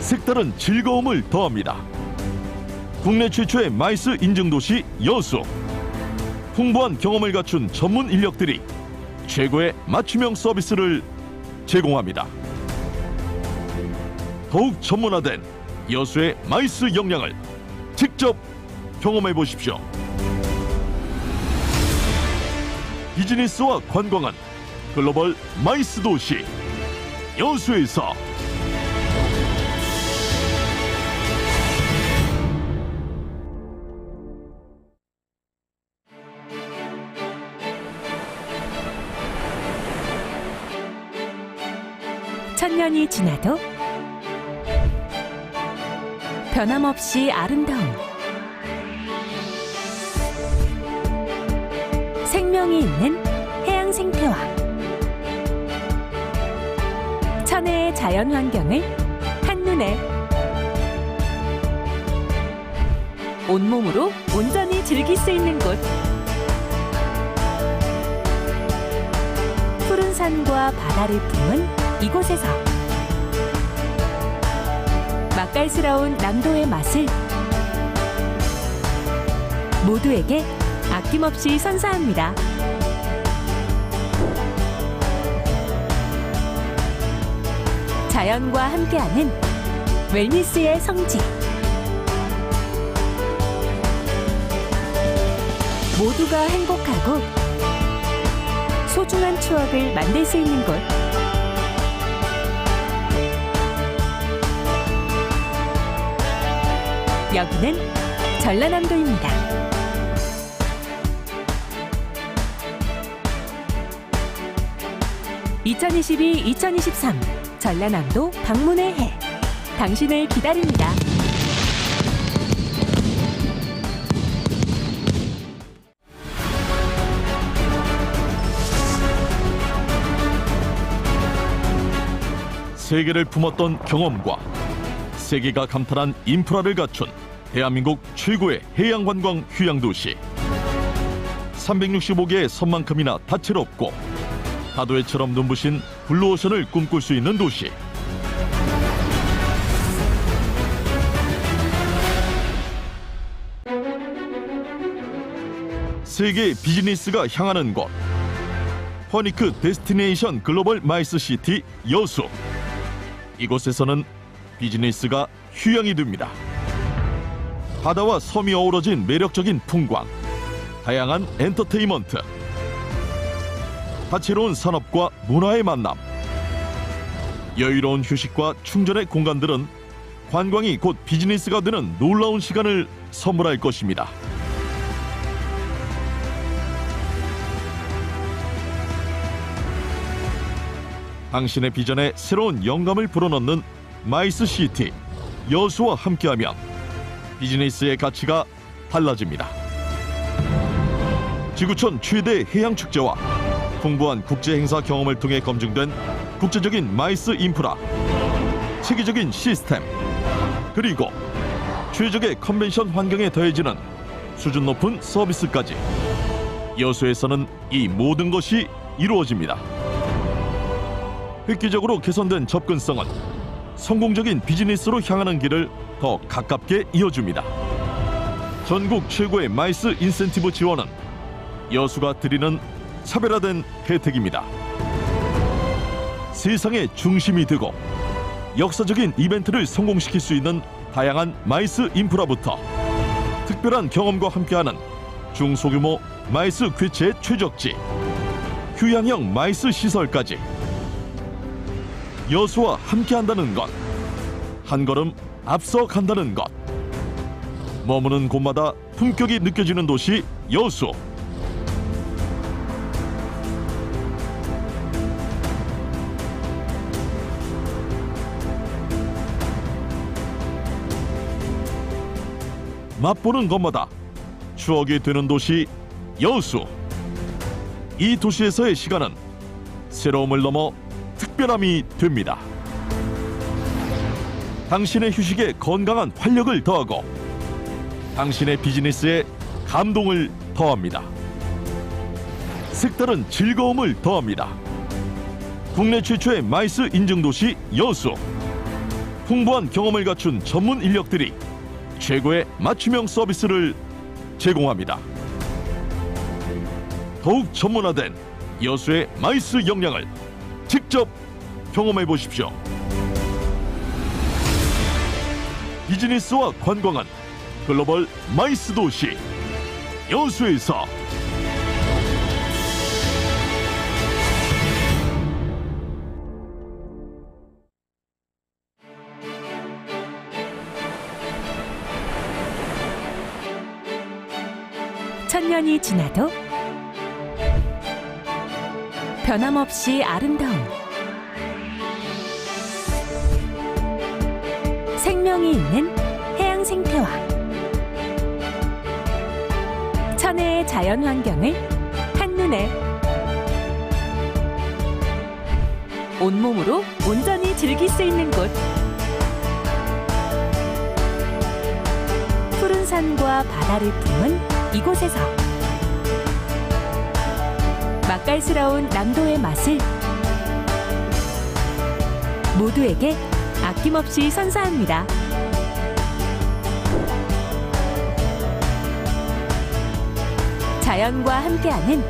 색다른 즐거움을 더합니다. 국내 최초의 마이스 인증도시 여수. 풍부한 경험을 갖춘 전문 인력들이 최고의 맞춤형 서비스를 제공합니다. 더욱 전문화된 여수의 마이스 역량을 직접 경험해 보십시오. 비즈니스와 관광은 글로벌 마이스 도시 여수에서. 천년이 지나도 변함없이 아름다움, 생명이 있는 해양 생태와 천혜의 자연 환경을 한눈에 온몸으로 온전히 즐길 수 있는 곳. 푸른 산과 바다를 품은 이곳에서 맛깔스러운 남도의 맛을 모두에게 아낌없이 선사합니다. 자연과 함께하는 웰니스의 성지. 모두가 행복하고 소중한 추억을 만들 수 있는 곳. 여기는 전라남도입니다. (2022-2023) 전라남도 방문의 해. 당신을 기다립니다. 세계를 품었던 경험과 세계가 감탄한 인프라를 갖춘 대한민국 최고의 해양관광 휴양도시, 365개의 섬만큼이나 다채롭고 다도해처럼 눈부신 블루오션을 꿈꿀 수 있는 도시, 세계 비즈니스가 향하는 곳, 퍼니크 데스티네이션 글로벌 마이스 시티 여수. 이곳에서는 비즈니스가 휴양이 됩니다. 바다와 섬이 어우러진 매력적인 풍광, 다양한 엔터테인먼트, 다채로운 산업과 문화의 만남, 여유로운 휴식과 충전의 공간들은 관광이 곧 비즈니스가 되는 놀라운 시간을 선물할 것입니다. 당신의 비전에 새로운 영감을 불어넣는 마이스 시티 여수와 함께하면 비즈니스의 가치가 달라집니다. 지구촌 최대 해양 축제와 풍부한 국제 행사 경험을 통해 검증된 국제적인 마이스 인프라, 체계적인 시스템, 그리고 최적의 컨벤션 환경에 더해지는 수준 높은 서비스까지 여수에서는 이 모든 것이 이루어집니다. 획기적으로 개선된 접근성은 성공적인 비즈니스로 향하는 길을 더 가깝게 이어줍니다. 전국 최고의 마이스 인센티브 지원은 여수가 드리는 차별화된 혜택입니다. 세상의 중심이 되고 역사적인 이벤트를 성공시킬 수 있는 다양한 마이스 인프라부터 특별한 경험과 함께하는 중소규모 마이스 괴체 최적지, 휴양형 마이스 시설까지 여수와 함께한다는 것, 한 걸음 앞서 간다는 것. 머무는 곳마다 품격이 느껴지는 도시 여수. 맛보는 것마다 추억이 되는 도시 여수. 이 도시에서의 시간은 새로움을 넘어 특별함이 됩니다. 당신의 휴식에 건강한 활력을 더하고 당신의 비즈니스에 감동을 더합니다. 색다른 즐거움을 더합니다. 국내 최초의 마이스 인증도시 여수. 풍부한 경험을 갖춘 전문 인력들이 최고의 맞춤형 서비스를 제공합니다. 더욱 전문화된 여수의 마이스 역량을 직접 경험해 보십시오. 비즈니스와 관광은 글로벌 마이스 도시 여수에서. 천년이 지나도 변함없이 아름다움, 생명이 있는 해양 생태와 천혜의 자연 환경을 한눈에 온몸으로 온전히 즐길 수 있는 곳, 푸른 산과 바다를 품은 이곳에서 맛깔스러운 남도의 맛을 모두에게 아낌없이 선사합니다. 자연과 함께하는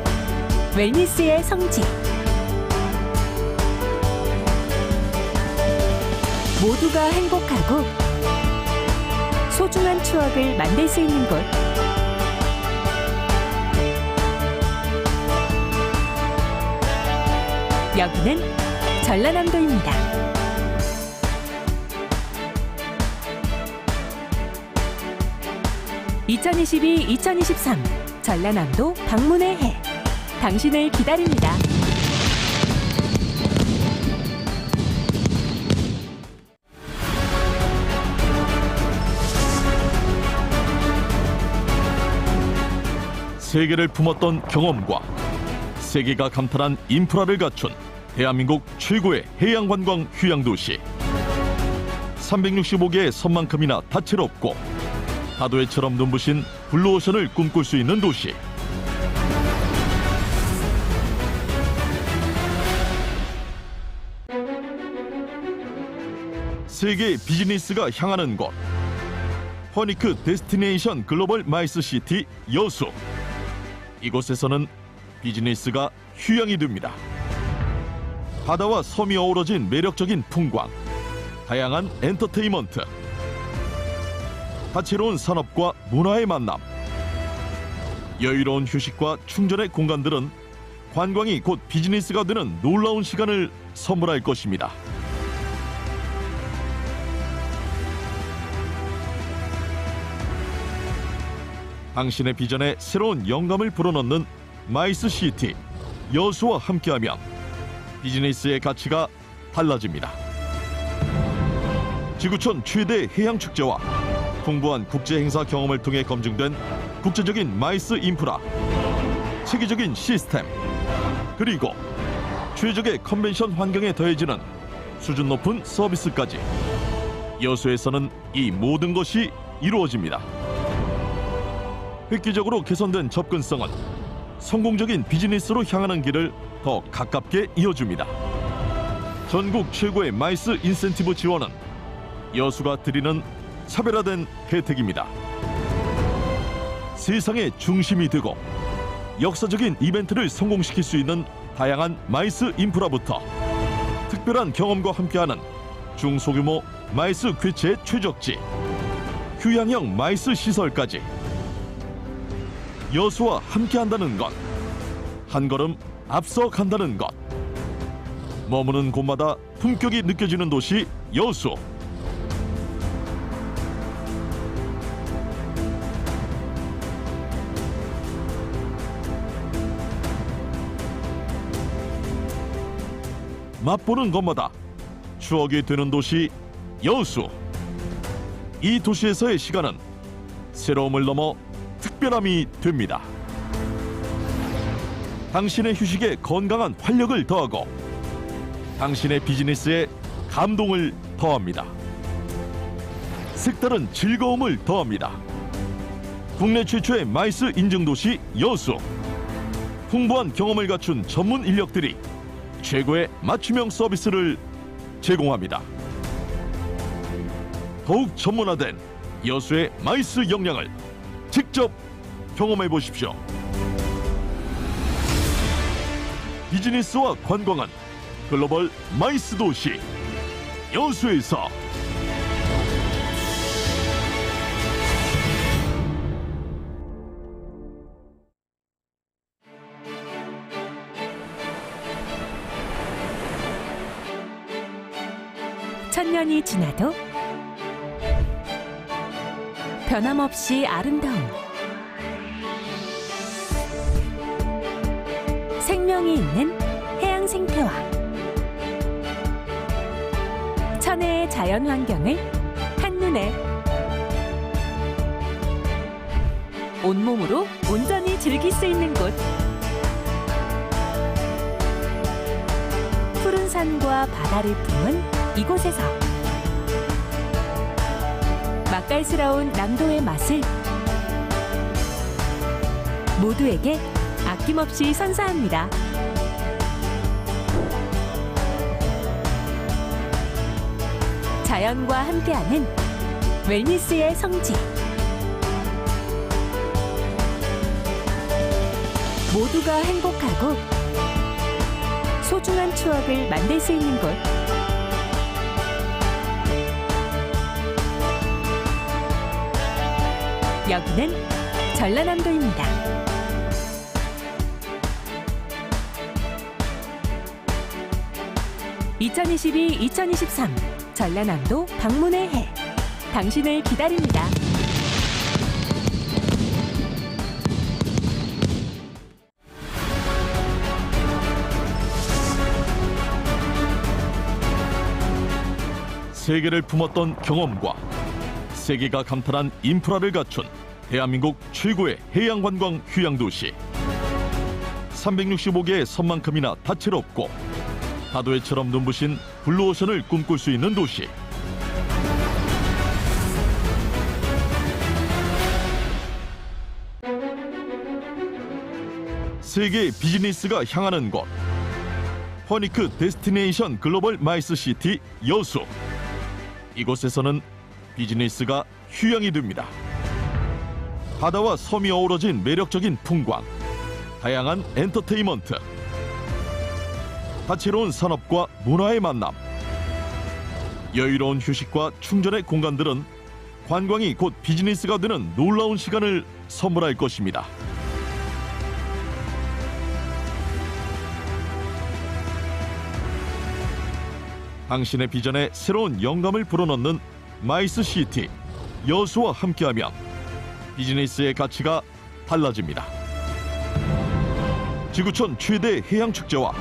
웰니스의 성지, 모두가 행복하고 소중한 추억을 만들 수 있는 곳, 여기는 전라남도입니다. (2022-2023) 전라남도 방문의 해, 당신을 기다립니다. 세계를 품었던 경험과 세계가 감탄한 인프라를 갖춘 대한민국 최고의 해양관광 휴양도시, 365개의 섬만큼이나 다채롭고 다도해처럼 눈부신 블루오션을 꿈꿀 수 있는 도시. 세계 비즈니스가 향하는 곳. 허니크 데스티네이션 글로벌 마이스 시티 여수. 이곳에서는 비즈니스가 휴양이 됩니다. 바다와 섬이 어우러진 매력적인 풍광, 다양한 엔터테인먼트, 다채로운 산업과 문화의 만남, 여유로운 휴식과 충전의 공간들은 관광이 곧 비즈니스가 되는 놀라운 시간을 선물할 것입니다. 당신의 비전에 새로운 영감을 불어넣는 마이스 시티 여수와 함께하면 비즈니스의 가치가 달라집니다. 지구촌 최대 해양 축제와 풍부한 국제 행사 경험을 통해 검증된 국제적인 마이스 인프라, 체계적인 시스템, 그리고 최적의 컨벤션 환경에 더해지는 수준 높은 서비스까지 여수에서는 이 모든 것이 이루어집니다. 획기적으로 개선된 접근성은 성공적인 비즈니스로 향하는 길을 더 가깝게 이어줍니다. 전국 최고의 마이스 인센티브 지원은 여수가 드리는 차별화된 혜택입니다. 세상의 중심이 되고 역사적인 이벤트를 성공시킬 수 있는 다양한 마이스 인프라부터 특별한 경험과 함께하는 중소규모 마이스 괴체 최적지, 휴양형 마이스 시설까지 여수와 함께한다는 것, 한 걸음 앞서 간다는 것. 머무는 곳마다 품격이 느껴지는 도시 여수. 맛보는 것마다 추억이 되는 도시 여수. 이 도시에서의 시간은 새로움을 넘어 특별함이 됩니다. 당신의 휴식에 건강한 활력을 더하고 당신의 비즈니스에 감동을 더합니다. 색다른 즐거움을 더합니다. 국내 최초의 마이스 인증도시 여수. 풍부한 경험을 갖춘 전문 인력들이 최고의 맞춤형 서비스를 제공합니다. 더욱 전문화된 여수의 마이스 역량을 직접 경험해 보십시오. 비즈니스와 관광은 글로벌 마이스 도시 여수에서. 천년이 지나도 변함없이 아름다움, 생명이 있는 해양 생태와 천혜의 자연 환경을 한눈에 온몸으로 온전히 즐길 수 있는 곳. 푸른 산과 바다를 품은 이곳에서 맛깔스러운 남도의 맛을 모두에게 아낌없이 선사합니다. 자연과 함께하는 웰니스의 성지. 모두가 행복하고 소중한 추억을 만들 수 있는 곳. 여기는 전라남도입니다. (2022-2023) 전라남도 방문의 해. 당신을 기다립니다. 세계를 품었던 경험과 세계가 감탄한 인프라를 갖춘 대한민국 최고의 해양관광 휴양도시. 365개의 섬만큼이나 다채롭고 다도해처럼 눈부신 블루오션을 꿈꿀 수 있는 도시. 세계 비즈니스가 향하는 곳, 퍼니크 데스티네이션 글로벌 마이스 시티 여수. 이곳에서는 비즈니스가 휴양이 됩니다. 바다와 섬이 어우러진 매력적인 풍광, 다양한 엔터테인먼트, 다채로운 산업과 문화의 만남, 여유로운 휴식과 충전의 공간들은 관광이 곧 비즈니스가 되는 놀라운 시간을 선물할 것입니다. 당신의 비전에 새로운 영감을 불어넣는 마이스 시티 여수와 함께하면 비즈니스의 가치가 달라집니다. 지구촌 최대 해양 축제와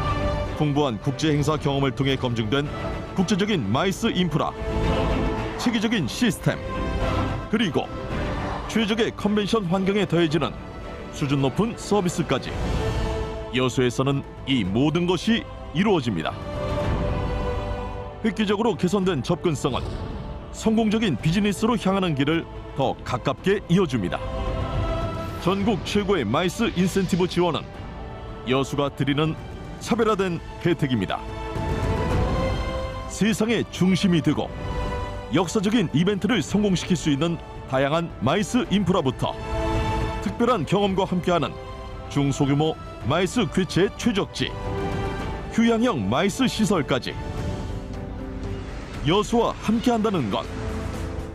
풍부한 국제 행사 경험을 통해 검증된 국제적인 마이스 인프라, 체계적인 시스템, 그리고 최적의 컨벤션 환경에 더해지는 수준 높은 서비스까지 여수에서는 이 모든 것이 이루어집니다. 획기적으로 개선된 접근성은 성공적인 비즈니스로 향하는 길을 더 가깝게 이어줍니다. 전국 최고의 마이스 인센티브 지원은 여수가 드리는 차별화된 혜택입니다. 세상의 중심이 되고 역사적인 이벤트를 성공시킬 수 있는 다양한 마이스 인프라부터 특별한 경험과 함께하는 중소규모 마이스 개최 최적지, 휴양형 마이스 시설까지 여수와 함께한다는 것,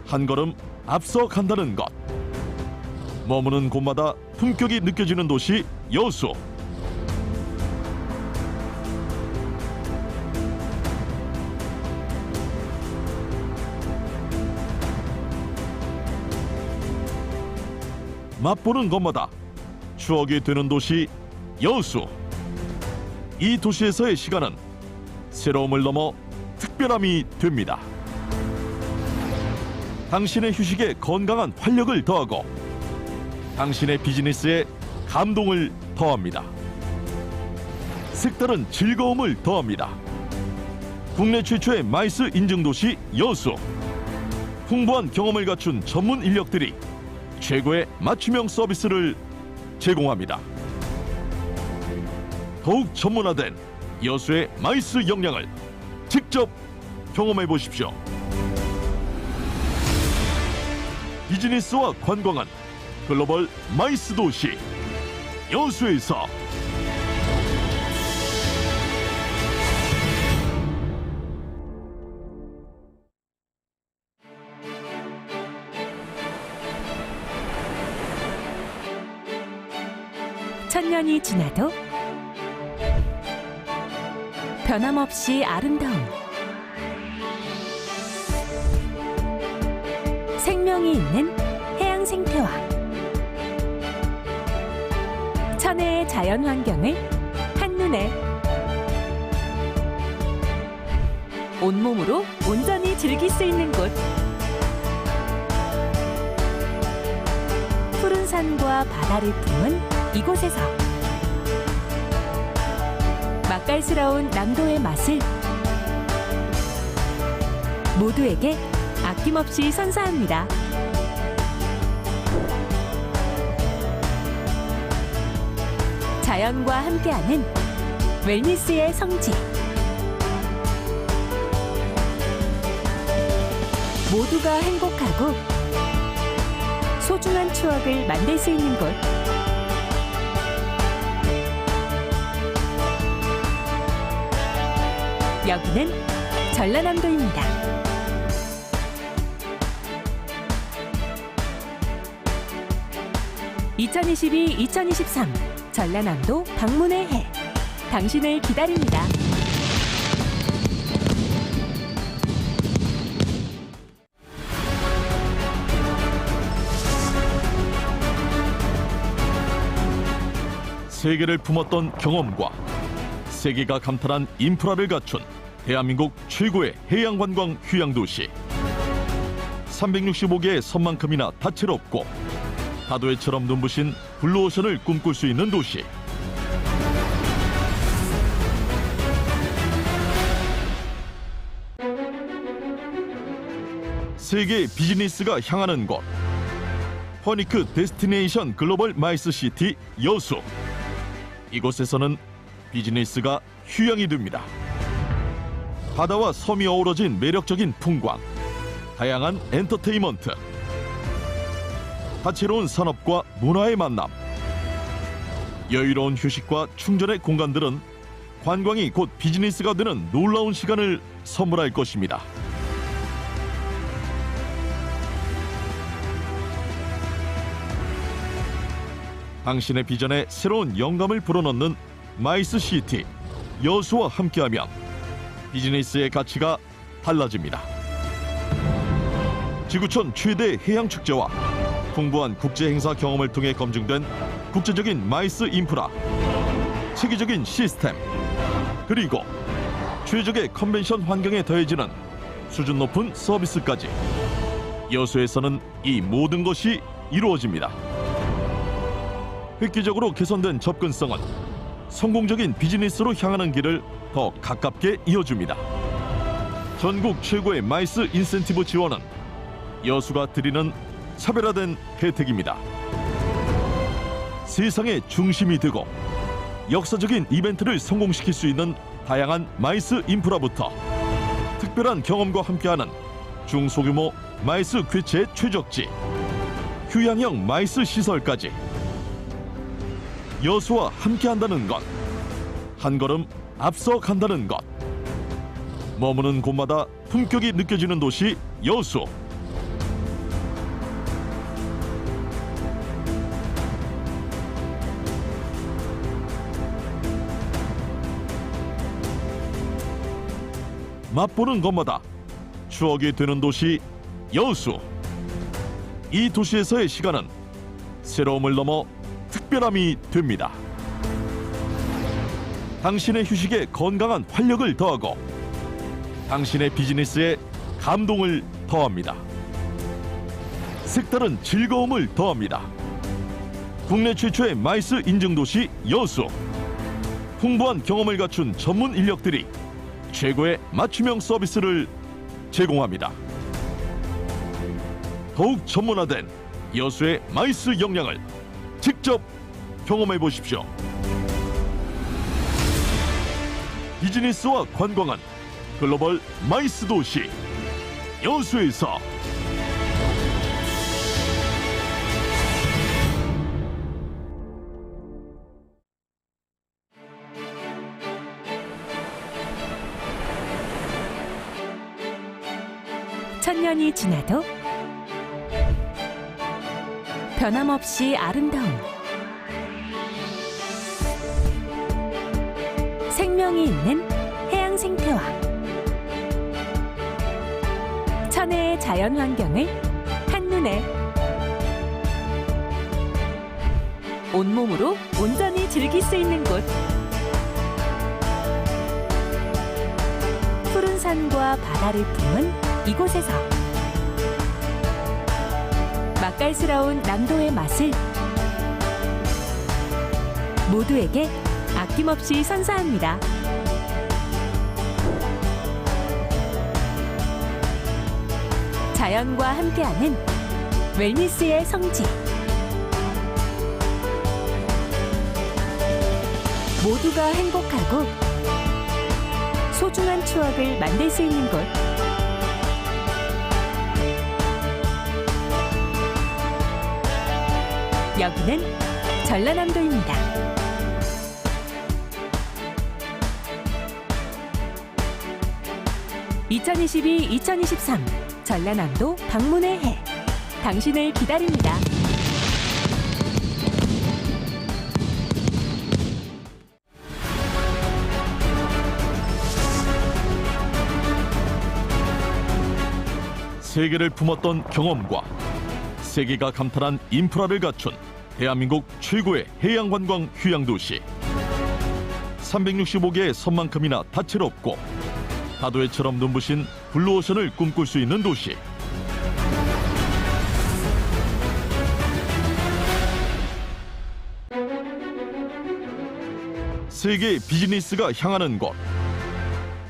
한 걸음 앞서 간다는 것. 머무는 곳마다 품격이 느껴지는 도시 여수. 맛보는 것마다 추억이 되는 도시 여수. 이 도시에서의 시간은 새로움을 넘어 특별함이 됩니다. 당신의 휴식에 건강한 활력을 더하고 당신의 비즈니스에 감동을 더합니다. 색다른 즐거움을 더합니다. 국내 최초의 마이스 인증도시 여수. 풍부한 경험을 갖춘 전문 인력들이 최고의 맞춤형 서비스를 제공합니다. 더욱 전문화된 여수의 마이스 역량을 직접 경험해 보십시오. 비즈니스와 관광은 글로벌 마이스 도시 여수에서. 천년이 지나도 변함없이 아름다움, 생명이 있는 해양 생태와 천혜의 자연 환경을 한눈에 온몸으로 온전히 즐길 수 있는 곳. 푸른 산과 바다를 품은 이곳에서 맛깔스러운 남도의 맛을 모두에게 아낌없이 선사합니다. 자연과 함께하는 웰니스의 성지. 모두가 행복하고 소중한 추억을 만들 수 있는 곳. 여기는 전라남도입니다. (2022-2023) 전라남도 방문의 해. 당신을 기다립니다. 세계를 품었던 경험과 세계가 감탄한 인프라를 갖춘 대한민국 최고의 해양관광 휴양도시. 365개의 섬만큼이나 다채롭고 다도해처럼 눈부신 블루오션을 꿈꿀 수 있는 도시. 세계 비즈니스가 향하는 곳, 퍼니크 데스티네이션 글로벌 마이스 시티 여수. 이곳에서는 비즈니스가 휴양이 됩니다. 바다와 섬이 어우러진 매력적인 풍광, 다양한 엔터테인먼트, 다채로운 산업과 문화의 만남, 여유로운 휴식과 충전의 공간들은 관광이 곧 비즈니스가 되는 놀라운 시간을 선물할 것입니다. 당신의 비전에 새로운 영감을 불어넣는 마이스시티 여수와 함께하면 비즈니스의 가치가 달라집니다. 지구촌 최대 해양 축제와 풍부한 국제 행사 경험을 통해 검증된 국제적인 마이스 인프라, 체계적인 시스템, 그리고 최적의 컨벤션 환경에 더해지는 수준 높은 서비스까지 여수에서는 이 모든 것이 이루어집니다. 획기적으로 개선된 접근성은 성공적인 비즈니스로 향하는 길을 더 가깝게 이어줍니다. 전국 최고의 마이스 인센티브 지원은 여수가 드리는 차별화된 혜택입니다. 세상의 중심이 되고 역사적인 이벤트를 성공시킬 수 있는 다양한 마이스 인프라부터 특별한 경험과 함께하는 중소규모 마이스 괴체 최적지, 휴양형 마이스 시설까지 여수와 함께한다는 것, 한 걸음 앞서 간다는 것. 머무는 곳마다 품격이 느껴지는 도시 여수. 맛보는 것마다 추억이 되는 도시 여수. 이 도시에서의 시간은 새로움을 넘어 특별함이 됩니다. 당신의 휴식에 건강한 활력을 더하고 당신의 비즈니스에 감동을 더합니다. 색다른 즐거움을 더합니다. 국내 최초의 마이스 인증도시 여수. 풍부한 경험을 갖춘 전문 인력들이 최고의 맞춤형 서비스를 제공합니다. 더욱 전문화된 여수의 마이스 역량을 직접 경험해 보십시오. 비즈니스와 관광은 글로벌 마이스 도시 여수에서. 천년이 지나도 변함없이 아름다움, 생명이 있는 해양 생태와 천혜의 자연 환경을 한눈에 온몸으로 온전히 즐길 수 있는 곳. 푸른 산과 바다를 품은 이곳에서 맛깔스러운 남도의 맛을 모두에게 아낌없이 선사합니다. 자연과 함께하는 웰니스의 성지. 모두가 행복하고 소중한 추억을 만들 수 있는 곳. 여기는 전라남도입니다. (2022-2023) 전라남도 방문의 해. 당신을 기다립니다. 세계를 품었던 경험과 세계가 감탄한 인프라를 갖춘 대한민국 최고의 해양관광 휴양도시. 365개의 섬만큼이나 다채롭고 다도해처럼 눈부신 블루오션을 꿈꿀 수 있는 도시. 세계 비즈니스가 향하는 곳.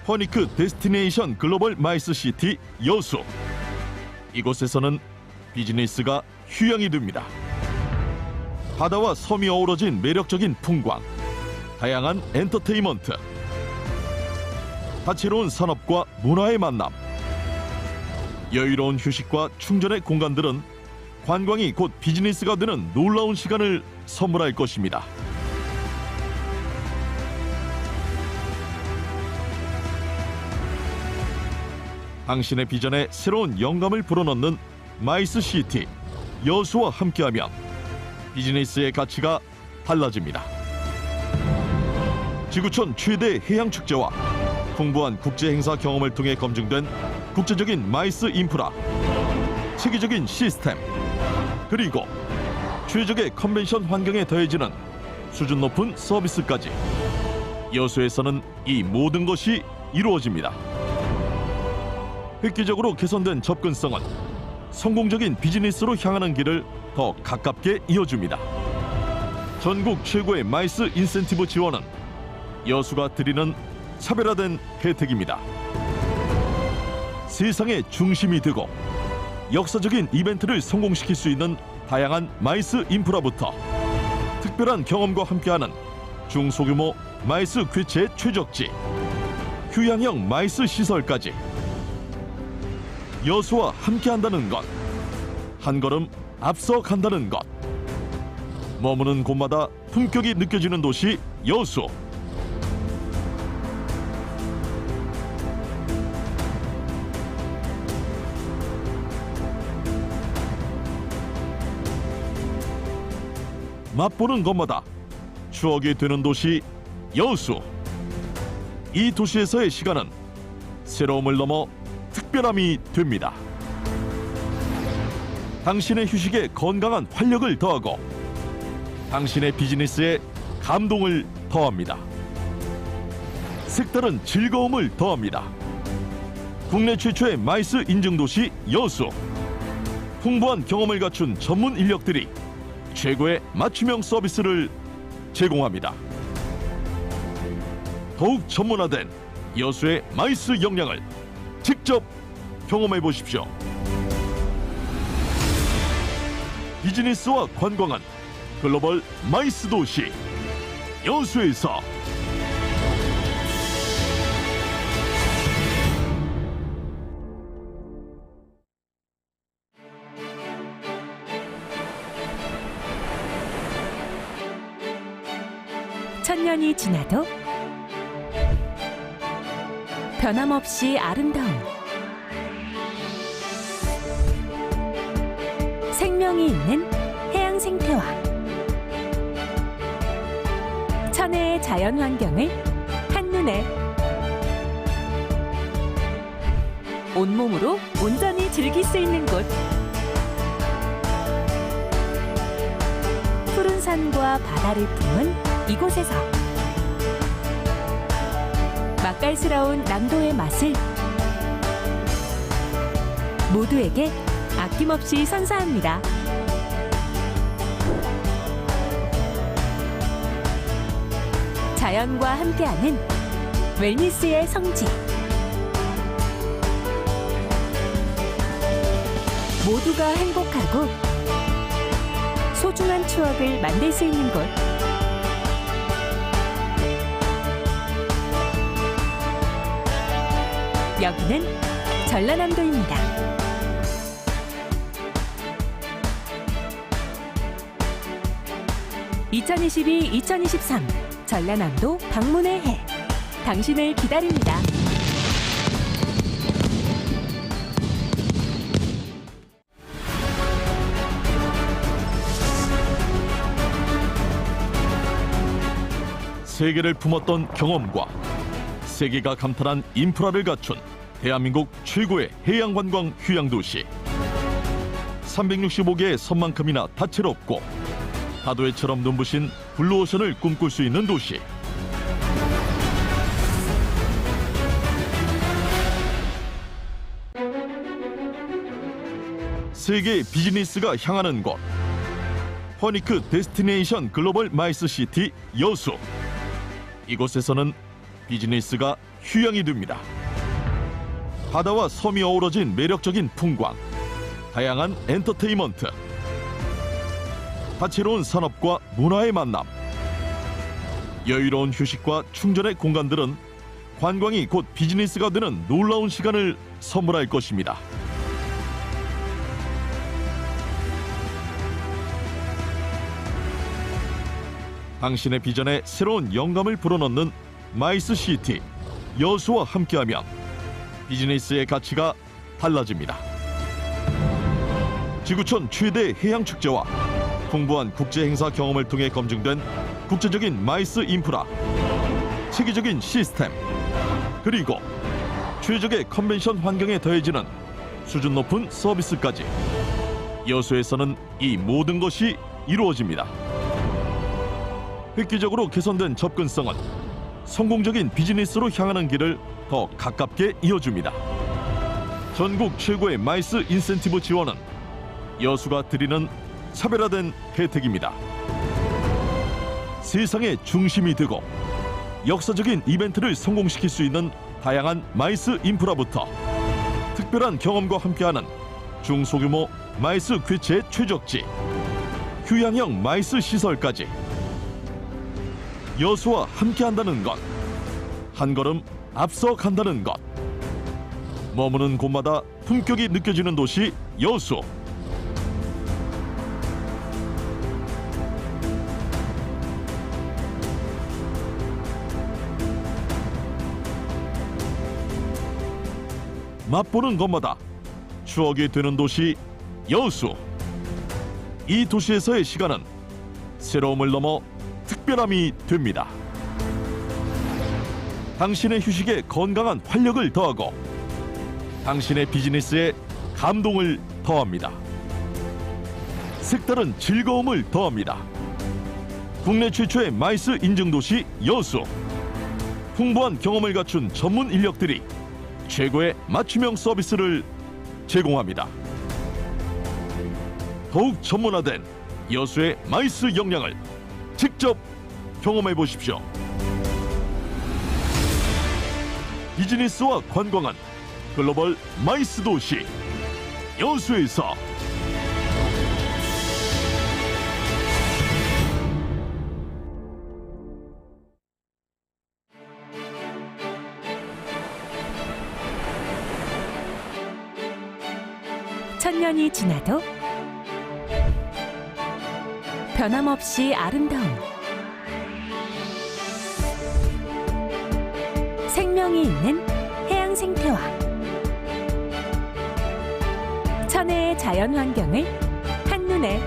허니크 데스티네이션 글로벌 마이스시티 여수. 이곳에서는 비즈니스가 휴양이 됩니다. 바다와 섬이 어우러진 매력적인 풍광, 다양한 엔터테인먼트, 다채로운 산업과 문화의 만남, 여유로운 휴식과 충전의 공간들은 관광이 곧 비즈니스가 되는 놀라운 시간을 선물할 것입니다. 당신의 비전에 새로운 영감을 불어넣는 마이스시티 여수와 함께하면 비즈니스의 가치가 달라집니다. 지구촌 최대 해양축제와 풍부한 국제행사 경험을 통해 검증된 국제적인 마이스 인프라, 체계적인 시스템, 그리고 최적의 컨벤션 환경에 더해지는 수준 높은 서비스까지 여수에서는 이 모든 것이 이루어집니다. 획기적으로 개선된 접근성은 성공적인 비즈니스로 향하는 길을 더 가깝게 이어줍니다. 전국 최고의 마이스 인센티브 지원은 여수가 드리는 차별화된 혜택입니다. 세상의 중심이 되고 역사적인 이벤트를 성공시킬 수 있는 다양한 마이스 인프라부터 특별한 경험과 함께하는 중소규모 마이스 괴체 최적지, 휴양형 마이스 시설까지 여수와 함께한다는 것, 한 걸음 앞서 간다는 것. 머무는 곳마다 품격이 느껴지는 도시 여수. 맛보는 것마다 추억이 되는 도시 여수. 이 도시에서의 시간은 새로움을 넘어 특별함이 됩니다. 당신의 휴식에 건강한 활력을 더하고 당신의 비즈니스에 감동을 더합니다. 색다른 즐거움을 더합니다. 국내 최초의 마이스 인증도시 여수. 풍부한 경험을 갖춘 전문 인력들이 최고의 맞춤형 서비스를 제공합니다. 더욱 전문화된 여수의 마이스 역량을 직접 경험해 보십시오. 비즈니스와 관광은 글로벌 마이스 도시 여수에서. 천년이 지나도 변함없이 아름다움, 생명이 있는 해양 생태와 천혜의 자연 환경을 한눈에 온몸으로 온전히 즐길 수 있는 곳. 푸른 산과 바다를 품은 이곳에서 맛깔스러운 남도의 맛을 모두에게 아낌없이 선사합니다. 자연과 함께하는 웰니스의 성지. 모두가 행복하고 소중한 추억을 만들 수 있는 곳. 여기는 전라남도입니다. (2022-2023) 전라남도 방문의 해. 당신을 기다립니다. 세계를 품었던 경험과 세계가 감탄한 인프라를 갖춘 대한민국 최고의 해양관광 휴양도시. 365개의 섬만큼이나 다채롭고 다도해처럼 눈부신 블루오션을 꿈꿀 수 있는 도시. 세계 비즈니스가 향하는 곳. 허니크 데스티네이션 글로벌 마이스 시티 여수. 이곳에서는 비즈니스가 휴양이 됩니다. 바다와 섬이 어우러진 매력적인 풍광, 다양한 엔터테인먼트, 다채로운 산업과 문화의 만남, 여유로운 휴식과 충전의 공간들은 관광이 곧 비즈니스가 되는 놀라운 시간을 선물할 것입니다. 당신의 비전에 새로운 영감을 불어넣는 마이스 시티 여수와 함께하면 비즈니스의 가치가 달라집니다. 지구촌 최대 해양 축제와 풍부한 국제 행사 경험을 통해 검증된 국제적인 마이스 인프라, 체계적인 시스템, 그리고 최적의 컨벤션 환경에 더해지는 수준 높은 서비스까지 여수에서는 이 모든 것이 이루어집니다. 획기적으로 개선된 접근성은 성공적인 비즈니스로 향하는 길을 더 가깝게 이어줍니다. 전국 최고의 마이스 인센티브 지원은 여수가 드리는 차별화된 혜택입니다. 세상의 중심이 되고 역사적인 이벤트를 성공시킬 수 있는 다양한 마이스 인프라부터 특별한 경험과 함께하는 중소규모 마이스 괴체 최적지, 휴양형 마이스 시설까지 여수와 함께한다는 것, 한 걸음 앞서 간다는 것. 머무는 곳마다 품격이 느껴지는 도시 여수. 맛보는 것마다 추억이 되는 도시 여수. 이 도시에서의 시간은 새로움을 넘어 특별함이 됩니다. 당신의 휴식에 건강한 활력을 더하고 당신의 비즈니스에 감동을 더합니다. 색다른 즐거움을 더합니다. 국내 최초의 마이스 인증도시 여수. 풍부한 경험을 갖춘 전문 인력들이 최고의 맞춤형 서비스를 제공합니다. 더욱 전문화된 여수의 마이스 역량을 직접 경험해 보십시오. 비즈니스와 관광은 글로벌 마이스 도시 여수에서. 천년이 지나도 변함없이 아름다움, 생명이 있는 해양 생태와 천혜의 자연 환경을 한눈에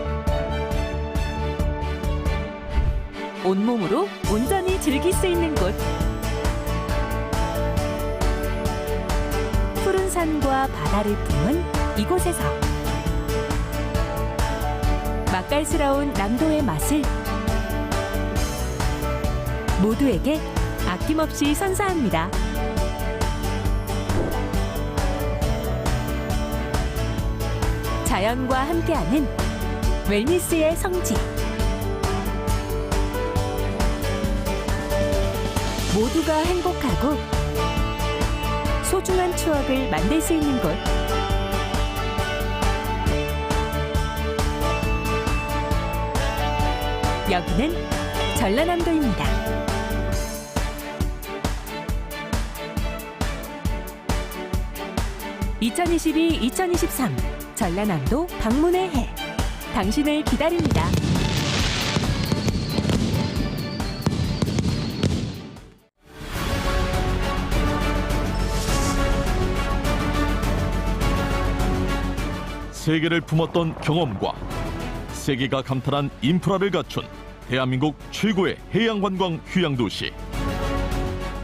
온몸으로 온전히 즐길 수 있는 곳. 푸른 산과 바다를 품은 이곳에서 맛깔스러운 남도의 맛을 모두에게 아낌없이 선사합니다. 자연과 함께하는 웰니스의 성지. 모두가 행복하고 소중한 추억을 만들 수 있는 곳. 여기는 전라남도입니다. (2022-2023) 전라남도 방문의 해. 당신을 기다립니다. 세계를 품었던 경험과 세계가 감탄한 인프라를 갖춘 대한민국 최고의 해양관광 휴양도시.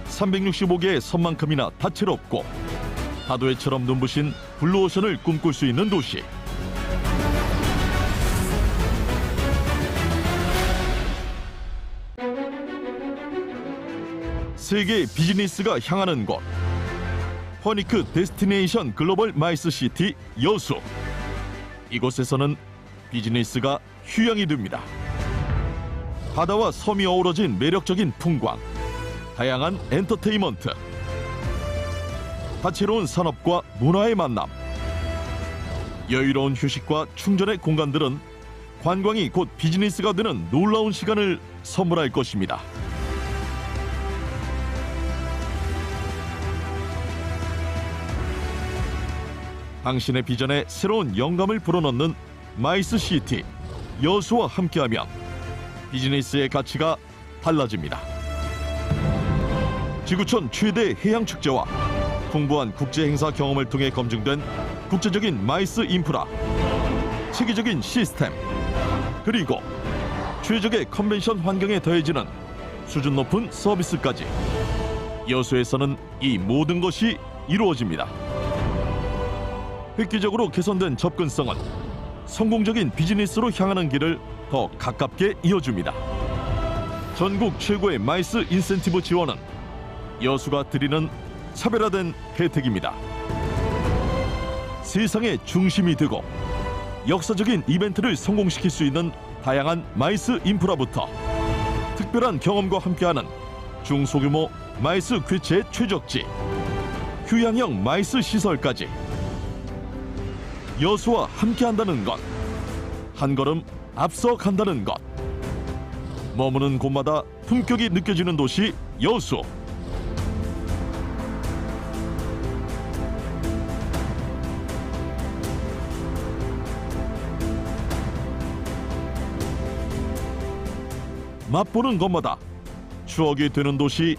365개의 섬만큼이나 다채롭고 파도에처럼 눈부신 블루오션을 꿈꿀 수 있는 도시. 세계의 비즈니스가 향하는 곳. 허니크 데스티네이션 글로벌 마이스 시티 여수. 이곳에서는 비즈니스가 휴양이 됩니다. 바다와 섬이 어우러진 매력적인 풍광, 다양한 엔터테인먼트, 다채로운 산업과 문화의 만남, 여유로운 휴식과 충전의 공간들은 관광이 곧 비즈니스가 되는 놀라운 시간을 선물할 것입니다. 당신의 비전에 새로운 영감을 불어넣는 마이스 시티 여수와 함께하면 비즈니스의 가치가 달라집니다. 지구촌 최대 해양 축제와 풍부한 국제 행사 경험을 통해 검증된 국제적인 마이스 인프라, 체계적인 시스템, 그리고 최적의 컨벤션 환경에 더해지는 수준 높은 서비스까지 여수에서는 이 모든 것이 이루어집니다. 획기적으로 개선된 접근성은 성공적인 비즈니스로 향하는 길을 더 가깝게 이어줍니다. 전국 최고의 마이스 인센티브 지원은 여수가 드리는 차별화된 혜택입니다. 세상의 중심이 되고 역사적인 이벤트를 성공시킬 수 있는 다양한 마이스 인프라부터 특별한 경험과 함께하는 중소규모 마이스 괴체 최적지, 휴양형 마이스 시설까지 여수와 함께한다는 것, 한 걸음 앞서 간다는 것. 머무는 곳마다 품격이 느껴지는 도시 여수. 맛보는 것마다 추억이 되는 도시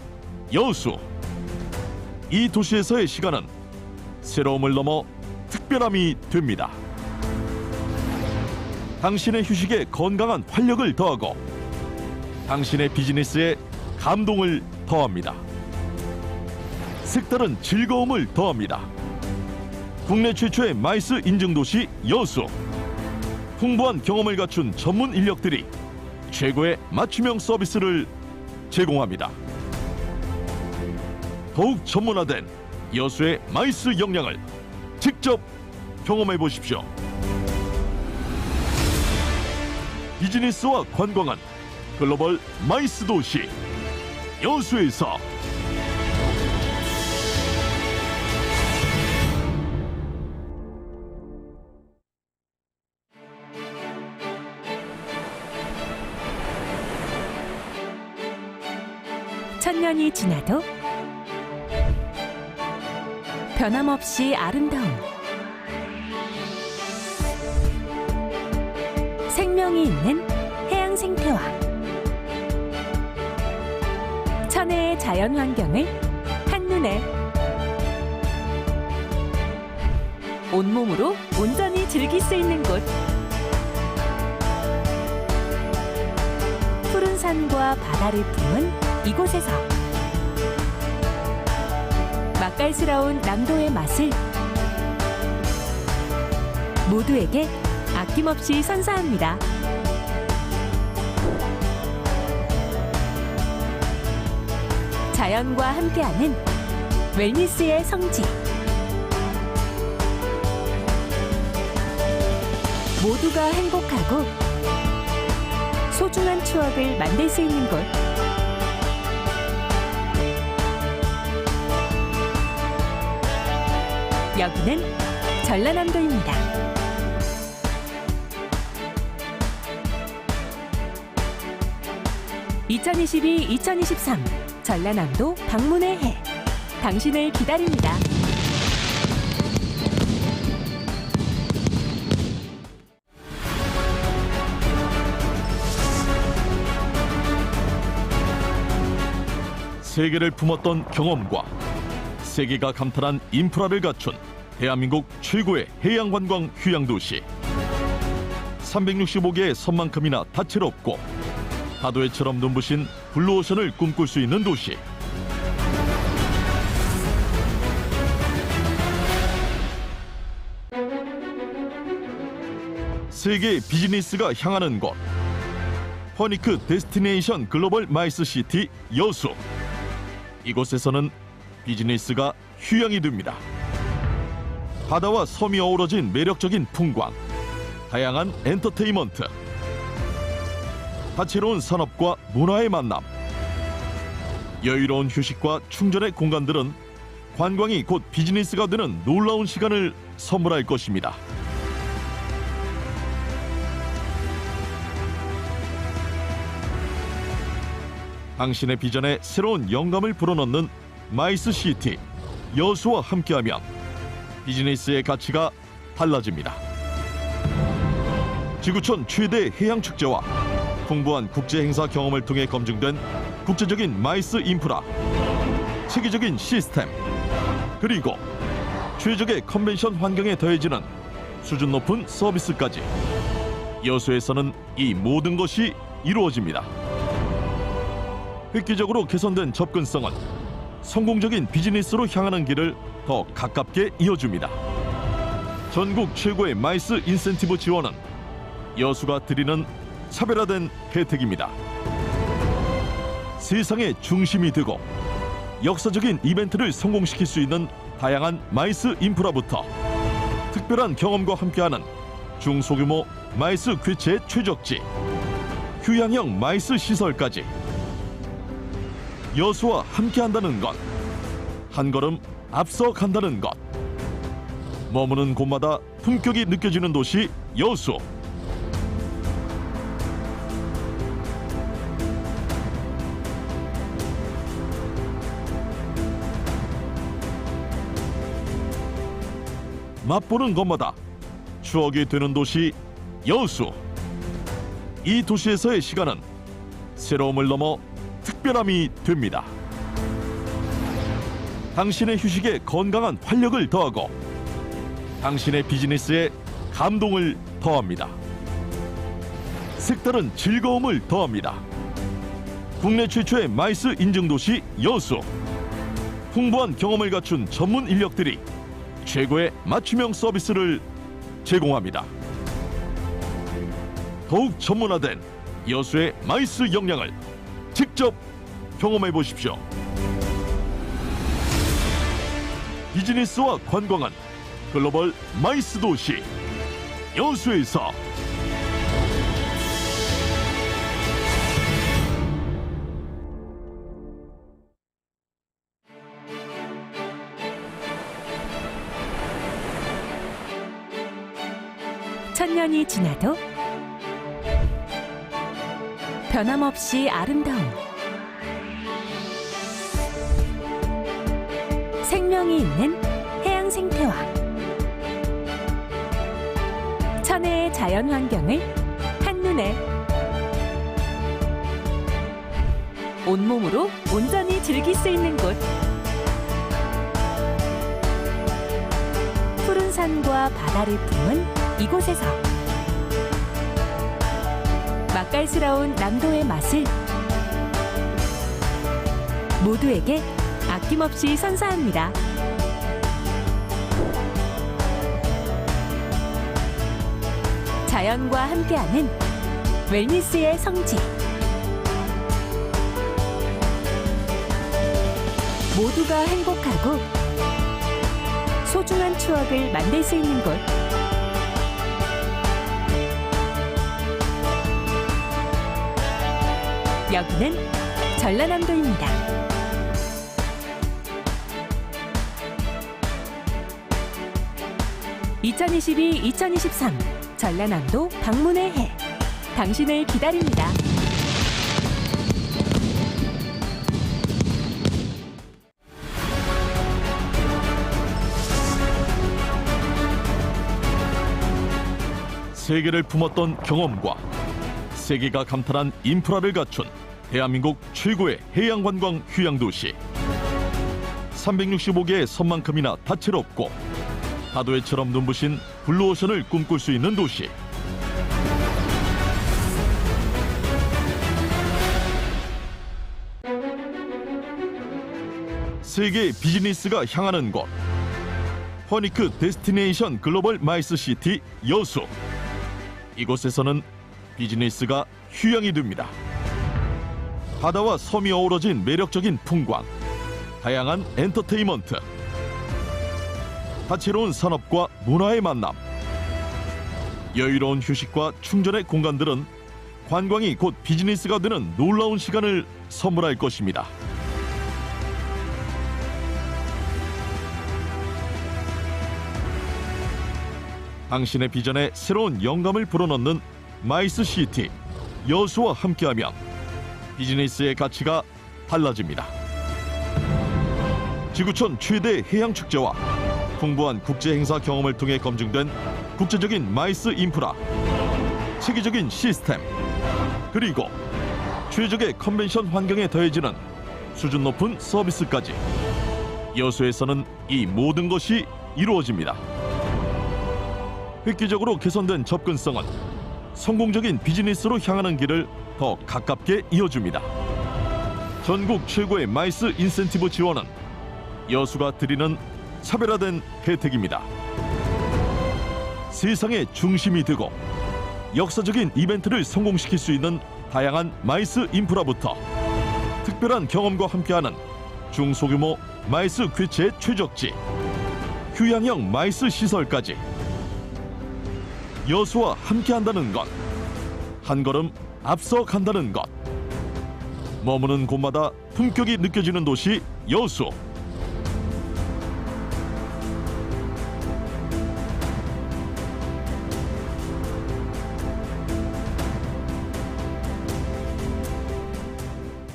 여수. 이 도시에서의 시간은 새로움을 넘어 특별함이 됩니다. 당신의 휴식에 건강한 활력을 더하고 당신의 비즈니스에 감동을 더합니다. 색다른 즐거움을 더합니다. 국내 최초의 마이스 인증도시 여수. 풍부한 경험을 갖춘 전문 인력들이 최고의 맞춤형 서비스를 제공합니다. 더욱 전문화된 여수의 마이스 역량을 직접 경험해 보십시오. 비즈니스와 관광은 글로벌 마이스 도시 여수에서. 천년이 지나도 변함없이 아름다움, 생명이 있는 해양 생태와 천혜의 자연 환경을 한눈에 온몸으로 온전히 즐길 수 있는 곳. 푸른 산과 바다를 품은 이곳에서 맛깔스러운 남도의 맛을 모두에게 아낌없이 선사합니다. 자연과 함께하는 웰니스의 성지. 모두가 행복하고 소중한 추억을 만들 수 있는 곳. 여기는 전라남도입니다. (2022-2023) 전라남도 방문의 해. 당신을 기다립니다. 세계를 품었던 경험과 세계가 감탄한 인프라를 갖춘 대한민국 최고의 해양관광 휴양도시. 365개의 섬만큼이나 다채롭고 파도에처럼 눈부신 블루오션을 꿈꿀 수 있는 도시. 세계 비즈니스가 향하는 곳. 퍼니크 데스티네이션 글로벌 마이스 시티 여수. 이곳에서는 비즈니스가 휴양이 됩니다. 바다와 섬이 어우러진 매력적인 풍광, 다양한 엔터테인먼트, 다채로운 산업과 문화의 만남, 여유로운 휴식과 충전의 공간들은 관광이 곧 비즈니스가 되는 놀라운 시간을 선물할 것입니다. 당신의 비전에 새로운 영감을 불어넣는 마이스 시티 여수와 함께하면 비즈니스의 가치가 달라집니다. 지구촌 최대 해양 축제와 풍부한 국제 행사 경험을 통해 검증된 국제적인 마이스 인프라, 체계적인 시스템, 그리고 최적의 컨벤션 환경에 더해지는 수준 높은 서비스까지 여수에서는 이 모든 것이 이루어집니다. 획기적으로 개선된 접근성은 성공적인 비즈니스로 향하는 길을 더 가깝게 이어줍니다. 전국 최고의 마이스 인센티브 지원은 여수가 드리는 차별화된 혜택입니다. 세상의 중심이 되고 역사적인 이벤트를 성공시킬 수 있는 다양한 마이스 인프라부터 특별한 경험과 함께하는 중소규모 마이스 괴체 최적지, 휴양형 마이스 시설까지 여수와 함께한다는 것, 한 걸음 앞서 간다는 것. 머무는 곳마다 품격이 느껴지는 도시 여수. 맛보는 것마다 추억이 되는 도시 여수. 이 도시에서의 시간은 새로움을 넘어 특별함이 됩니다. 당신의 휴식에 건강한 활력을 더하고 당신의 비즈니스에 감동을 더합니다. 색다른 즐거움을 더합니다. 국내 최초의 마이스 인증도시 여수. 풍부한 경험을 갖춘 전문 인력들이 최고의 맞춤형 서비스를 제공합니다. 더욱 전문화된 여수의 마이스 역량을 직접 경험해 보십시오. 비즈니스와 관광은 글로벌 마이스 도시 여수에서. 천년이 지나도 변함없이 아름다움, 생명이 있는 해양 생태와 천혜의 자연 환경을 한눈에 온몸으로 온전히 즐길 수 있는 곳. 푸른 산과 바다를 품은 이곳에서 맛깔스러운 남도의 맛을 모두에게 아낌없이 선사합니다. 자연과 함께하는 웰니스의 성지. 모두가 행복하고 소중한 추억을 만들 수 있는 곳. 여기는 전라남도입니다. (2022-2023) 전라남도 방문의 해. 당신을 기다립니다. 세계를 품었던 경험과 세계가 감탄한 인프라를 갖춘 대한민국 최고의 해양관광 휴양도시. 365개의 섬만큼이나 다채롭고 파도회처럼 눈부신 블루오션을 꿈꿀 수 있는 도시. 세계의 비즈니스가 향하는 곳. 허니크 데스티네이션 글로벌 마이스 시티 여수. 이곳에서는 비즈니스가 휴양이 됩니다. 바다와 섬이 어우러진 매력적인 풍광, 다양한 엔터테인먼트, 다채로운 산업과 문화의 만남, 여유로운 휴식과 충전의 공간들은 관광이 곧 비즈니스가 되는 놀라운 시간을 선물할 것입니다. 당신의 비전에 새로운 영감을 불어넣는 마이스 시티 여수와 함께하면 비즈니스의 가치가 달라집니다. 지구촌 최대 해양 축제와 풍부한 국제 행사 경험을 통해 검증된 국제적인 마이스 인프라, 체계적인 시스템, 그리고 최적의 컨벤션 환경에 더해지는 수준 높은 서비스까지 여수에서는 이 모든 것이 이루어집니다. 획기적으로 개선된 접근성은 성공적인 비즈니스로 향하는 길을 더 가깝게 이어줍니다. 전국 최고의 마이스 인센티브 지원은 여수가 드리는 차별화된 혜택입니다. 세상의 중심이 되고 역사적인 이벤트를 성공시킬 수 있는 다양한 마이스 인프라부터 특별한 경험과 함께하는 중소규모 마이스 괴체 최적지, 휴양형 마이스 시설까지 여수와 함께한다는 것, 한 걸음 앞서 간다는 것. 머무는 곳마다 품격이 느껴지는 도시 여수.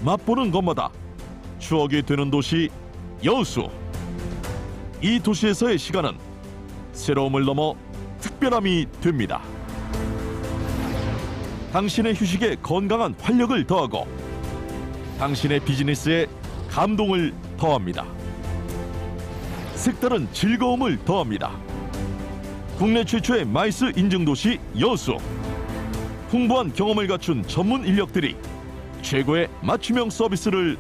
맛보는 것마다 추억이 되는 도시 여수. 이 도시에서의 시간은 새로움을 넘어 특별함이 됩니다. 당신의 휴식에 건강한 활력을 더하고 당신의 비즈니스에 감동을 더합니다. 색다른 즐거움을 더합니다. 국내 최초의 마이스 인증도시 여수. 풍부한 경험을 갖춘 전문 인력들이 최고의 맞춤형 서비스를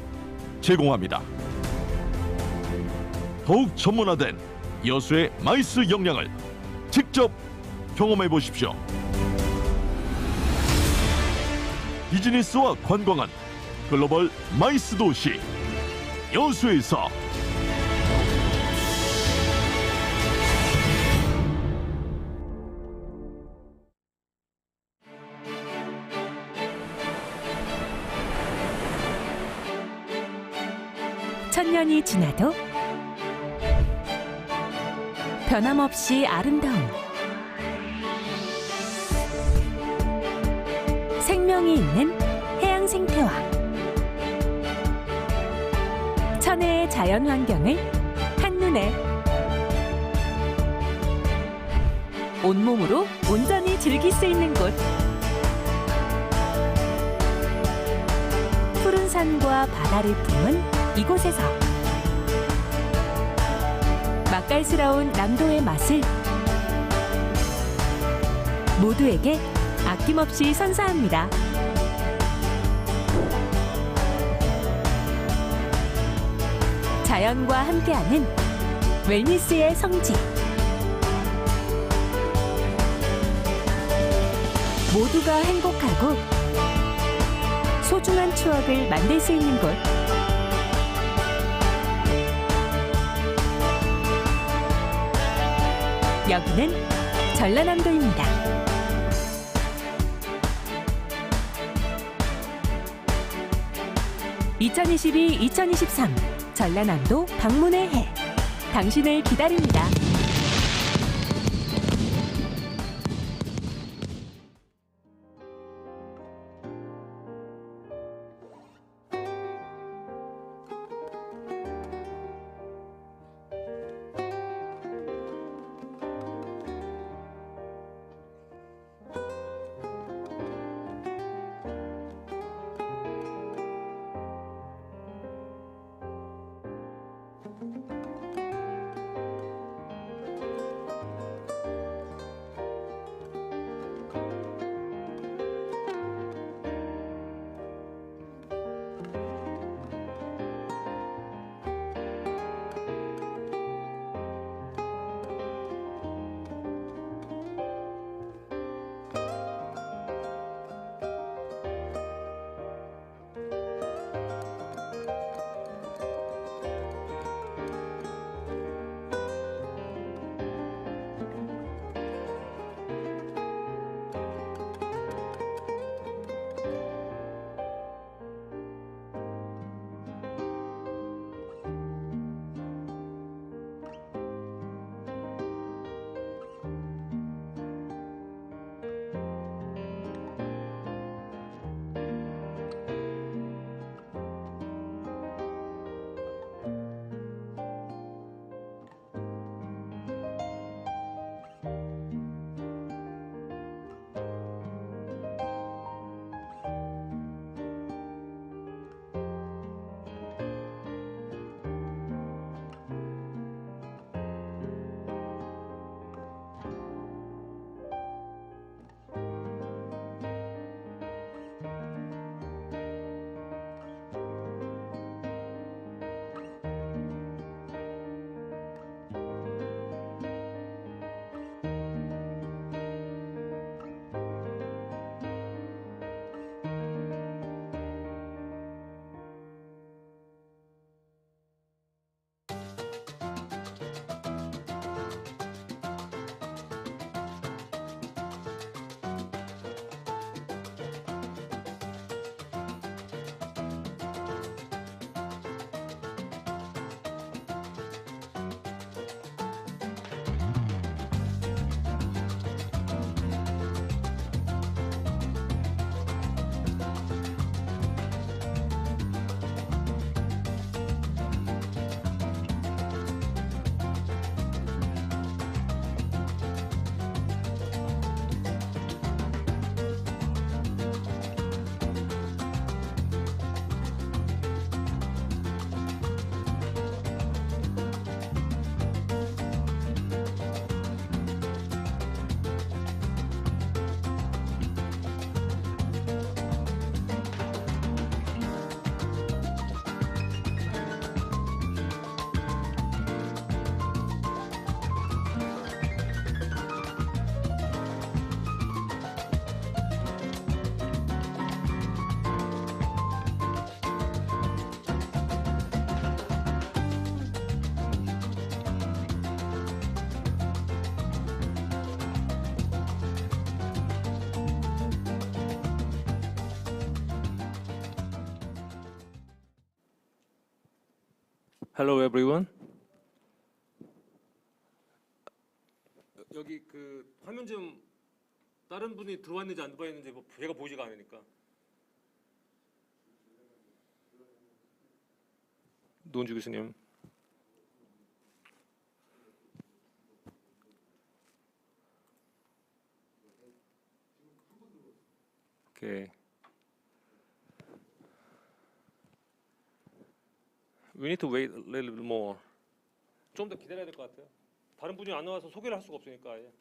제공합니다. 더욱 전문화된 여수의 마이스 역량을 직접 경험해 보십시오. 비즈니스와 관광은 글로벌 마이스 도시 여수에서. 천년이 지나도 변함없이 아름다움, 생명이 있는 해양 생태와 천혜의 자연 환경을 한눈에 온몸으로 온전히 즐길 수 있는 곳. 푸른 산과 바다를 품은 이곳에서 맛깔스러운 남도의 맛을 모두에게 아낌없이 선사합니다. 자연과 함께하는 웰니스의 성지. 모두가 행복하고 소중한 추억을 만들 수 있는 곳. 여기는 전라남도입니다. (2022-2023) 전라남도 방문의 해. 당신을 기다립니다. Hello everyone. 여기 그 화면 좀 다른 분이 들어왔는지 안 들어왔는지 뭐 제가 보지가 않으니까. 노은주 교수님. 오케이. We need to wait a little bit more. 좀 더 기다려야 될 것 같아요. 다른 분이 안 나와서 소개를 할 수가 없으니까. 예.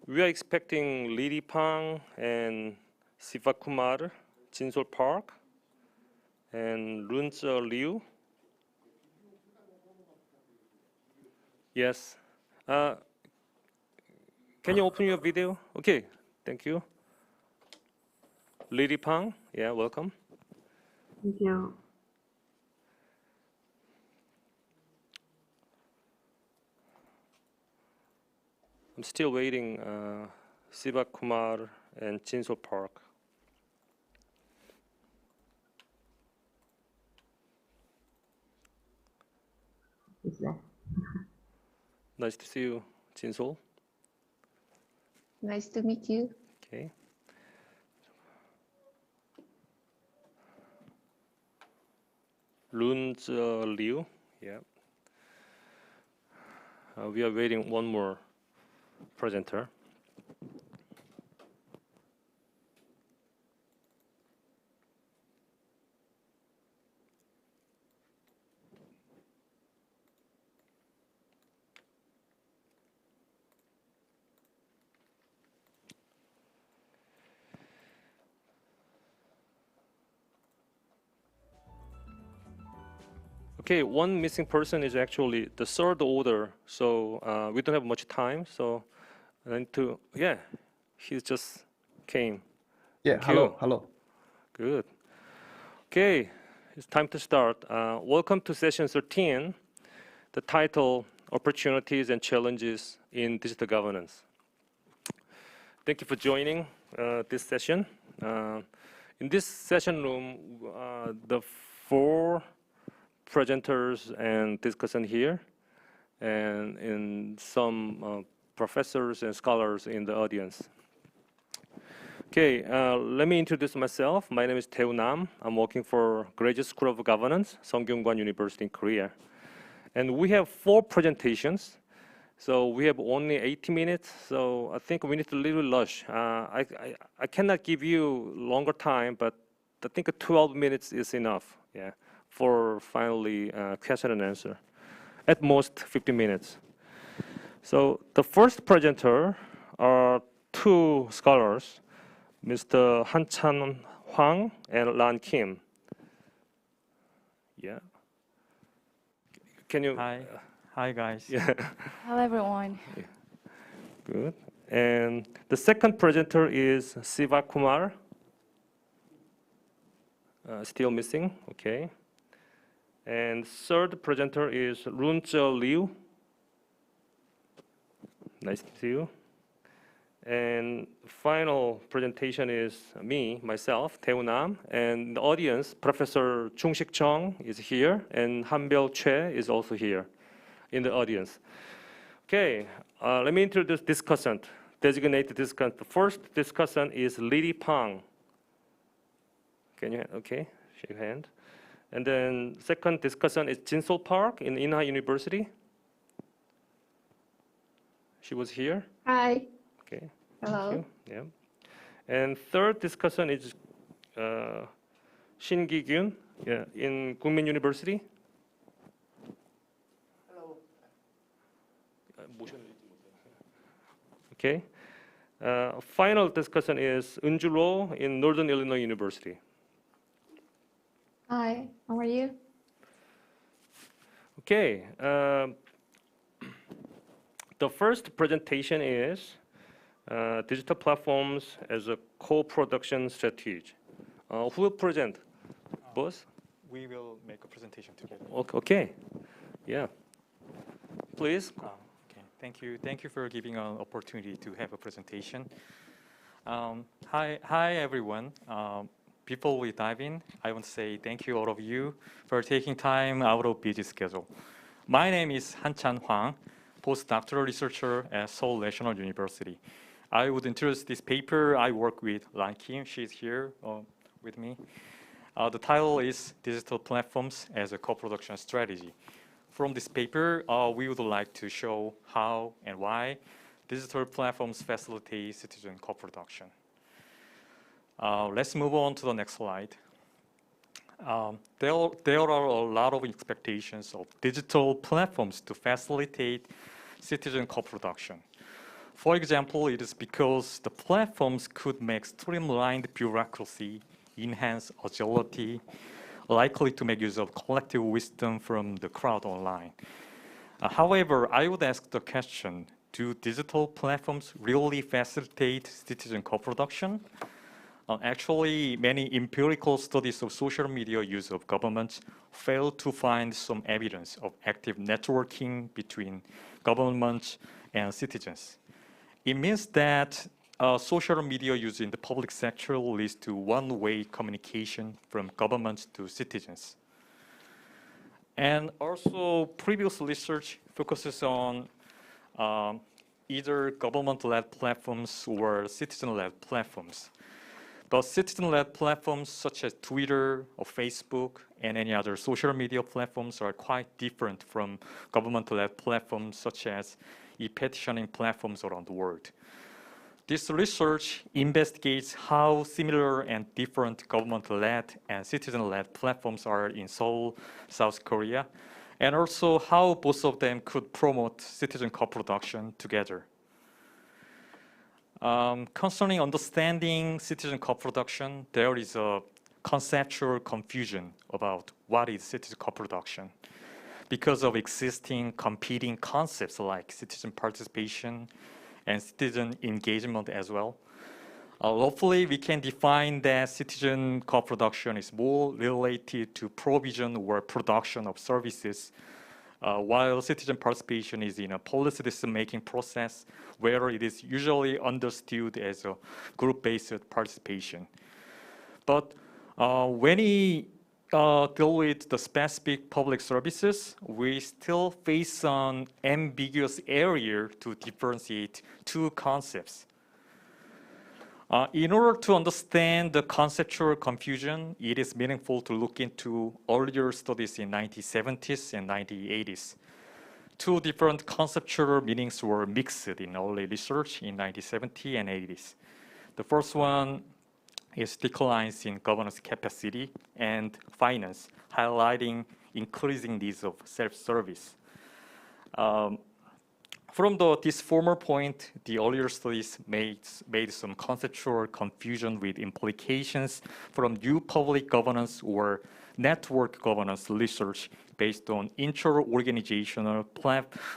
We are expecting Liri Pang and Siva Kumar, Jinsol Park, and Runze Liu. Yes. Can you open your video? Okay. Thank you. Liri Pang, yeah, welcome. Thank you. I'm still waiting Siva Kumar and Jinsol Park. Is that? Nice to see you, Jinsol. Nice to meet you. Okay. Runze Liu, yeah. We are waiting one more presenter. Okay, one missing person is actually the third order, so we don't have much time. So I need to, yeah, he just came. Yeah, Thank hello, you. hello. Good. Okay, it's time to start. Welcome to session 13, the title, Opportunities and Challenges in Digital Governance. Thank you for joining this session. In this session room, the 4 presenters and discussant here, and in some professors and scholars in the audience. Okay, let me introduce myself. My name is Tae Nam. I'm working for Graduate School of Governance, Sungkyunkwan University in Korea. And we have 4 presentations. So we have only 80 minutes, so I think we need to little rush. I cannot give you longer time, but I think 12 minutes is enough. Yeah. For finally question and answer. At most 15 minutes. So the first presenter are 2 scholars, Mr. Han-chan Hwang and Lan Kim. Yeah. Can you? Hi guys. Yeah. Hello, everyone. Yeah. Good. And the second presenter is Siva Kumar. Still missing. Okay. And third presenter is Runze Liu. Nice to see you. And final presentation is me, myself, Tae Nam, and the audience, Professor Chung-sik Chung is here, and Han-byul Choi is also here in the audience. Okay, let me introduce discussant, designated discussant. The first discussant is Liri Pang. Can you, okay, shake hand. And then second discussant is Jinsol Park in Inha University. She was here. Hi. Okay. Hello. Thank you. Yeah. And third discussant is Shin Gi-gyun, yeah, in Kookmin University. Hello. Okay. Final discussant is Eunju Ro in Northern Illinois University. Hi. How are you? Okay. The first presentation is digital platforms as a co-production strategy. Who will present? Both? We will make a presentation together. Okay. Yeah. Please. Okay. Thank you. Thank you for giving an opportunity to have a presentation. Hi everyone. Before we dive in, I want to say thank you all of you for taking time out of busy schedule. My name is Han-Chan Hwang, postdoctoral researcher at Seoul National University. I would introduce this paper. I work with Lan Kim. She's here with me. The title is Digital Platforms as a Co-Production Strategy. From this paper, we would like to show how and why digital platforms facilitate citizen co-production. Let's move on to the next slide. There are a lot of expectations of digital platforms to facilitate citizen co-production. For example, it is because the platforms could make streamlined bureaucracy, enhance agility, likely to make use of collective wisdom from the crowd online. However, I would ask the question, do digital platforms really facilitate citizen co-production? Actually, many empirical studies of social media use of governments fail to find some evidence of active networking between governments and citizens. It means that social media use in the public sector leads to one-way communication from governments to citizens. And also, previous research focuses on either government-led platforms or citizen-led platforms. But citizen-led platforms such as Twitter or Facebook and any other social media platforms are quite different from government-led platforms such as e-petitioning platforms around the world. This research investigates how similar and different government-led and citizen-led platforms are in Seoul, South Korea, and also how both of them could promote citizen co-production together. Concerning understanding citizen co-production, there is a conceptual confusion about what is citizen co-production because of existing competing concepts like citizen participation and citizen engagement as well. Hopefully, we can define that citizen co-production is more related to provision or production of services, while citizen participation is in a policy decision-making process where it is usually understood as a group-based participation. But when we deal with the specific public services, we still face an ambiguous area to differentiate two concepts. In order to understand the conceptual confusion, it is meaningful to look into earlier studies in 1970s and 1980s. Two different conceptual meanings were mixed in early research in 1970s and 80s. The first one is declines in governance capacity and finance, highlighting increasing needs of self-service. From this former point, the earlier studies made some conceptual confusion with implications from new public governance or network governance research based on inter-organizational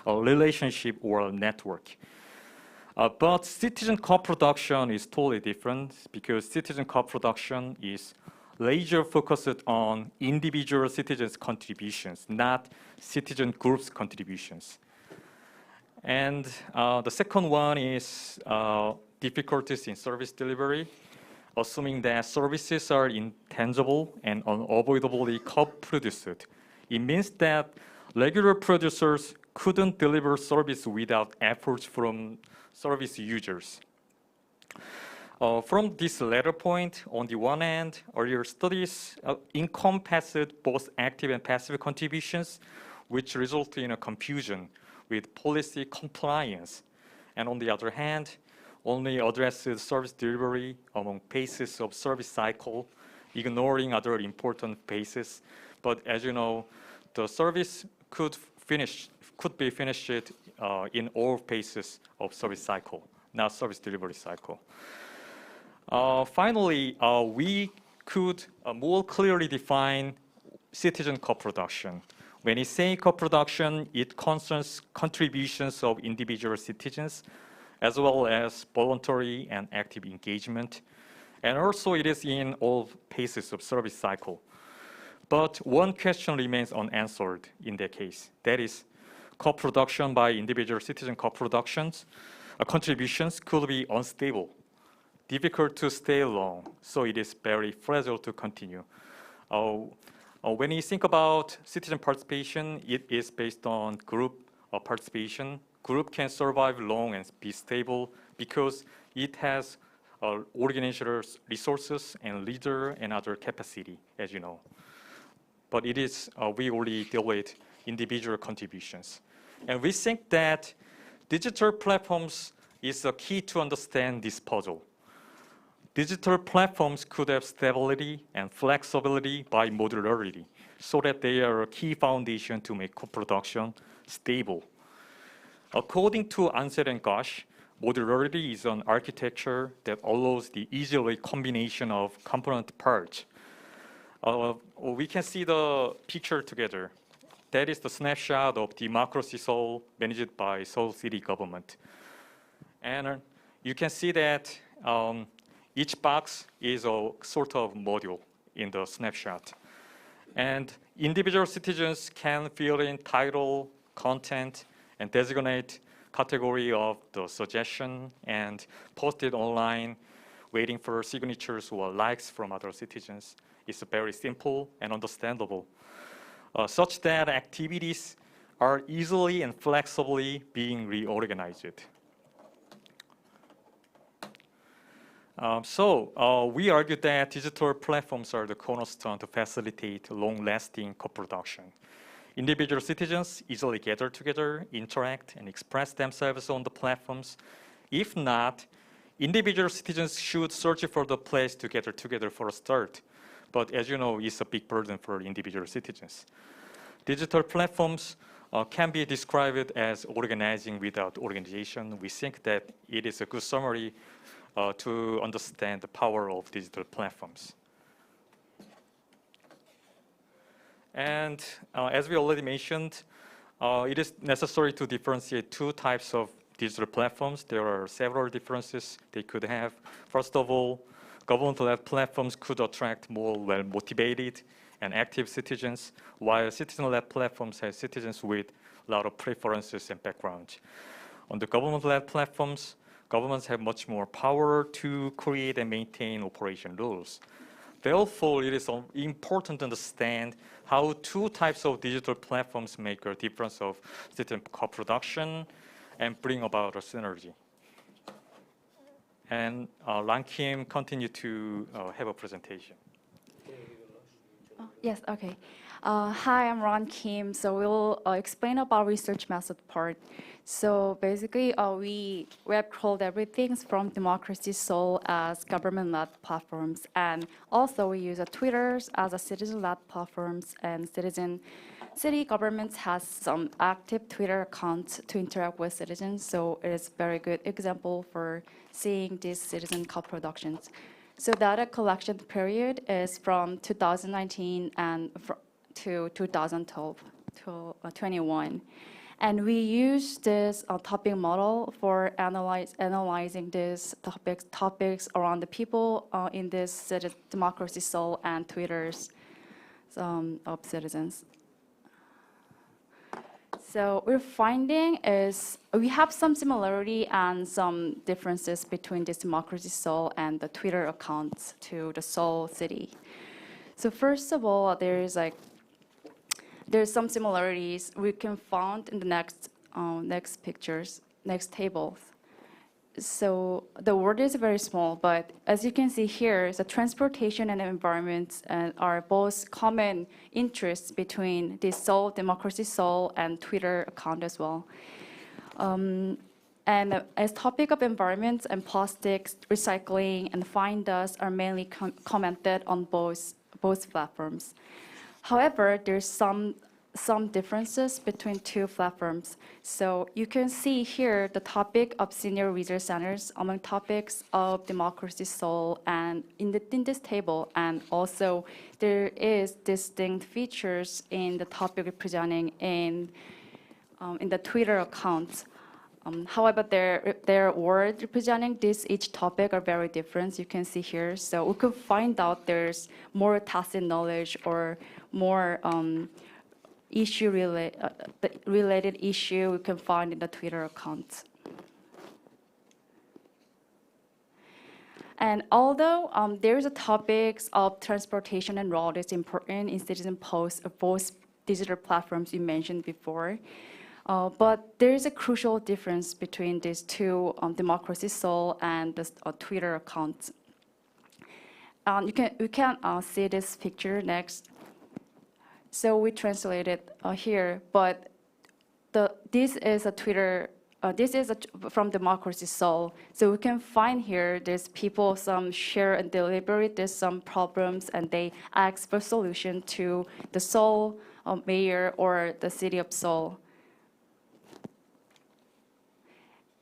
relationship or network. But citizen co-production is totally different because citizen co-production is laser focused on individual citizens' contributions, not citizen groups' contributions. And the second one is difficulties in service delivery, assuming that services are intangible and unavoidably co-produced. It means that regular producers couldn't deliver service without efforts from service users. From this latter point, on the one hand, earlier studies encompassed both active and passive contributions, which resulted in a confusion with policy compliance. And on the other hand, only addresses service delivery among phases of service cycle, ignoring other important phases. But as you know, the service could be finished in all phases of service cycle, not service delivery cycle. Finally, we could more clearly define citizen co-production. When we say co-production, it concerns contributions of individual citizens, as well as voluntary and active engagement. And also it is in all phases of service cycle. But one question remains unanswered in that case. That is, co-production by individual citizen co-productions, contributions could be unstable. difficult to stay long, so it is very fragile to continue. When you think about citizen participation, it is based on group participation. Group can survive long and be stable because it has organizational resources and leader and other capacity, as you know. But it is, we only deal with individual contributions. And we think that digital platforms is the key to understand this puzzle. Digital platforms could have stability and flexibility by modularity, so that they are a key foundation to make co-production stable. According to Ansel and Gosh, modularity is an architecture that allows the easily combination of component parts. We can see the picture together. That is the snapshot of Democracy Seoul managed by Seoul City government. And you can see that each box is a sort of module in the snapshot. And individual citizens can fill in title, content, and designate category of the suggestion and post it online, waiting for signatures or likes from other citizens. It's very simple and understandable, such that activities are easily and flexibly being reorganized. We argue that digital platforms are the cornerstone to facilitate long-lasting co-production. Individual citizens easily gather together, interact, and express themselves on the platforms. If not, individual citizens should search for the place to gather together for a start. But as you know, it's a big burden for individual citizens. Digital platforms can be described as organizing without organization. We think that it is a good summary to understand the power of digital platforms. And as we already mentioned, it is necessary to differentiate two types of digital platforms. There are several differences they could have. First of all, government-led platforms could attract more well-motivated and active citizens, while citizen-led platforms have citizens with a lot of preferences and backgrounds. On the government-led platforms, governments have much more power to create and maintain operation rules. Therefore, it is important to understand how two types of digital platforms make a difference of citizen co-production and bring about a synergy. And Lan Kim continue to have a presentation. Yes, okay. Hi, I'm Ron Kim. So we'll explain about research method part. So basically, we have crawled everything from Democracy Seoul as government-led platforms, and also we use Twitter as a citizen-led platforms, and city governments has some active Twitter accounts to interact with citizens. So it is very good example for seeing these citizen co-productions. So data collection period is from 2019 and to 2012 to 21. And we use this topic model for analyzing these topics around the people in this Democracy Seoul and Twitter's of citizens. So we're finding is we have some similarity and some differences between this Democracy Seoul and the Twitter accounts to the Seoul city. So first of all, there's some similarities we can find in the next pictures, next tables. So the word is very small, but as you can see here, the transportation and environment are both common interests between the Seoul, Democracy Seoul, and Twitter account as well. And as topic of environment and plastics, recycling, and fine dust are mainly commented on both platforms. However, there's some differences between two platforms. So you can see here the topic of senior research centers among topics of Democracy Seoul and in this table, and also there is distinct features in the topic representing in the Twitter accounts. However, their word representing each topic are very different. You can see here. So we could find out there's more tacit knowledge or more related issue we can find in the Twitter accounts. And although there's a topics of transportation and road is important in citizen posts of both digital platforms you mentioned before, but there is a crucial difference between these two, Democracy Soul and the Twitter accounts. You can see this picture next. So we translated here, but this is a Twitter. This is from Democracy Soul. So we can find here, there's people, some share and deliberate, there's some problems, and they ask for solution to the Seoul mayor or the city of Seoul.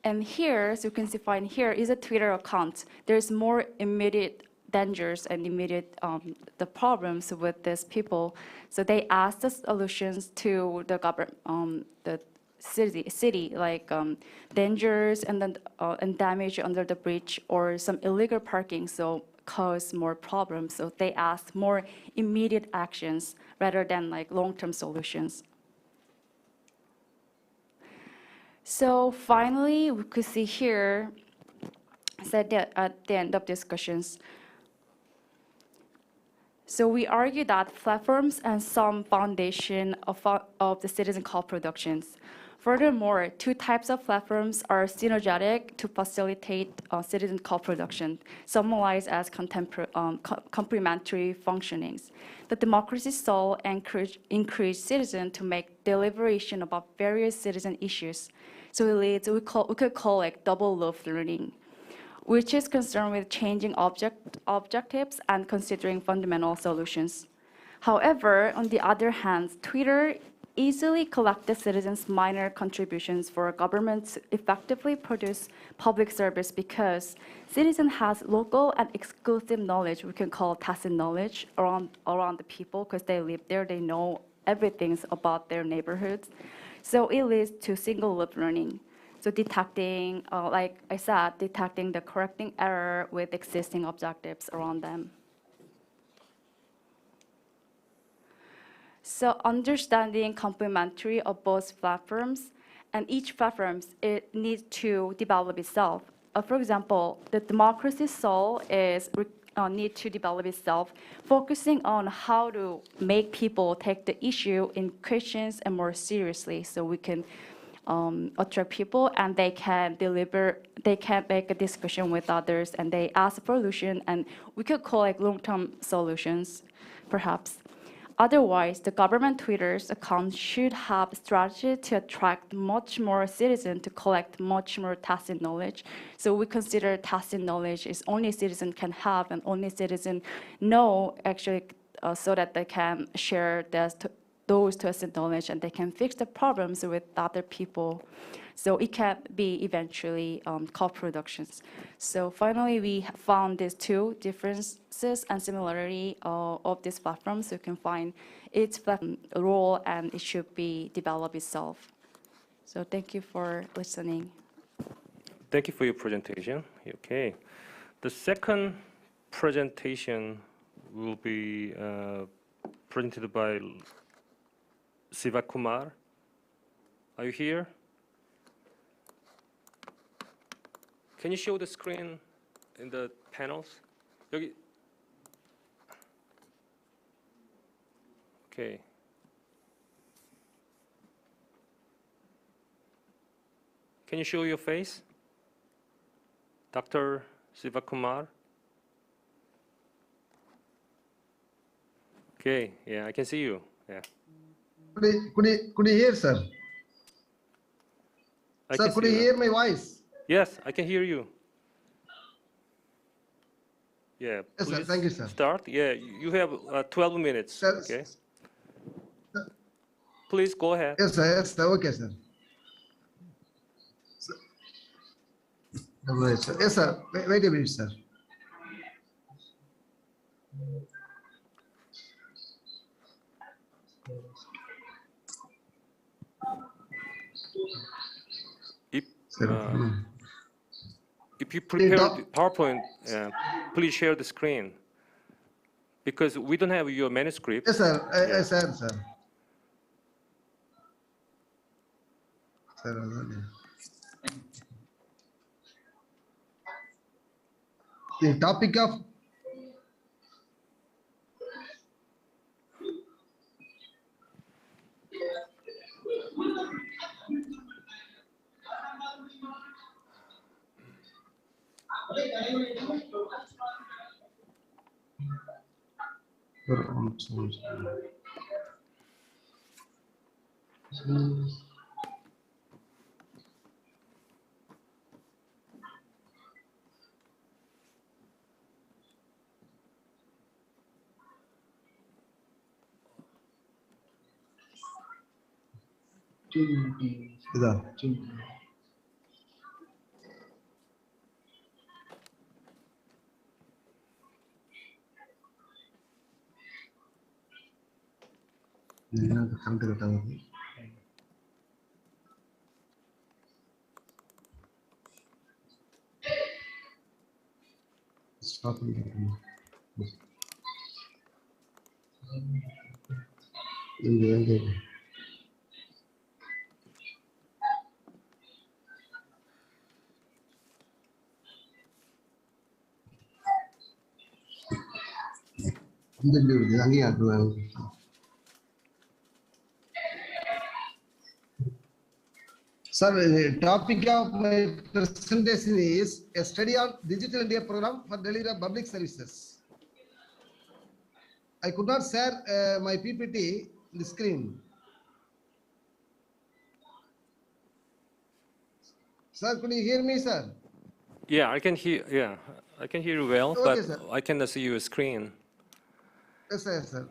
And here, so you can see, find here is a Twitter account. There's more immediate dangers and immediate the problems with these people. So they ask the solutions to the government, the city like dangers and then and damage under the bridge or some illegal parking, so cause more problems. So they ask more immediate actions rather than like long-term solutions. So finally, we could see here, said that at the end of discussions. So we argue that platforms and some foundation of the citizen co-productions. Furthermore, two types of platforms are synergetic to facilitate citizen co-production, summarized as complementary functionings. The Democracy Soul encourage citizens to make deliberation about various citizen issues. So it leads, we could call it double loop learning, which is concerned with changing objectives and considering fundamental solutions. However, on the other hand, Twitter easily collected citizens' minor contributions for government to effectively produce public service because citizen has local and exclusive knowledge, we can call tacit knowledge, around the people because they live there, they know everything about their neighborhoods. So it leads to single loop learning. So detecting, like I said, detecting the correcting error with existing objectives around them. So understanding complementary of both platforms, and each platform, it needs to develop itself. For example, the Democracy Soul is need to develop itself, focusing on how to make people take the issue in questions and more seriously, so we can attract people and they can make a discussion with others and they ask for solution, and we could call it long-term solutions, perhaps. Otherwise, the government Twitter's account should have a strategy to attract much more citizens to collect much more tacit knowledge. So we consider tacit knowledge is only citizen can have and only citizen know actually, so that they can share those tacit knowledge and they can fix the problems with other people. So it can be eventually co-productions. So finally, we found these two differences and similarity of this platform. So you can find its role and it should be developed itself. So thank you for listening. Thank you for your presentation. Okay. The second presentation will be presented by Siva Kumar. Are you here? Can you show the screen in the panels? 여기. Okay. Can you show your face? Dr. Siva Kumar? Okay, yeah, I can see you. Yeah. Could you hear, sir? Sir, could you hear my voice? Yes, I can hear you. Yeah, yes, sir. Thank you, sir. Start. Yeah, you have 12 minutes. Sir, okay. Please go ahead. Yes, sir. Yes, sir. Okay, sir. Yes, sir. Wait a minute, sir. If you prepare the PowerPoint, please share the screen because we don't have your manuscript. Yes, sir. Yes, sir. The topic of Sir, the topic of my presentation is a study on Digital India program for delivery of public services. I could not share my PPT on the screen. Sir, could you hear me, sir? Yeah, I can hear. Yeah, I can hear you well, Okay, but sir. I cannot see your screen. Yes, sir. Yes, sir.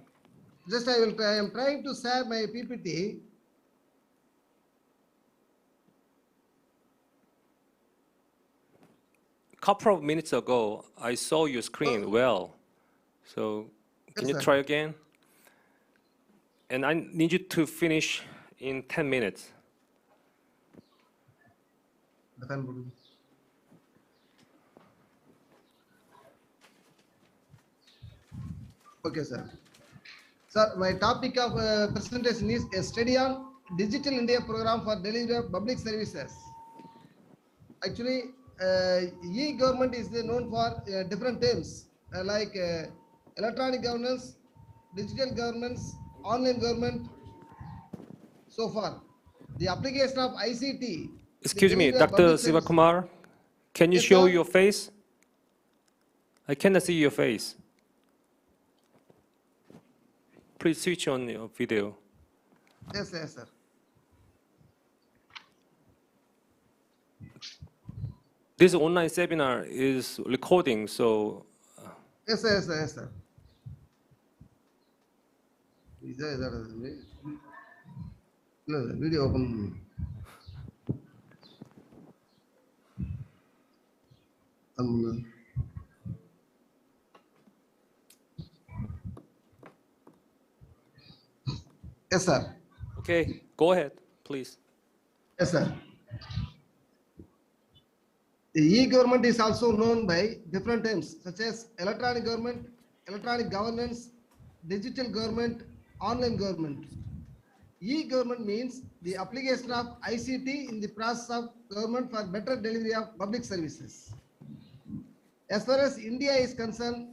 Just I am trying to share my PPT. Couple of minutes ago, I saw your screen well. So can Yes, you sir. try again? And I need you to finish in 10 minutes. Okay, sir. Sir, my topic of presentation is a study on Digital India program for delivery of public services. Actually, e-government is known for different terms like electronic governance, digital governance, online government, so far. The application of ICT. Excuse me, Dr. Sivakumar, can you Yes, show sir. your face? I cannot see your face. Please switch on your video. Yes, yes, sir. This online seminar is recording, so Yes, sir, yes, sir, yes, sir. Video open. Yes, sir. okay, go ahead, please. Yes, sir. The e-government is also known by different terms such as electronic government, electronic governance, digital government, online government. E-government means the application of ICT in the process of government for better delivery of public services. As far as India is concerned,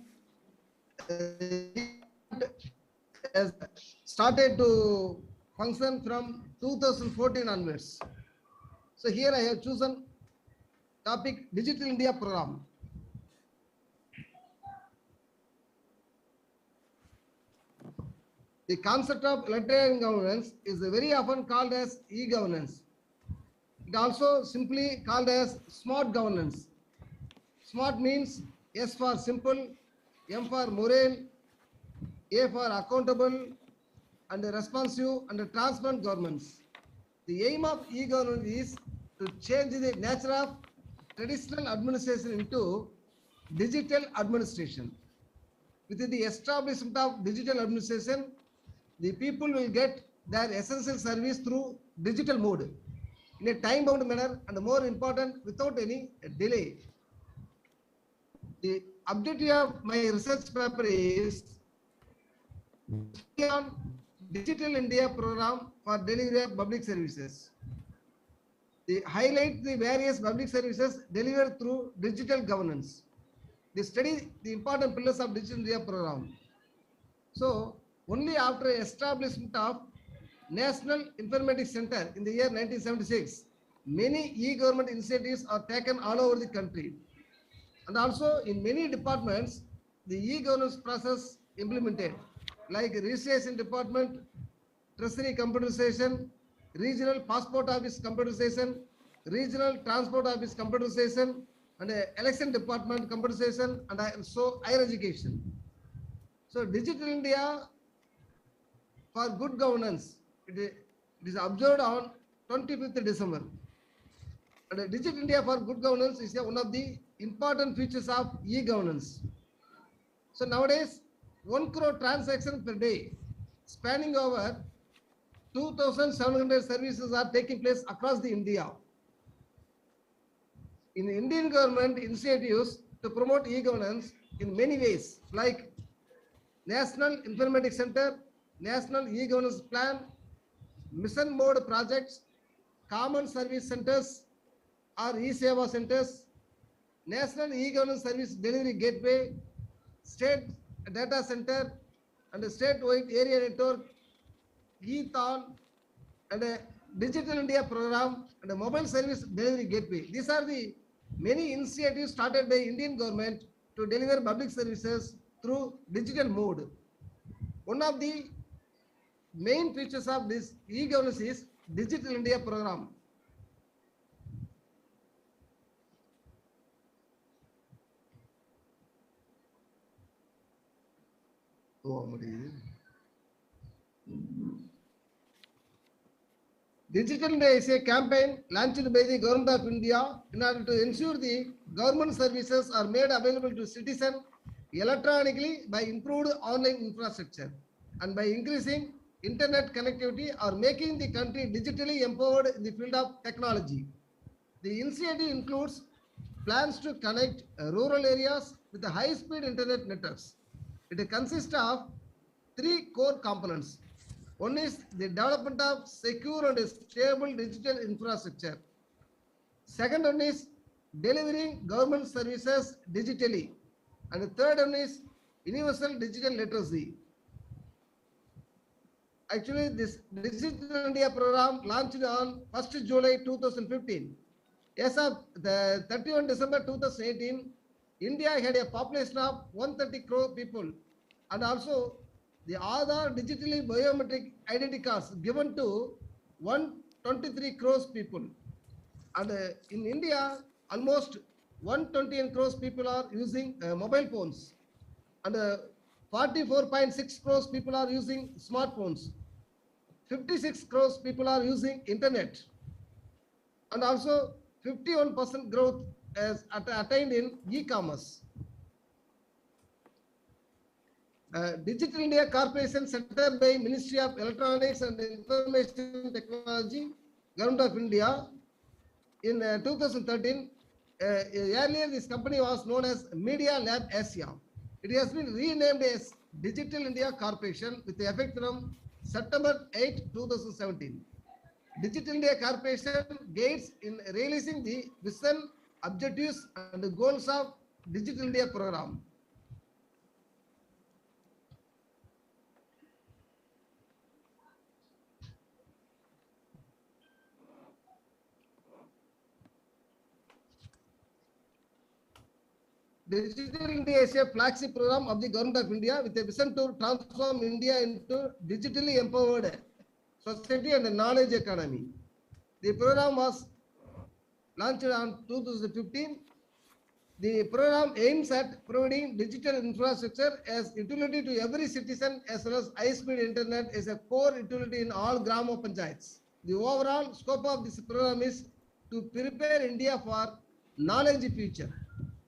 has started to function from 2014 onwards. So here I have chosen topic Digital India program. The concept of electronic governance is very often called as e-governance. It also simply called as smart governance. Smart means S for simple, M for moral, A for accountable, and responsive and transparent governments. The aim of e-governance is to change the nature of traditional administration into digital administration. With the establishment of digital administration, the people will get their essential service through digital mode in a time-bound manner and more important, without any delay. The objective of my research paper is on Digital India program for delivery of public services. They highlight the various public services delivered through digital governance. they study the important pillars of Digital India program. So only after establishment of National Informatics Center in the year 1976, many e-government initiatives are taken all over the country. And also in many departments, the e-governance process implemented, like registration department, treasury computerization, regional passport office computerization, regional transport office computerization, and election department computerization, and also higher education. So Digital India for good governance, it is observed on 25th December. And Digital India for good governance is one of the important features of e-governance. So nowadays, 1 crore transactions per day, spanning over 2,700 services are taking place across the India. In the Indian government initiatives to promote e-governance in many ways, like National Informatics Center, National E-Governance Plan, Mission Mode projects, Common Service Centers or e-Seva centers, National E-Governance Service Delivery Gateway, State Data Center, and a statewide area network, e-Thon, and a Digital India program, and a mobile service delivery gateway. These are the many initiatives started by Indian government to deliver public services through digital mode. One of the main features of this e-governance is Digital India program. Digital India is a campaign launched by the Government of India in order to ensure the government services are made available to citizens electronically by improved online infrastructure and by increasing internet connectivity or making the country digitally empowered in the field of technology. The initiative includes plans to connect rural areas with the high-speed internet networks. It consists of 3 core components. One is the development of secure and stable digital infrastructure. Second one is delivering government services digitally. And the third one is universal digital literacy. Actually, this Digital India program launched on 1st July 2015. As of the 31 December 2018, India had a population of 130 crore people, and also the Aadhaar digitally biometric identity cards given to 123 crores people. And in India, almost 128 crores people are using mobile phones, and 44.6 crores people are using smartphones. 56 crores people are using internet, and also 51% growth is attained in e-commerce. Digital India Corporation set up by Ministry of Electronics and Information Technology, Government of India in 2013. Earlier, this company was known as Media Lab Asia. It has been renamed as Digital India Corporation with effect from September 8, 2017. Digital India Corporation guides in realizing the vision, objectives, and the goals of Digital India program. Digital India is a flagship program of the Government of India with a vision to transform India into digitally empowered society and a knowledge economy. The program was launched on 2015. The program aims at providing digital infrastructure as utility to every citizen, as well as high-speed internet as a core utility in all Grama Panchayats. The overall scope of this program is to prepare India for knowledge future,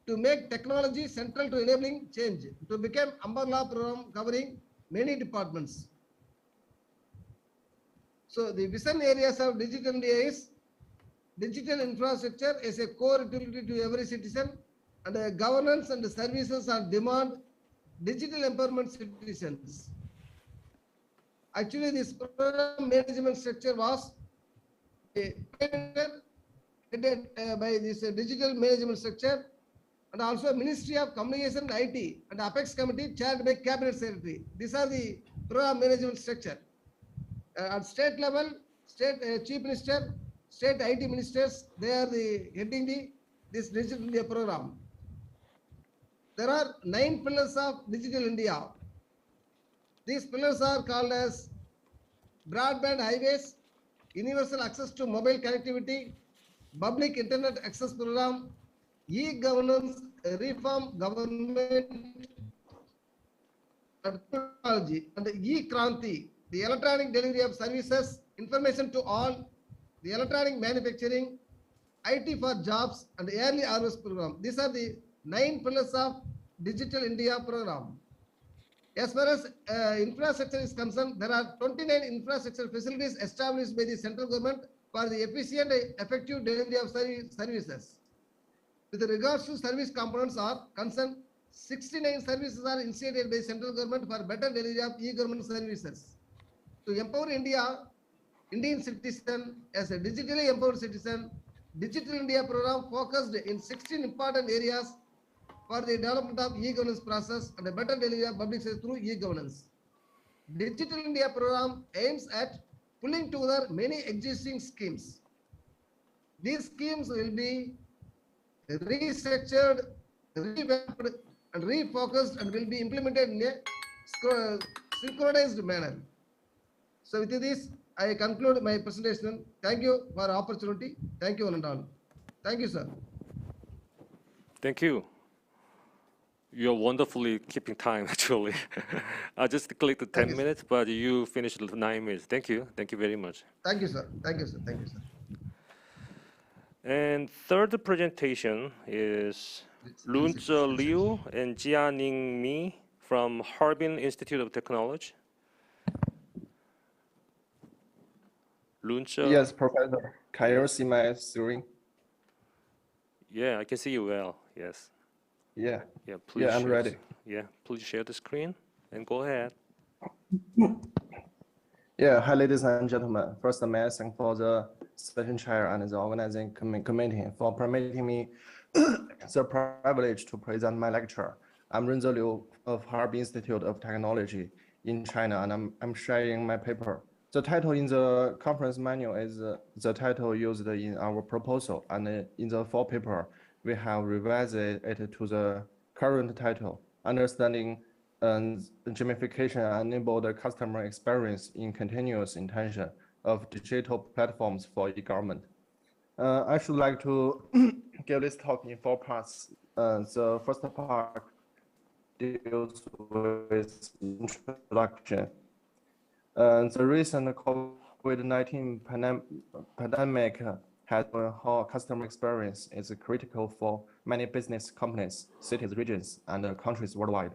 to make technology central to enabling change, to become umbrella program covering many departments. So the vision areas of Digital India is digital infrastructure as a core utility to every citizen, and the governance and the services are demand digital empowerment citizens. Actually, this program management structure was headed by this digital management structure. and also Ministry of Communication and IT and Apex Committee chaired by Cabinet Secretary. These are the program management structure. At state level, state Chief Minister, state IT ministers, they are the heading this Digital India program. There are 9 pillars of Digital India. These pillars are called as broadband highways, universal access to mobile connectivity, public internet access program, e-governance, reform government and technology, and the e-Kranti, the electronic delivery of services, information to all, the electronic manufacturing, IT for jobs, and the early harvest program. These are the 9 pillars of Digital India program. As far as infrastructure is concerned, there are 29 infrastructure facilities established by the central government for the efficient and effective delivery of services. With regards to service components are concerned, 69 services are initiated by central government for better delivery of e-government services. To empower Indian citizen as a digitally empowered citizen, Digital India program focused in 16 important areas for the development of e-governance process and a better delivery of public service through e-governance. Digital India program aims at pulling together many existing schemes. These schemes will be restructured, revamped, and refocused and will be implemented in a synchronized manner. So with this, I conclude my presentation. Thank you for the opportunity. Thank you one and all. Thank you, sir. Thank you. You're wonderfully keeping time, actually. I just clicked 10 minutes, but you finished 9 minutes. Thank you. Thank you very much. Thank you, sir. Thank you, sir. Thank you, sir. And third presentation is Lunze Liu and Jianing Mi from Harbin Institute of Technology. Lunze. Yes, Professor. Can you see my screen? Yeah, I can see you well. Yes. Yeah. Yeah, please. Yeah, I'm ready. Yeah, please share the screen and go ahead. Yeah, hi, ladies and gentlemen. First, may I thank for the session chair and the organizing committee for permitting me the privilege to present my lecture. I'm Lunze Liu of Harbin Institute of Technology in China, and I'm sharing my paper. The title in the conference manual is the title used in our proposal, and in the full paper, we have revised it to the current title, Understanding Gamification Enabled Customer Experience in Continuous Intention of Digital Platforms for E-Government. I should like to give this talk in 4 parts. The first part deals with introduction. The recent COVID-19 pandemic has shown how customer experience is critical for many business companies, cities, regions, and countries worldwide.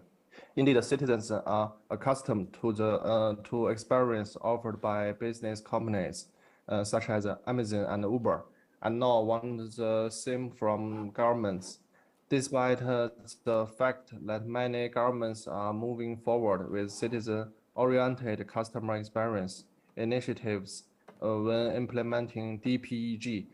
Indeed, citizens are accustomed to the experience offered by business companies such as Amazon and Uber, and now want the same from governments. Despite the fact that many governments are moving forward with citizen-oriented customer experience initiatives when implementing DPEG,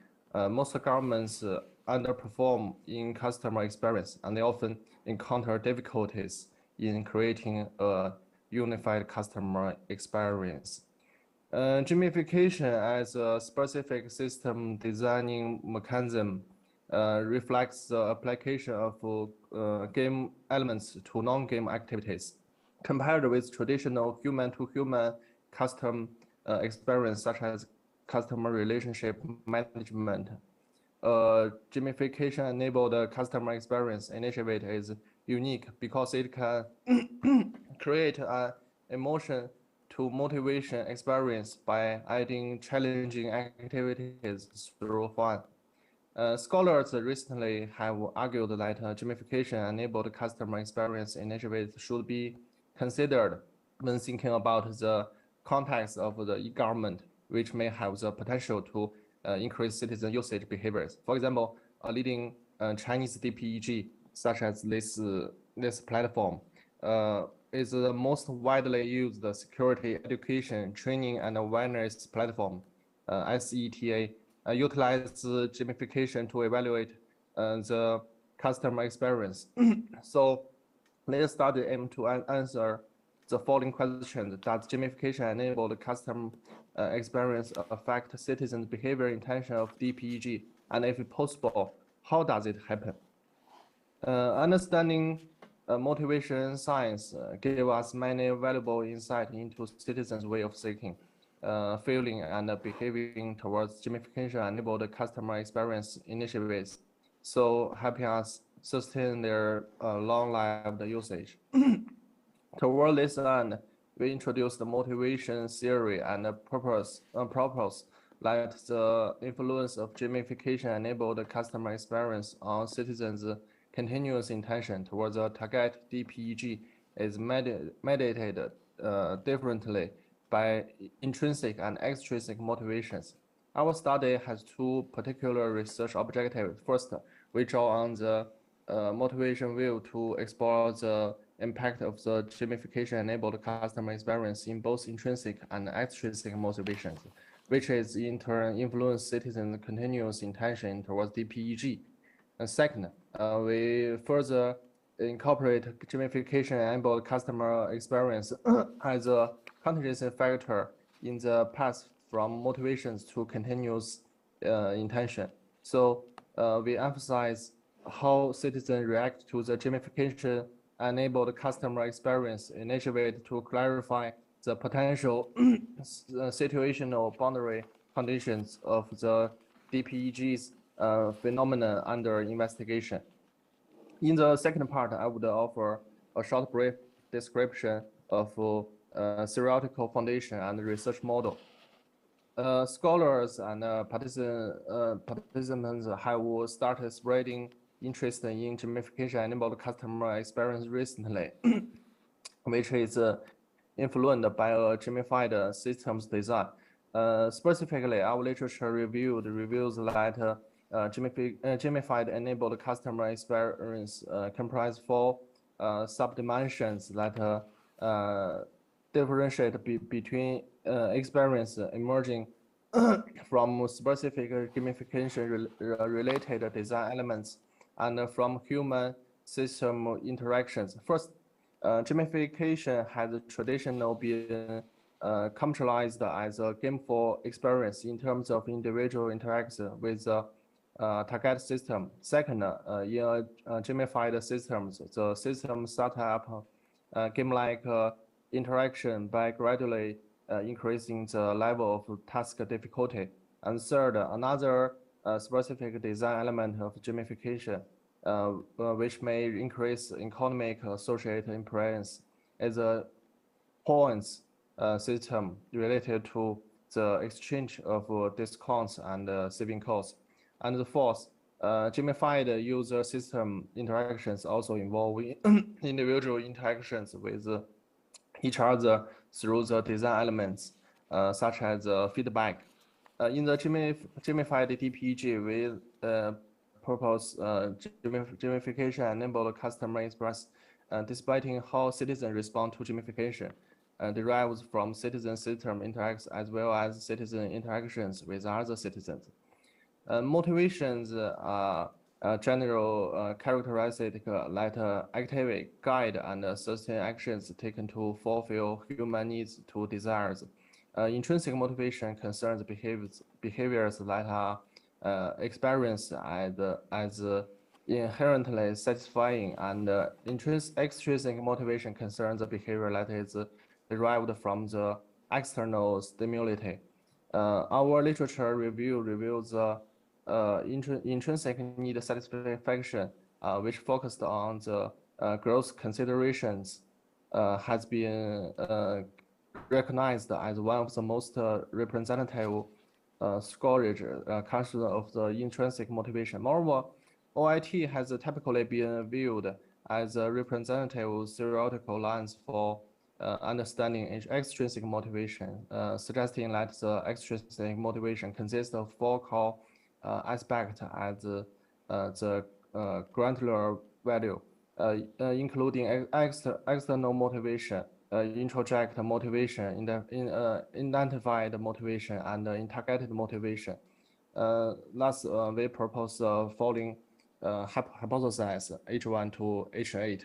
most governments underperform in customer experience, and they often encounter difficulties in creating a unified customer experience. Gamification as a specific system designing mechanism reflects the application of game elements to non-game activities. Compared with traditional human-to-human custom experience such as customer relationship management, gamification-enabled customer experience initiative is unique because it can create an emotion to motivation experience by adding challenging activities through fun. Scholars recently have argued that gamification-enabled customer experience initiatives should be considered when thinking about the context of the e-government, which may have the potential to increase citizen usage behaviors. For example, a leading Chinese DPEG, such as this platform, is the most widely used security education, training, and awareness platform, SETA, utilizes gamification to evaluate the customer experience. So this study aimed to answer the following questions: does gamification-enabled customer experience affect citizens' behavior intention of DPEG? And if possible, how does it happen? Understanding motivation science gave us many valuable insight into citizens' way of thinking, feeling, and behaving towards gamification-enabled customer experience initiatives, so helping us sustain their long-lived usage. Toward this end, we introduced the motivation theory and propose that the influence of gamification-enabled customer experience on citizens' continuous intention towards a target DPEG is mediated differently by intrinsic and extrinsic motivations. Our study has two particular research objectives. First, we draw on the motivation view to explore the impact of the gamification-enabled customer experience in both intrinsic and extrinsic motivations, which is in turn influence citizens' continuous intention towards DPEG. And second, we further incorporate gamification-enabled customer experience as a contingency factor in the path from motivations to continuous intention. So we emphasize how citizens react to the gamification-enabled customer experience initiative to clarify the potential situational boundary conditions of the DPEG's phenomenon under investigation. In the second part, I would offer a short brief description of theoretical foundation and research model. Scholars and participants have started spreading interest in gamification-enabled customer experience recently, which is influenced by a gamified systems design. Specifically, our literature reveals that gamified-enabled customer experience comprise four subdimensions that differentiate between experience emerging from specific gamification-related design elements and from human system interactions. First, gamification has traditionally been conceptualized as a gameful experience in terms of individual interaction with the target system. Second, in gamified systems, the system set up game-like interaction by gradually increasing the level of task difficulty. And third, another specific design element of gamification, which may increase economic associated experience, is a points system related to the exchange of discounts and saving costs. And the fourth, gamified user system interactions also involve individual interactions with each other through the design elements, such as feedback. In the gamified DPEG, we propose gamification-enabled customer experience, displaying how citizens respond to gamification, derives from citizen system interacts as well as citizen interactions with other citizens. Motivations are general characteristic that activate, guide, and sustain actions taken to fulfill human needs to desires. Intrinsic motivation concerns behaviors that are experienced as inherently satisfying, and extrinsic motivation concerns the behavior that is derived from the external stimuli. Our literature review reveals the intrinsic need satisfaction, which focused on the growth considerations, has been recognized as one of the most representative scourge concept of the intrinsic motivation. Moreover, OIT has typically been viewed as a representative theoretical lens for understanding extrinsic motivation, suggesting that the extrinsic motivation consists of four core aspects as the granular value, including external motivation, introject motivation, identified motivation, and targeted motivation. Thus, we propose the following hypotheses H1 to H8.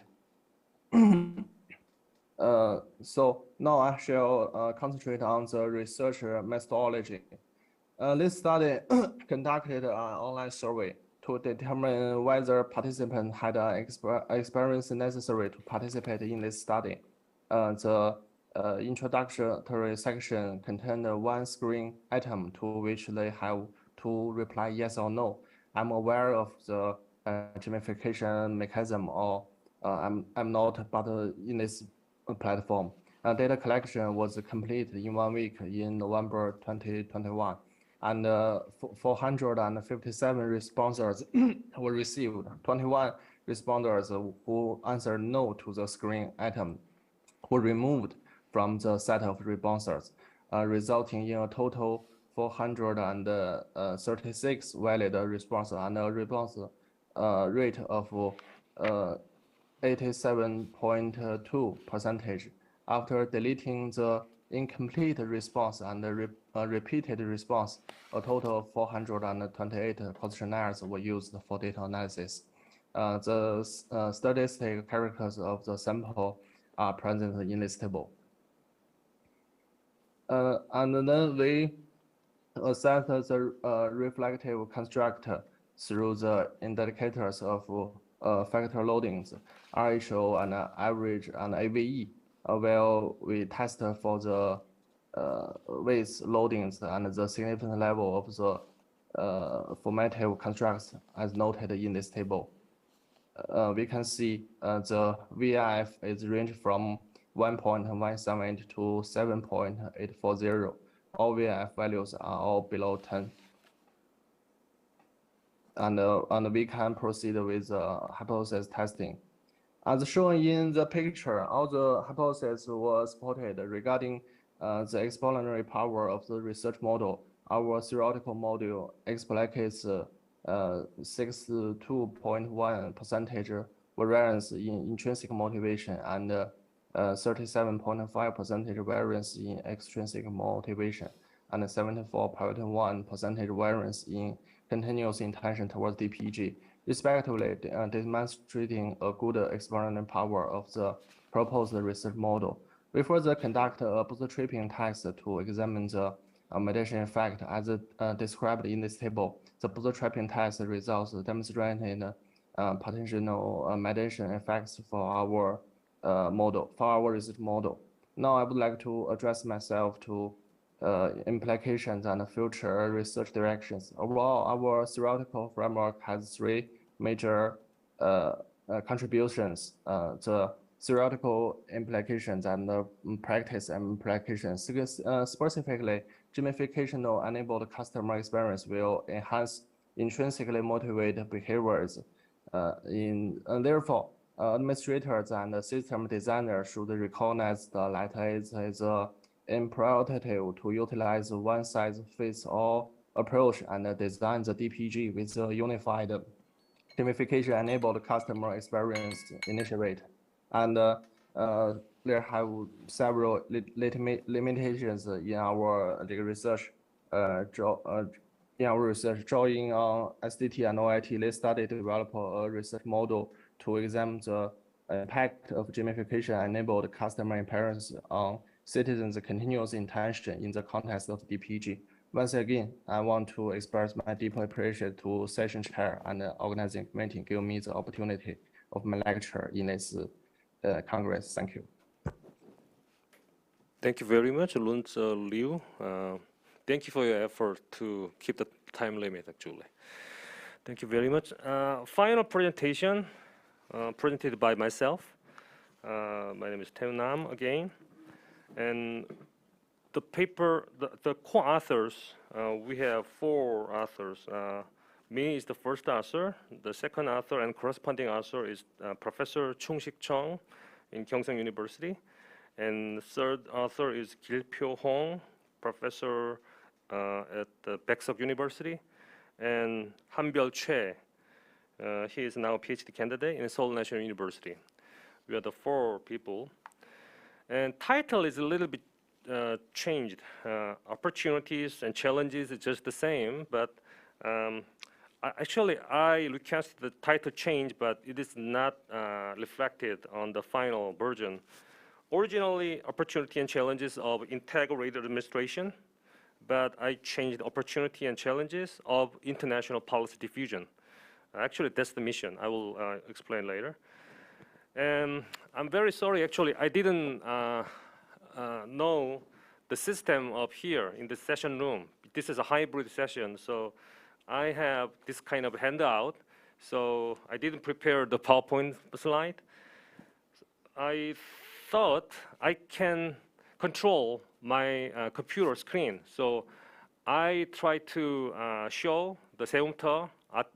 So now I shall concentrate on the research methodology. This study conducted an online survey to determine whether participants had an experience necessary to participate in this study. The introductory section contained one screen item to which they have to reply yes or no. I'm aware of the gamification mechanism, or I'm not, but in this platform. Data collection was completed in 1 week in November 2021, and 457 responses were received. 21 responders who answered no to the screen item were removed from the set of responses, resulting in a total 436 valid responses and a response rate of 87.2%. After deleting the incomplete response and the repeated response, a total of 428 questionnaires were used for data analysis. The statistical characters of the sample are present in this table. And then we assess the reflective construct through the indicators of factor loadings, RHO and average and AVE, where we test for the weight loadings and the significant level of the formative constructs as noted in this table. We can see the VIF is ranged from 1.178 to 7.840. All VIF values are all below 10. And we can proceed with hypothesis testing. As shown in the picture, all the hypotheses were supported regarding the explanatory power of the research model. Our theoretical model explicates 62.1% variance in intrinsic motivation and 37.5% variance in extrinsic motivation and 74.1% variance in continuous intention towards DPG, respectively, demonstrating a good explanatory power of the proposed research model. We further conduct a bootstrapping test to examine the mediation effect as described in this table. The bootstrapping test results demonstrated potential mediation effects for our model, for our research model. Now I would like to address myself to implications and future research directions. Overall, our theoretical framework has three major contributions: the theoretical implications and the practice implications. Specifically, gamification-enabled customer experience will enhance intrinsically motivated behaviors. Therefore, administrators and system designers should recognize that it is imperative to utilize one-size-fits-all approach and design the DPG with a unified gamification-enabled customer experience initiative. And there have several limitations in our research. Drawing on SDT and OIT, this study developed a research model to examine the impact of gamification-enabled customer experience on citizens' continuous intention in the context of DPG. Once again, I want to express my deep appreciation to session chair and the organizing committee giving me the opportunity of my lecture in this Congress. Thank you. Thank you very much, Liu. Thank you for your effort to keep the time limit, actually. Thank you very much. Final presentation presented by myself. My name is Tae Nam again. And the paper, the co-authors, we have 4 authors. Me is the first author. The second author and corresponding author is Professor Chung-Sik Chung in Gyeongsang University. And the third author is Gil-Pyo Hong, professor at the Baeksuk University. And Han-Byul Choi, he is now a PhD candidate in Seoul National University. We are the 4 people. And title is a little bit changed. Opportunities and challenges is just the same, but Actually, I requested the title change, but it is not reflected on the final version. Originally, opportunity and challenges of integrated administration, but I changed opportunity and challenges of international policy diffusion. Actually, that's the mission. I will explain later. And I'm very sorry, actually, I didn't know the system up here in the session room. This is a hybrid session, so I have this kind of handout. So I didn't prepare the PowerPoint slide. I thought I can control my computer screen. So I tried to show the 세움터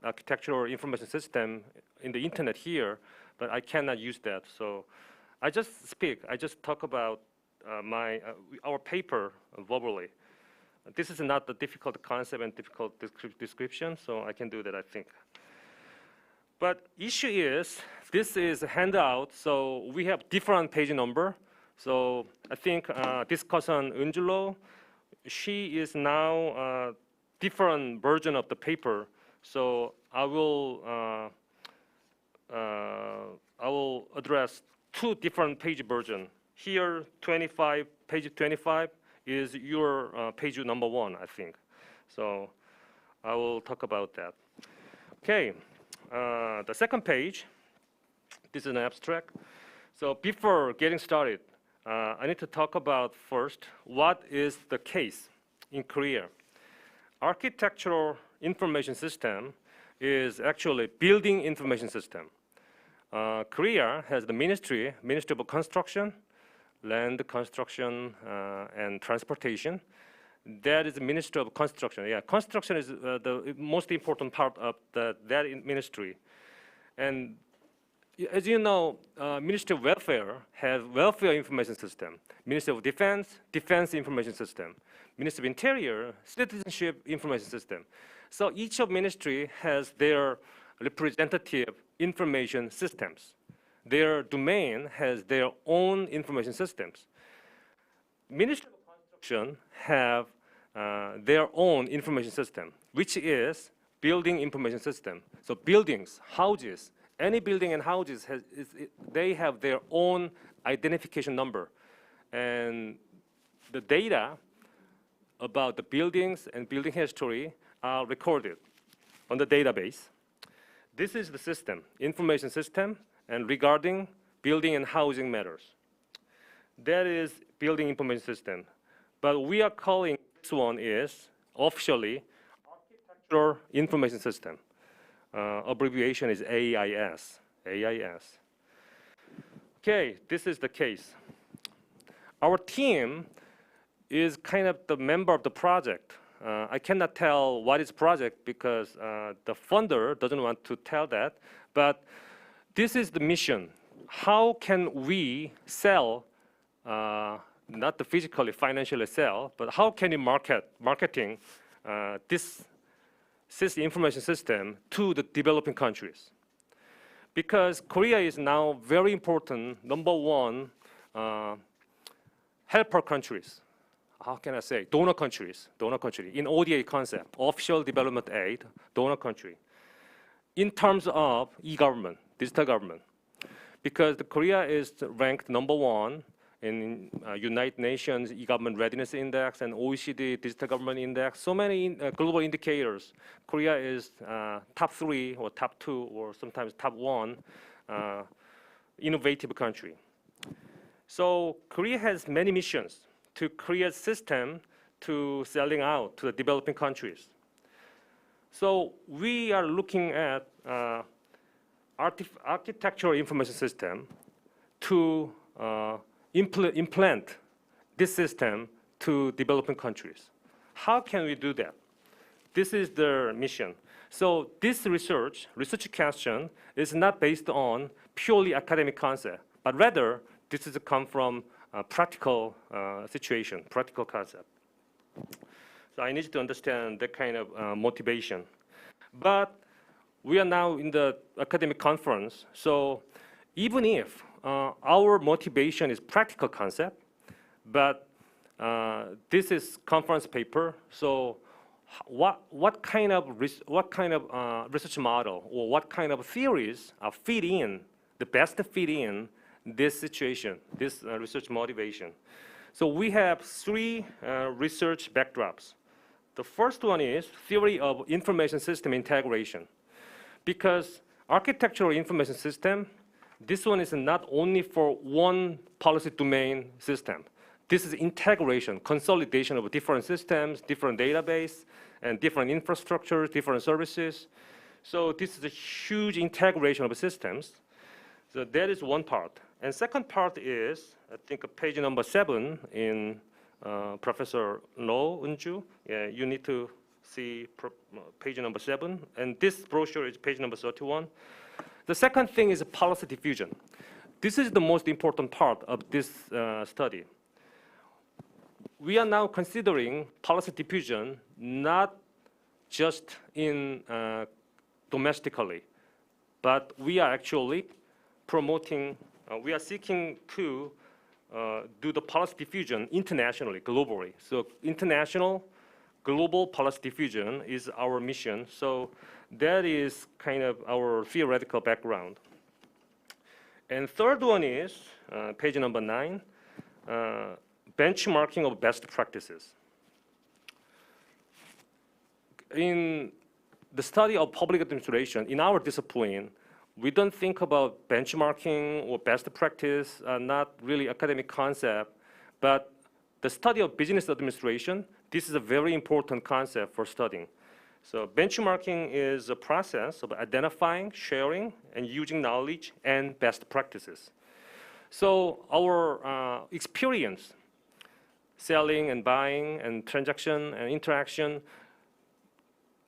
architectural information system in the internet here, but I cannot use that. So I just talk about our paper verbally. This is not the difficult concept and difficult description, so I can do that, I think. But issue is, this is a handout, so we have different page number. So I think discussant Unjulo, she is now different version of the paper. So I will address two different page version. Here, page 25 is your page number 1, I think. So I will talk about that. Okay, the second page, this is an abstract. So before getting started, I need to talk about first, what is the case in Korea? Architectural information system is actually building information system. Korea has the Ministry of Construction, Land Construction and Transportation. That is the Ministry of Construction. Yeah, construction is the most important part of that ministry. And as you know, Ministry of Welfare has Welfare Information System. Ministry of Defense, Defense Information System. Ministry of Interior, Citizenship Information System. So each of ministry has their representative information systems. Their domain has their own information systems. Ministry of Construction have their own information system, which is building information system. So buildings, houses, any building and houses, they have their own identification number. And the data about the buildings and building history are recorded on the database. This is the system, information system, and regarding building and housing matters. That is building information system. But we are calling this one is officially architectural information system. Abbreviation is AIS. AIS. Okay, this is the case. Our team is kind of the member of the project. I cannot tell what is project because the funder doesn't want to tell that, but this is the mission. How can we sell, not the physically, financially sell, but how can you marketing this information system to the developing countries? Because Korea is now very important, number one, helper countries. How can I say? Donor countries, in ODA concept, official development aid, donor country. In terms of e-government, digital government, because Korea is ranked number one in United Nations e-government readiness index and OECD digital government index, so many global indicators. Korea is top 3 or top 2 or sometimes top 1 innovative country. So Korea has many missions to create system to selling out to the developing countries. So we are looking at architectural information system to implant this system to developing countries. How can we do that? This is the mission. So this research question is not based on purely academic concept, but rather this is come from a practical situation, practical concept. So I need to understand that kind of motivation. But we are now in the academic conference, so even if our motivation is practical concept, but this is conference paper, so what kind of research model or what kind of theories are the best fit in this situation, this research motivation. So we have three research backdrops. The first one is theory of information system integration. Because architectural information system, this one is not only for one policy domain system. This is integration, consolidation of different systems, different database, and different infrastructures, different services. So this is a huge integration of systems. So that is one part. And second part is, I think, page number 7 in Professor Lo Unju. Yeah, you need to see page number 7. And this brochure is page number 31. The second thing is policy diffusion. This is the most important part of this study. We are now considering policy diffusion not just in domestically, but we are actually promoting, we are seeking to do the policy diffusion internationally, globally. So international, global policy diffusion is our mission. So that is kind of our theoretical background. And third one is page number 9. Benchmarking of best practices. In the study of public administration, in our discipline, we don't think about benchmarking or best practice, not really academic concept, but the study of business administration, this is a very important concept for studying. So benchmarking is a process of identifying, sharing, and using knowledge and best practices. So our experience, selling and buying and transaction and interaction,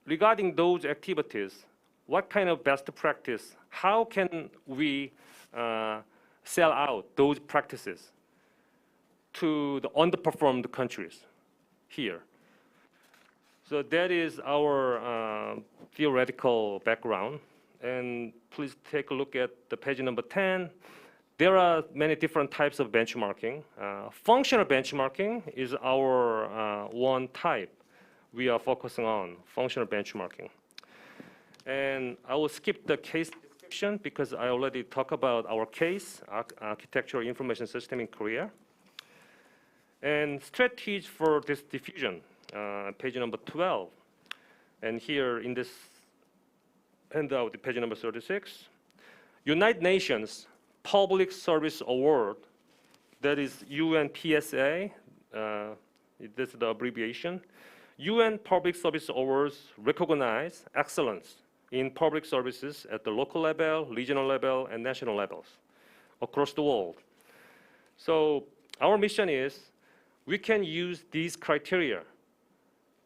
regarding those activities, what kind of best practice, how can we sell out those practices to the underperformed countries here? So that is our theoretical background. And please take a look at the page number 10. There are many different types of benchmarking. Functional benchmarking is our one type we are focusing on, functional benchmarking. And I will skip the case description because I already talked about our case, architectural information system in Korea. And strategies for this diffusion, page number 12. And here in this handout, page number 36, United Nations Public Service Award, that is UNPSA, this is the abbreviation. UN Public Service Awards recognize excellence in public services at the local level, regional level, and national levels across the world. So our mission is we can use these criteria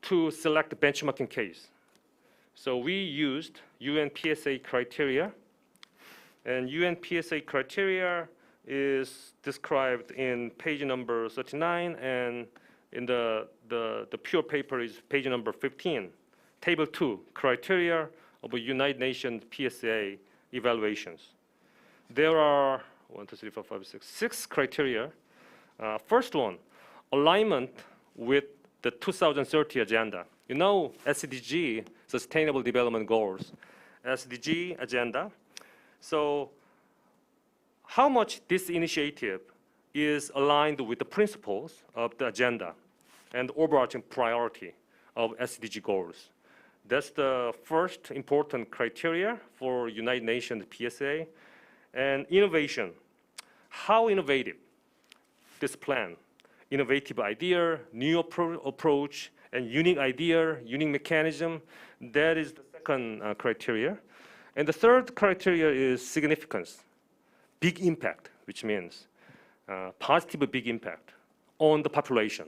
to select the benchmarking case. So we used UNPSA criteria. And UNPSA criteria is described in page number 39, and in the pure paper is page number 15. Table 2, criteria of a United Nations PSA evaluations. There are 6 criteria. First one, alignment with the 2030 agenda. You know, SDG, Sustainable Development Goals, SDG agenda. So how much this initiative is aligned with the principles of the agenda and overarching priority of SDG goals. That's the first important criteria for United Nations PSA. And innovation, how innovative this plan, innovative idea, new approach, and unique idea, unique mechanism, that is the second criteria. And the third criteria is significance, big impact, which means positive big impact on the population.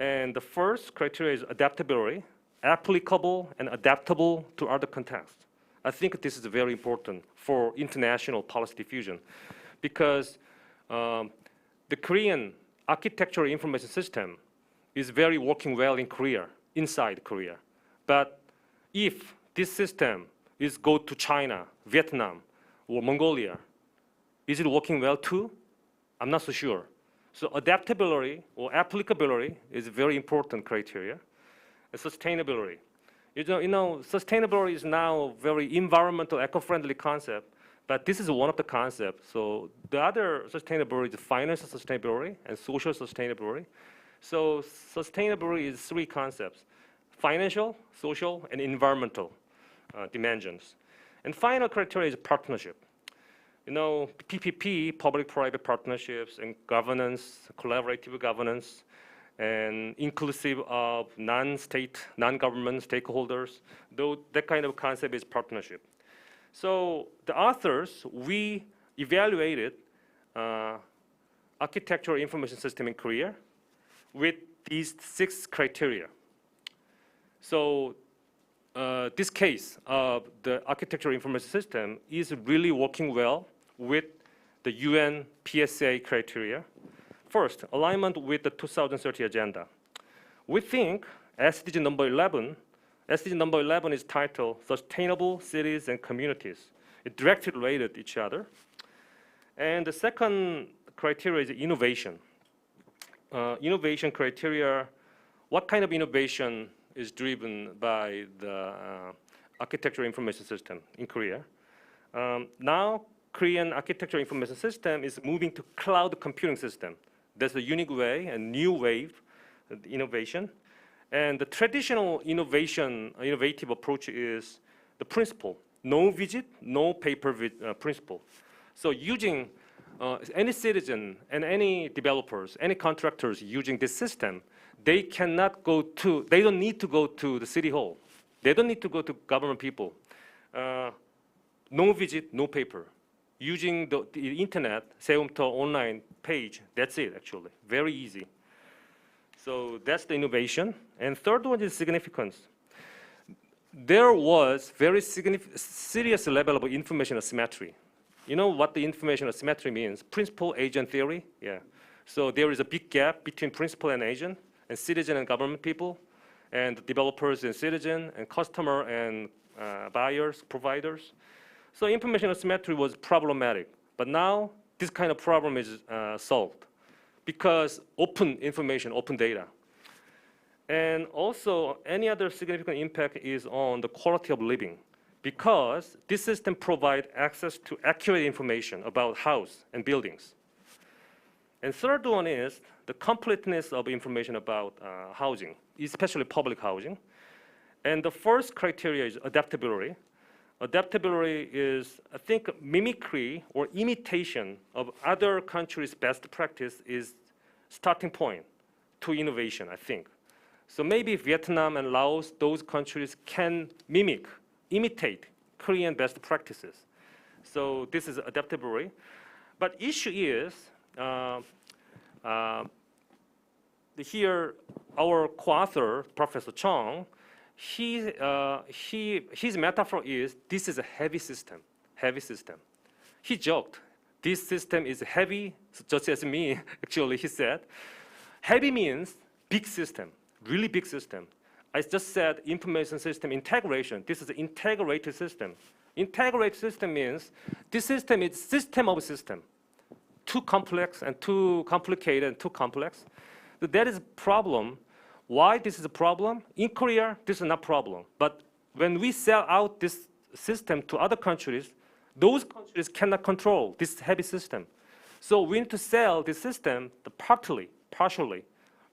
And the first criteria is adaptability, applicable and adaptable to other contexts. I think this is very important for international policy diffusion because the Korean architectural information system is very working well in Korea, inside Korea. But if this system is go to China, Vietnam, or Mongolia, is it working well too? I'm not so sure. So adaptability or applicability is a very important criteria. and sustainability. Sustainability is now a very environmental, eco-friendly concept, but this is one of the concepts. So the other sustainability is financial sustainability and social sustainability. So sustainability is three concepts: financial, social, and environmental dimensions. And final criteria is partnership. PPP, public-private partnerships, and governance, collaborative governance, and inclusive of non-state, non-government stakeholders. Though that kind of concept is partnership. So the authors, we evaluated architectural information system in Korea with these 6 criteria. So this case of the architectural information system is really working well with the UN PSA criteria. First, alignment with the 2030 agenda. We think SDG number 11 is titled Sustainable Cities and Communities. It directly related to each other. And the second criteria is innovation. Innovation criteria, what kind of innovation is driven by the architectural information system in Korea? Now, Korean architectural information system is moving to cloud computing system. That's a unique way and new wave of innovation. And the traditional innovative approach is the principle, no visit, no paper principle. So using any citizen and any developers, any contractors using this system, they don't need to go to the city hall. They don't need to go to government people. No visit, no paper. Using the internet, 세움터 online page, that's it actually, very easy. So that's the innovation. And third one is significance. There was very serious level of information asymmetry. You know what the information asymmetry means? Principal-agent theory, yeah. So there is a big gap between principal and agent, and citizen and government people, and developers and citizen, and customer and buyers, providers. So information asymmetry was problematic. But now this kind of problem is solved because open information, open data. And also any other significant impact is on the quality of living because this system provides access to accurate information about house and buildings. And third one is the completeness of information about housing, especially public housing. And the first criteria is adaptability. Adaptability is, I think, mimicry or imitation of other countries' best practice is starting point to innovation, I think. So maybe Vietnam and Laos, those countries can imitate Korean best practices. So this is adaptability. But issue is, here our co-author, Professor Chung, his metaphor is this is a heavy system, heavy system. He joked, this system is heavy, just as me, actually, he said. Heavy means big system, really big system. I just said information system integration. This is an integrated system. Integrated system means this system is system of system. Too complex and too complicated and too complex. So that is a problem. Why this is a problem? In Korea, this is not a problem. But when we sell out this system to other countries, those countries cannot control this heavy system. So we need to sell this system partially.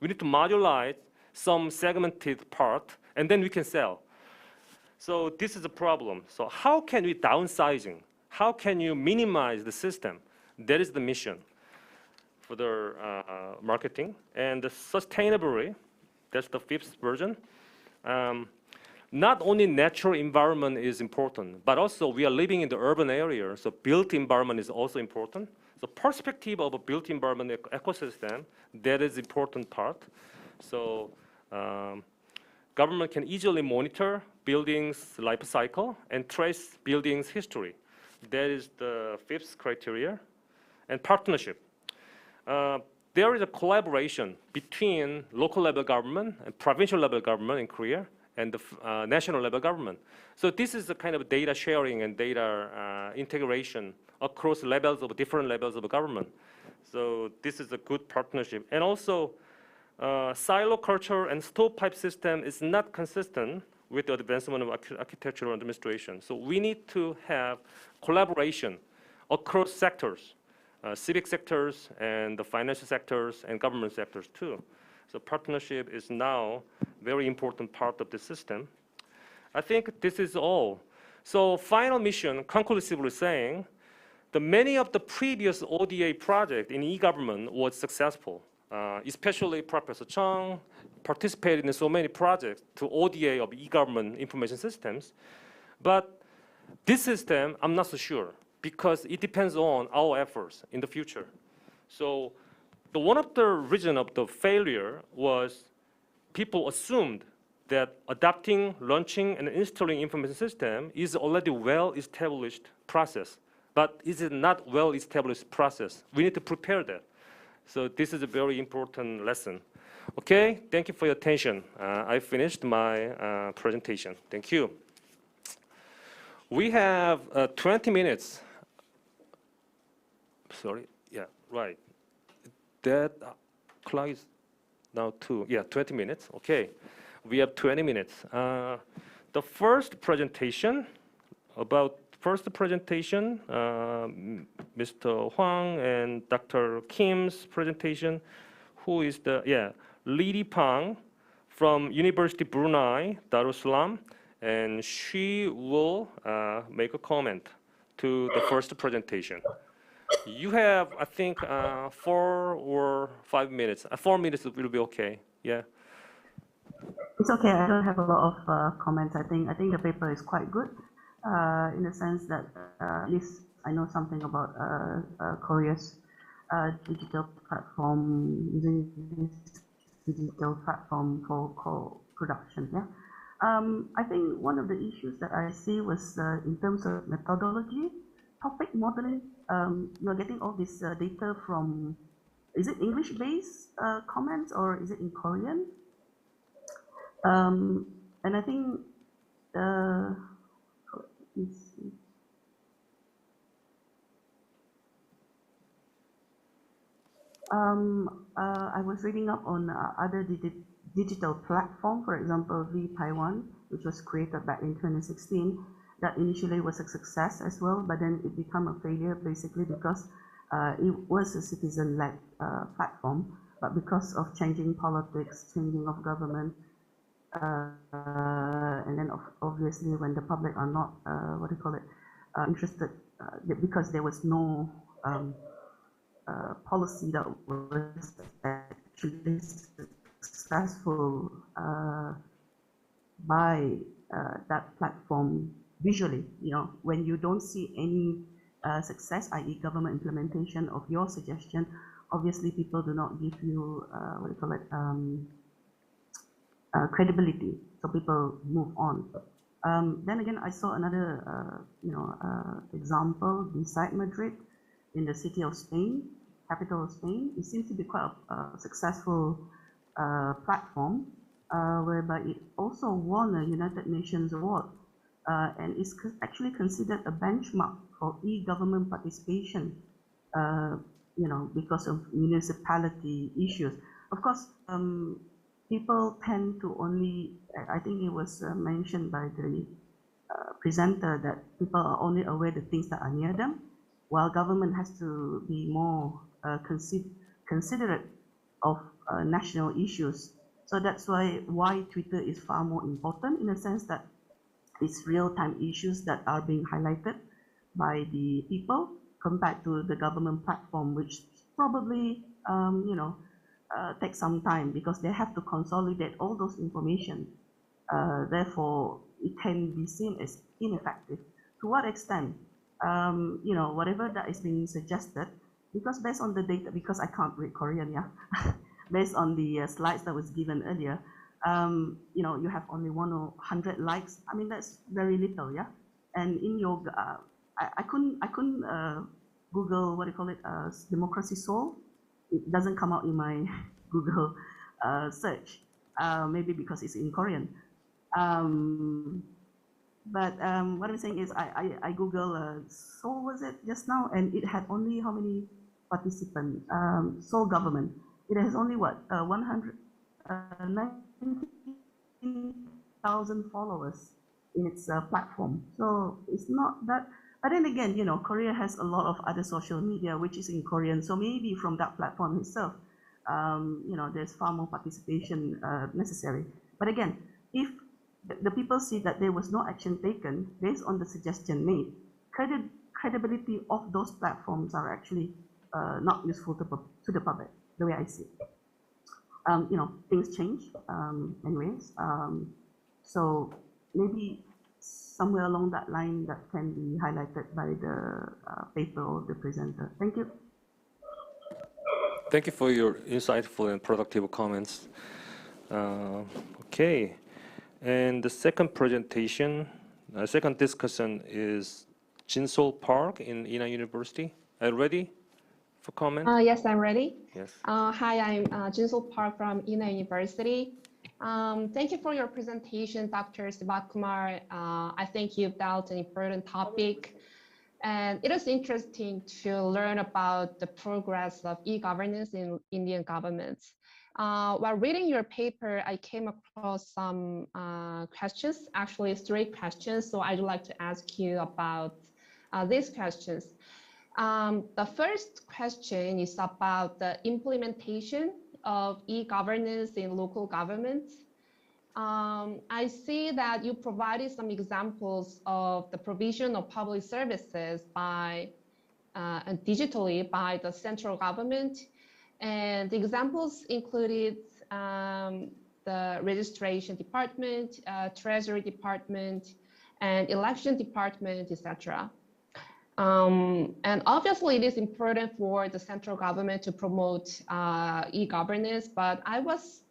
We need to modularize some segmented part, and then we can sell. So this is a problem. So how can we downsizing? How can you minimize the system? That is the mission for the marketing. And the sustainability, that's the 5th version. Not only natural environment is important, but also we are living in the urban area, so built environment is also important. So perspective of a built environment ecosystem, that is important part. So government can easily monitor buildings' life cycle and trace buildings' history. That is the 5th criteria. And partnership. There is a collaboration between local level government and provincial level government in Korea and the national level government. So this is the kind of data sharing and data integration across different levels of government. So this is a good partnership. And also silo culture and stovepipe system is not consistent with the advancement of architectural administration. So we need to have collaboration across sectors, civic sectors and the financial sectors and government sectors too. So partnership is now a very important part of the system. I think this is all. So final mission, conclusively saying, many of the previous ODA project in e-government was successful, especially Professor Chung participated in so many projects to ODA of e-government information systems. But this system, I'm not so sure, because it depends on our efforts in the future. So one of the reasons of the failure was people assumed that adopting, launching, and installing information system is already well-established process. But is it not well-established process? We need to prepare that. So this is a very important lesson. Okay, thank you for your attention. I finished my presentation. Thank you. We have 20 minutes. Sorry, yeah, right. That clock is now 2. Yeah, 20 minutes, okay. We have 20 minutes. The first presentation, Mr. Huang and Dr. Kim's presentation, who is Lidi Pang from University Brunei, Darussalam, and she will make a comment to the first presentation. You have, I think, 4 or 5 minutes. 4 minutes will be okay. Yeah. It's okay. I don't have a lot of comments. I think the paper is quite good, in the sense that at least I know something about Korea's digital platform, using this digital platform for co-production. Yeah. I think one of the issues that I see was in terms of methodology, topic modeling. You're getting all this data from, is it English-based comments or is it in Korean? And I think I was reading up on other digital platform, for example, Taiwan, which was created back in 2016. That initially was a success as well, but then it became a failure basically because it was a citizen-led platform, but because of changing politics, changing of government, and then obviously when the public are not, interested, because there was no policy that was actually successful by that platform visually. When you don't see any success, i.e. government implementation of your suggestion, obviously people do not give you, credibility, so people move on. Then again, I saw another, example beside Madrid, in the city of Spain, capital of Spain. It seems to be quite a successful platform, whereby it also won a United Nations award, and is actually considered a benchmark for e-government participation, because of municipality issues. Of course, people tend to only, I think it was mentioned by the presenter, that people are only aware of the things that are near them, while government has to be more considerate of national issues. So that's why Twitter is far more important, in a sense that it's real-time issues that are being highlighted by the people compared to the government platform, which probably takes some time because they have to consolidate all those information. Therefore, it can be seen as ineffective. To what extent? Whatever that is being suggested, because based on the data, because I can't read Korean, yeah, based on the slides that was given earlier, you have only 100 likes. I mean, that's very little, yeah. And in your, I couldn't Google democracy Seoul. It doesn't come out in my Google search, maybe because it's in Korean. But what I'm saying is, I Google Seoul, was it just now, and it had only how many participants? Seoul government. It has only what 100 19,000 followers in its platform. So it's not that, but then again, Korea has a lot of other social media which is in Korean. So maybe from that platform itself, there's far more participation necessary. But again, if the people see that there was no action taken based on the suggestion made, credibility of those platforms are actually not useful to the public, the way I see it. Things change anyways. So maybe somewhere along that line that can be highlighted by the paper or the presenter. Thank you. Thank you for your insightful and productive comments. Okay, and the second presentation, second discussion is Jinsol Park in Ina University. Are you ready for comment? Yes, I'm ready. Yes. Hi, I'm Jinsol Park from Ina University. Thank you for your presentation, Dr. Sivakumar. I think you've dealt an important topic. And it is interesting to learn about the progress of e-governance in Indian governments. While reading your paper, I came across some questions, actually 3 questions. So I'd like to ask you about these questions. The first question is about the implementation of e-governance in local governments. I see that you provided some examples of the provision of public services digitally by the central government. And the examples included the registration department, treasury department, and election department, etc. And obviously, it is important for the central government to promote e-governance, but I was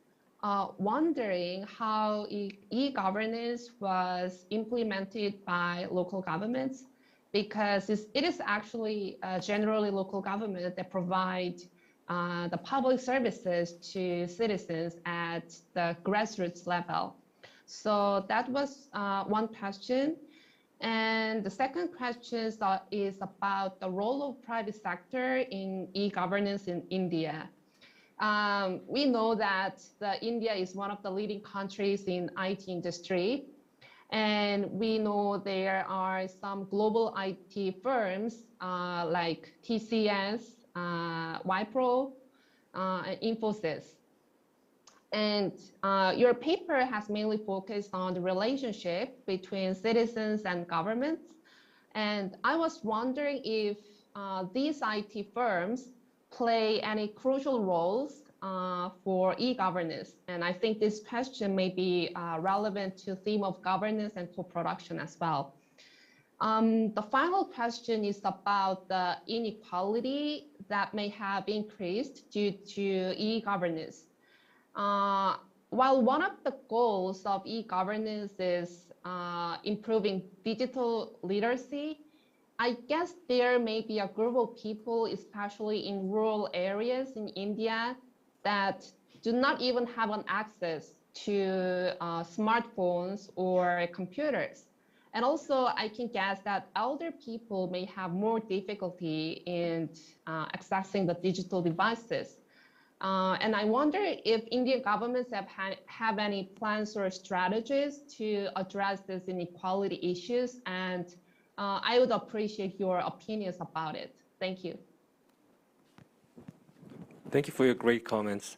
wondering how e-governance was implemented by local governments, because it is actually generally local government that provide the public services to citizens at the grassroots level. So that was one question. And the second question is about the role of private sector in e-governance in India. We know that India is one of the leading countries in IT industry. And we know there are some global IT firms like TCS, Wipro, and Infosys. And your paper has mainly focused on the relationship between citizens and governments. And I was wondering if these IT firms play any crucial roles for e-governance. And I think this question may be relevant to the theme of governance and co-production as well. The final question is about the inequality that may have increased due to e-governance. While one of the goals of e-governance is improving digital literacy, I guess there may be a group of people, especially in rural areas in India, that do not even have an access to smartphones or computers. And also, I can guess that elder people may have more difficulty in accessing the digital devices. And I wonder if Indian governments have any plans or strategies to address these inequality issues, and I would appreciate your opinions about it. Thank you. Thank you for your great comments.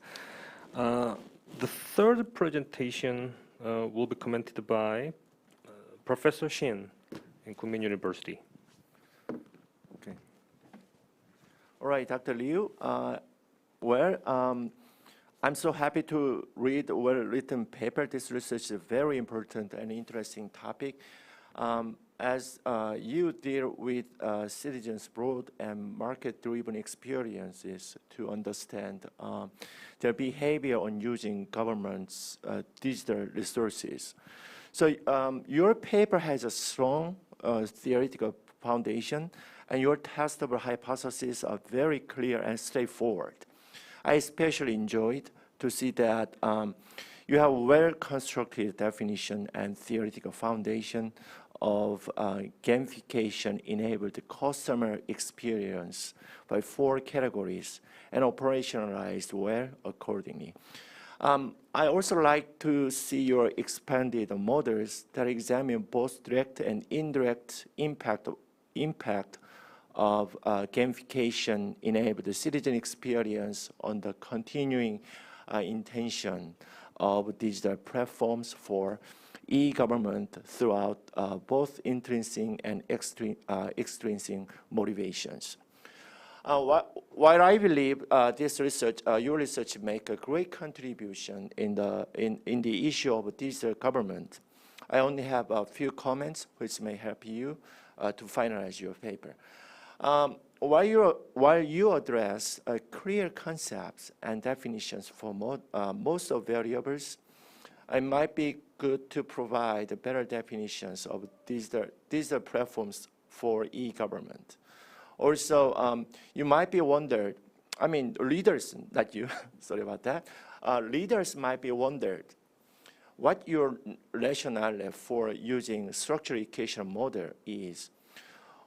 The third presentation will be commented by Professor Shin in Kunmin University. Okay. All right, Dr. Liu. I'm so happy to read a well-written paper. This research is a very important and interesting topic. As you deal with citizens' broad and market-driven experiences to understand their behavior on using government's digital resources. So your paper has a strong theoretical foundation, and your testable hypotheses are very clear and straightforward. I especially enjoyed to see that you have a well-constructed definition and theoretical foundation of gamification-enabled customer experience by 4 categories and operationalized well accordingly. I also like to see your expanded models that examine both direct and indirect impact of gamification-enabled citizen experience on the continuing intention of digital platforms for e-government throughout both intrinsic and extrinsic motivations. While I believe this research, your research, make a great contribution in the issue of digital government, I only have a few comments which may help you to finalize your paper. While you address clear concepts and definitions for most of variables, it might be good to provide better definitions of digital platforms for e-government. Also, you might be wondered, I mean, readers, not you, sorry about that. Readers might be wondered what your rationale for using structured equation model is.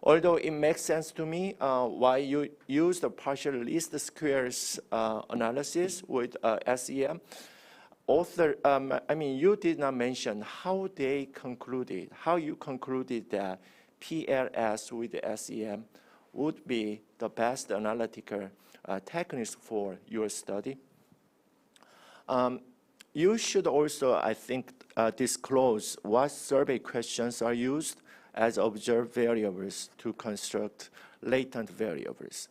Although it makes sense to me why you use the partial least squares analysis with SEM, you did not mention how you concluded that PLS with SEM would be the best analytical techniques for your study. You should also, I think, disclose what survey questions are used as observed variables to construct latent variables.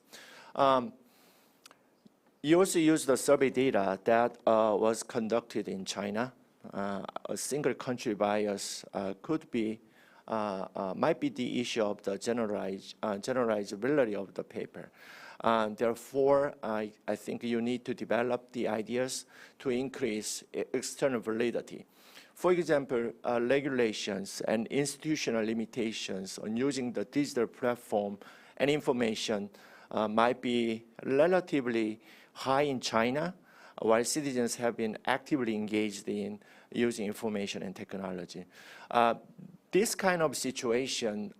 You also use the survey data that was conducted in China. A single country bias might be the issue of the generalizability of the paper. Therefore, I think you need to develop the ideas to increase external validity. For example, regulations and institutional limitations on using the digital platform and information might be relatively high in China, while citizens have been actively engaged in using information and technology. This kind of situation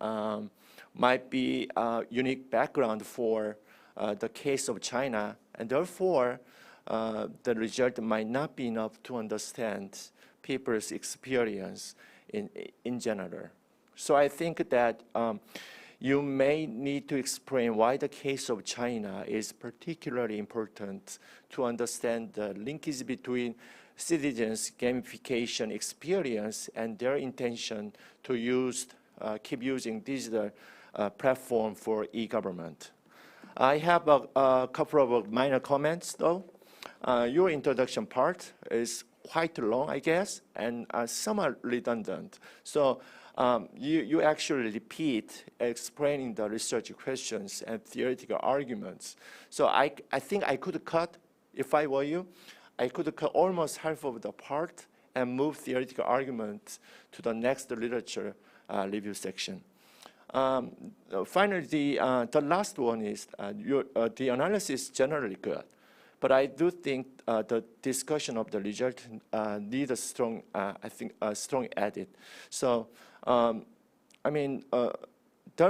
might be a unique background for the case of China, and therefore the result might not be enough to understand people's experience in general. So I think that you may need to explain why the case of China is particularly important to understand the linkage between citizens' gamification experience and their intention to keep using digital platform for e-government. I have a couple of minor comments, though. Your introduction part is quite long, I guess, and somewhat redundant. So you actually repeat explaining the research questions and theoretical arguments. So I think I could cut, if I were you, I could cut almost half of the part and move theoretical arguments to the next literature review section. Finally, the last one is the analysis is generally good, but I do think the discussion of the result needs a strong, a strong edit. So, there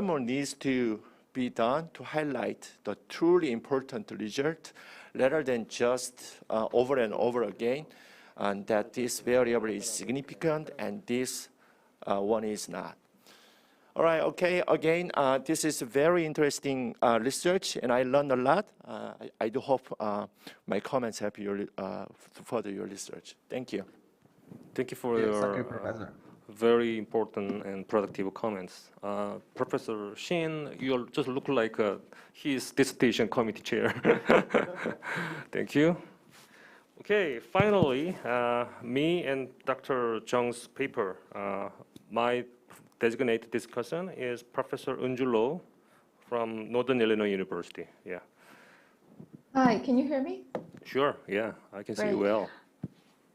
more needs to be done to highlight the truly important result rather than just over and over again, and that this variable is significant and this one is not. All right, okay, again, this is very interesting research, and I learned a lot. I do hope my comments help you to further your research. Thank you. Thank you for your very important and productive comments. Professor Shin, you just look like his dissertation committee chair. Thank you. Okay, finally, me and Dr. Jung's paper, my designated discussion is Professor Unju Lo from Northern Illinois University. Yeah. Hi, can you hear me? Sure, yeah, I can see you well.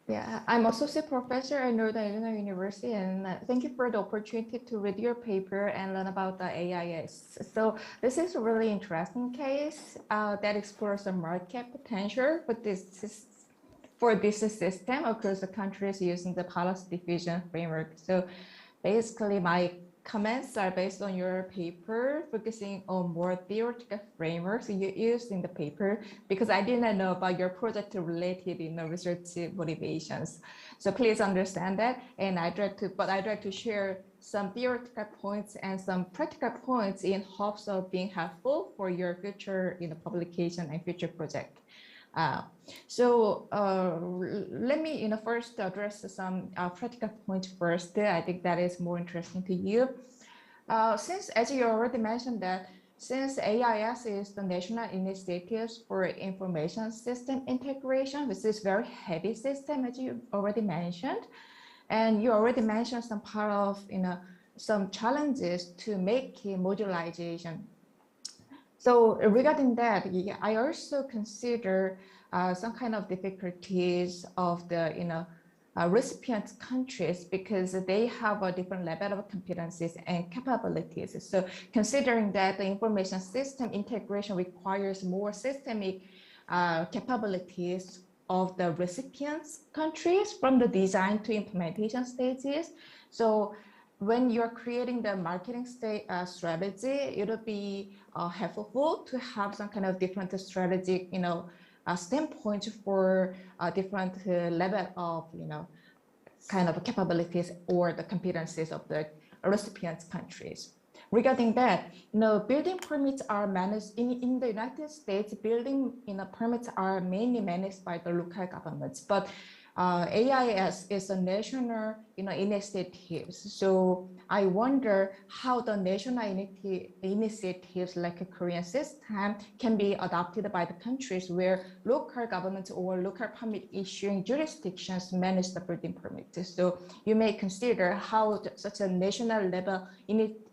Yeah, I'm associate professor at Northern Illinois University, and thank you for the opportunity to read your paper and learn about the AIS. So this is a really interesting case that explores the market potential for this system across the countries using the policy diffusion framework. So basically, my comments are based on your paper, focusing on more theoretical frameworks you used in the paper, because I didn't know about your project related research motivations. So please understand that, and I'd like to share some theoretical points and some practical points in hopes of being helpful for your future publication and future project. Let me first address some practical points first. I think that is more interesting to you. Since, as you already mentioned, that since AIS is the National Initiatives for Information System Integration, which is very heavy system, as you already mentioned, and you already mentioned some part of some challenges to make modularization. So regarding that, I also consider some kind of difficulties of the recipient countries, because they have a different level of competencies and capabilities. So considering that the information system integration requires more systemic capabilities of the recipients countries from the design to implementation stages. So when you're creating the marketing strategy, it would be helpful to have some kind of different strategic, standpoint for different level of, kind of capabilities or the competencies of the recipient countries. Regarding that, building permits are managed in the United States. Building permits are mainly managed by the local governments, but AIS is a national initiative. So I wonder how the national initiatives like a Korean system can be adopted by the countries where local governments or local permit issuing jurisdictions manage the building permits. So you may consider how such a national level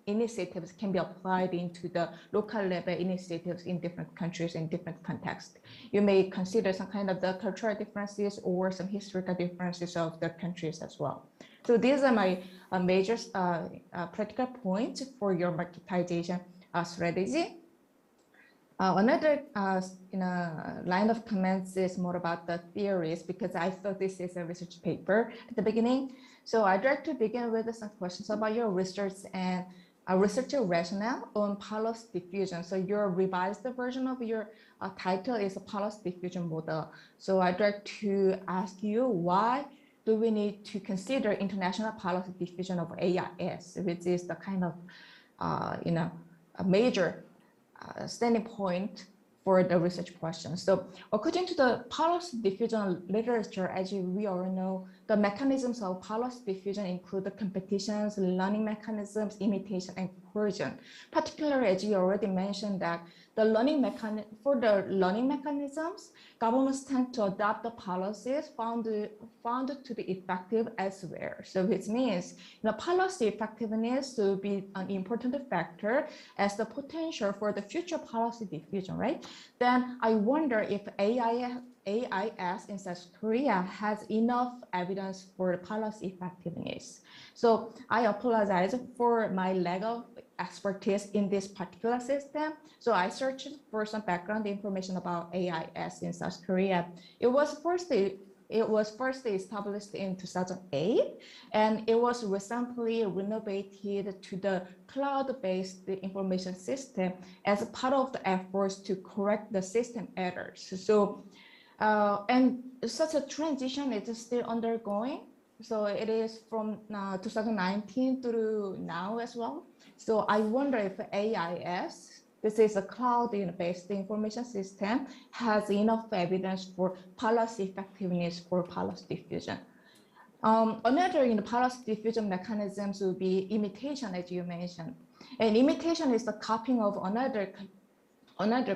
initiatives can be applied into the local level initiatives in different countries in different contexts. You may consider some kind of the cultural differences or some historical differences of the countries as well. So these are my major practical points for your marketization strategy. Another line of comments is more about the theories, because I thought this is a research paper at the beginning. So I'd like to begin with some questions about your research and researcher rationale on policy diffusion. So your revised version of your title is a policy diffusion model. So I'd like to ask you, why do we need to consider international policy diffusion of AIS, which is the kind of, a major standing point for the research question. So according to the policy diffusion literature, as we all know, the mechanisms of policy diffusion include the competitions, learning mechanisms, imitation, and coercion. Particularly, as you already mentioned, that the learning mechanisms, governments tend to adopt the policies found to be effective elsewhere. So which means policy effectiveness will be an important factor as the potential for the future policy diffusion, right? Then I wonder if AIS in South Korea has enough evidence for policy effectiveness. So I apologize for my lack of expertise in this particular system. So I searched for some background information about AIS in South Korea. It was first established in 2008, and it was recently renovated to the cloud-based information system as a part of the efforts to correct the system errors. So, and such a transition is still undergoing. So it is from 2019 through now as well. So I wonder if AIS, this is a cloud-based information system, has enough evidence for policy effectiveness for policy diffusion. Another policy diffusion mechanisms will be imitation, as you mentioned. And imitation is the copying of another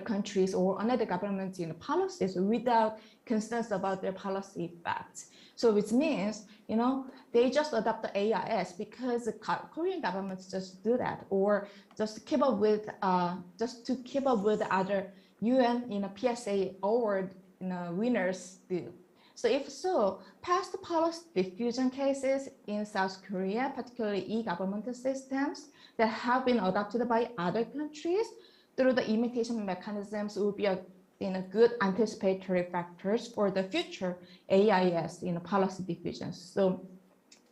countries or another governments policies without concerns about their policy effects. So which means, they just adopt the AIS because the Korean governments just do that, or just to keep up with other UN PSA award winners do. So if so, past policy diffusion cases in South Korea, particularly e-government systems that have been adopted by other countries through the imitation mechanisms will be good anticipatory factors for the future AIS policy diffusion. So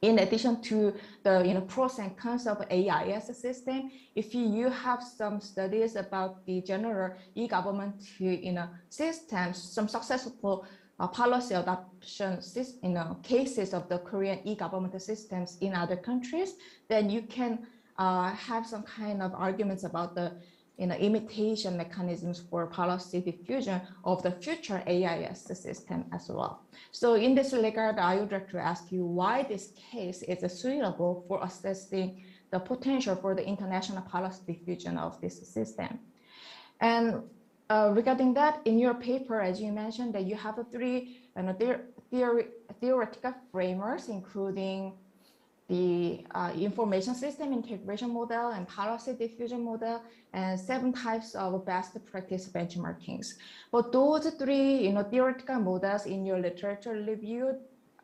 in addition to the pros and cons of AI as a system, if you have some studies about the general e-government systems, some successful policy adoption cases of the Korean e-government systems in other countries, then you can have some kind of arguments about the imitation mechanisms for policy diffusion of the future AIS system as well. So in this regard, I would like to ask you why this case is suitable for assessing the potential for the international policy diffusion of this system. And regarding that, in your paper, as you mentioned, that you have three theoretical frameworks, including the information system integration model and policy diffusion model, and 7 types of best practice benchmarkings. But those three theoretical models in your literature review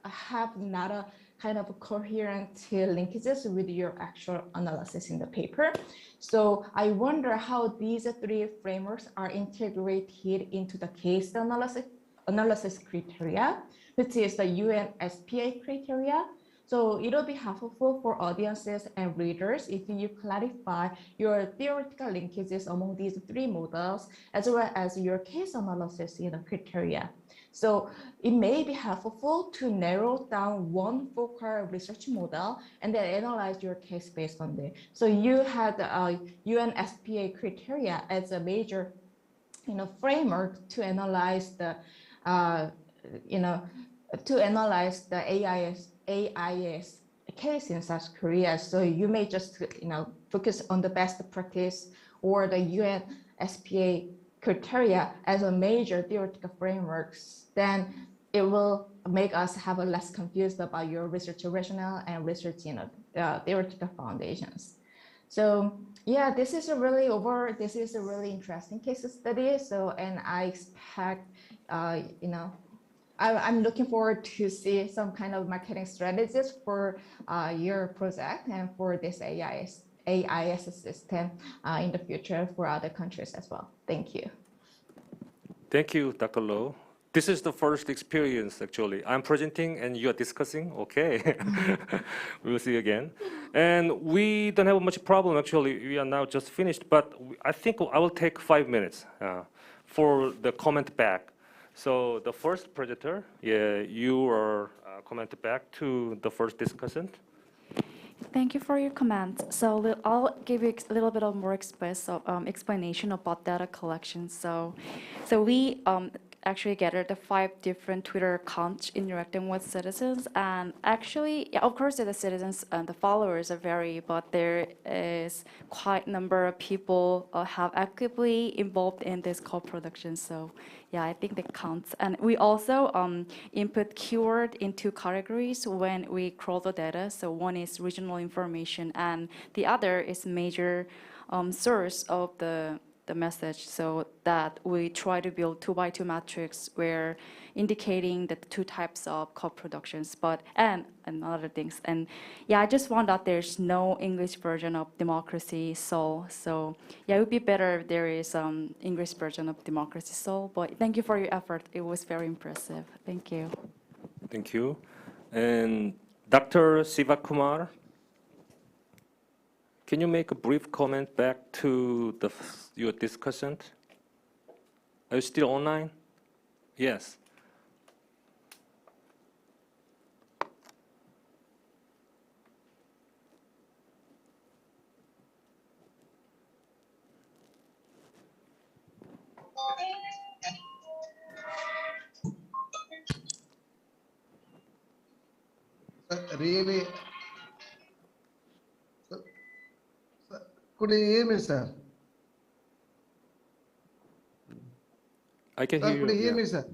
have not a kind of coherent linkages with your actual analysis in the paper. So I wonder how these 3 frameworks are integrated into the case analysis criteria, which is the UNSPA criteria. So it'll be helpful for audiences and readers if you clarify your theoretical linkages among these 3 models, as well as your case analysis in the criteria. So it may be helpful to narrow down one focal research model and then analyze your case based on it. So you had UNSPA criteria as a major framework to analyze the AIS case in South Korea. So you may just focus on the best practice or the UNSPA criteria as a major theoretical frameworks. Then it will make us have a less confused about your research rationale and research theoretical foundations. So yeah, this is a really interesting case study. So and I expect I'm looking forward to see some kind of marketing strategies for your project and for this AIS system in the future for other countries as well. Thank you. Thank you, Dr. Loh. This is the first experience, actually. I'm presenting and you are discussing. Okay. We will see you again. And we don't have much problem, actually. We are now just finished, but I think I will take 5 minutes for the comment back. So the first presenter, you are comment back to the first discussant. Thank you for your comment. So I'll give you a little bit of more explanation about data collection. So we actually gathered the 5 different Twitter accounts interacting with citizens, and actually, of course, the citizens and the followers are vary, but there is quite a number of people have actively involved in this co-production. So yeah, I think that counts. And we also input keyword in 2 categories when we crawl the data. So one is regional information, and the other is major source of the message, so that we try to build 2x2 matrix where indicating the 2 types of co-productions, and other things. And yeah, I just found out there's no English version of Democracy Soul. So yeah, it would be better if there is English version of Democracy Soul. But thank you for your effort. It was very impressive. Thank you. Thank you. And Dr. Sivakumar, can you make a brief comment back to your discussant? Are you still online? Yes. Really, could you hear me, sir? I can hear you. Could you hear me, sir?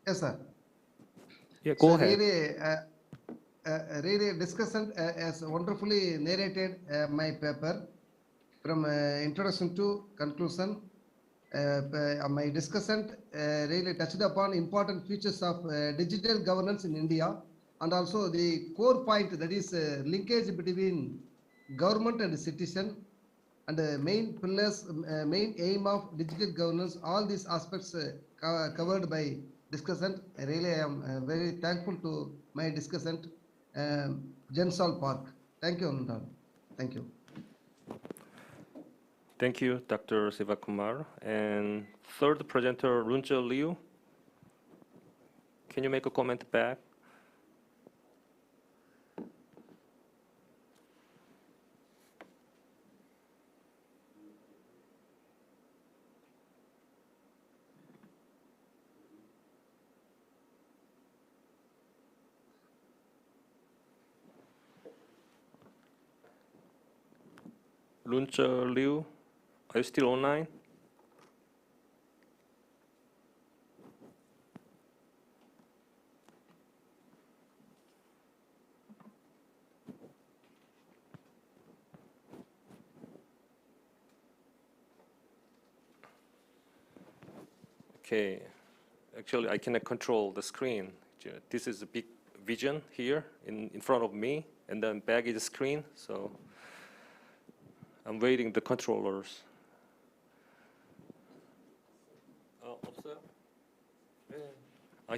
Yes, sir. Yeah, go ahead. Really, discussant has wonderfully narrated my paper from introduction to conclusion. My discussant really touched upon important features of digital governance in India, and also the core point, that is linkage between government and citizen, and the main pillars, main aim of digital governance. All these aspects covered by discussant. I really am very thankful to my discussant Jensal Park. Thank you, Anand. Thank you. Thank you, Dr. Sivakumar. And third presenter, Runja Liu. Can you make a comment back? Runja Liu, are you still online? Okay, actually I cannot control the screen. This is a big vision here in front of me, and then back is the screen, so I'm waiting the controllers. 없어요?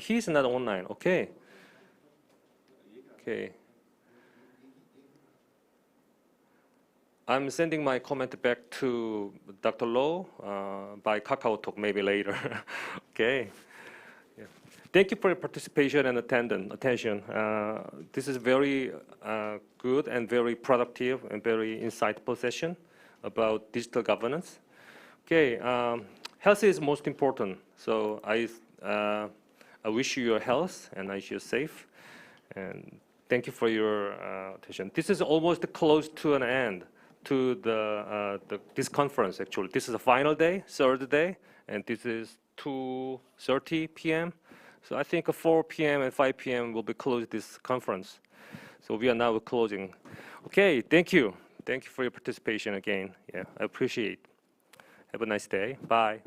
He's not online. Okay. Okay. I'm sending my comment back to Dr. Low by KakaoTalk maybe later. Okay. Yeah. Thank you for your participation and attention. This is very good and very productive and very insightful session about digital governance. Okay, health is most important. So I wish you your health and I wish you safe. And thank you for your attention. This is almost close to an end to this conference. Actually, this is the final day, third day, and this is 2:30 p.m. So I think 4 p.m. and 5 p.m. will be closed this conference. So we are now closing. Okay, thank you. Thank you for your participation again. Yeah, I appreciate it. Have a nice day. Bye.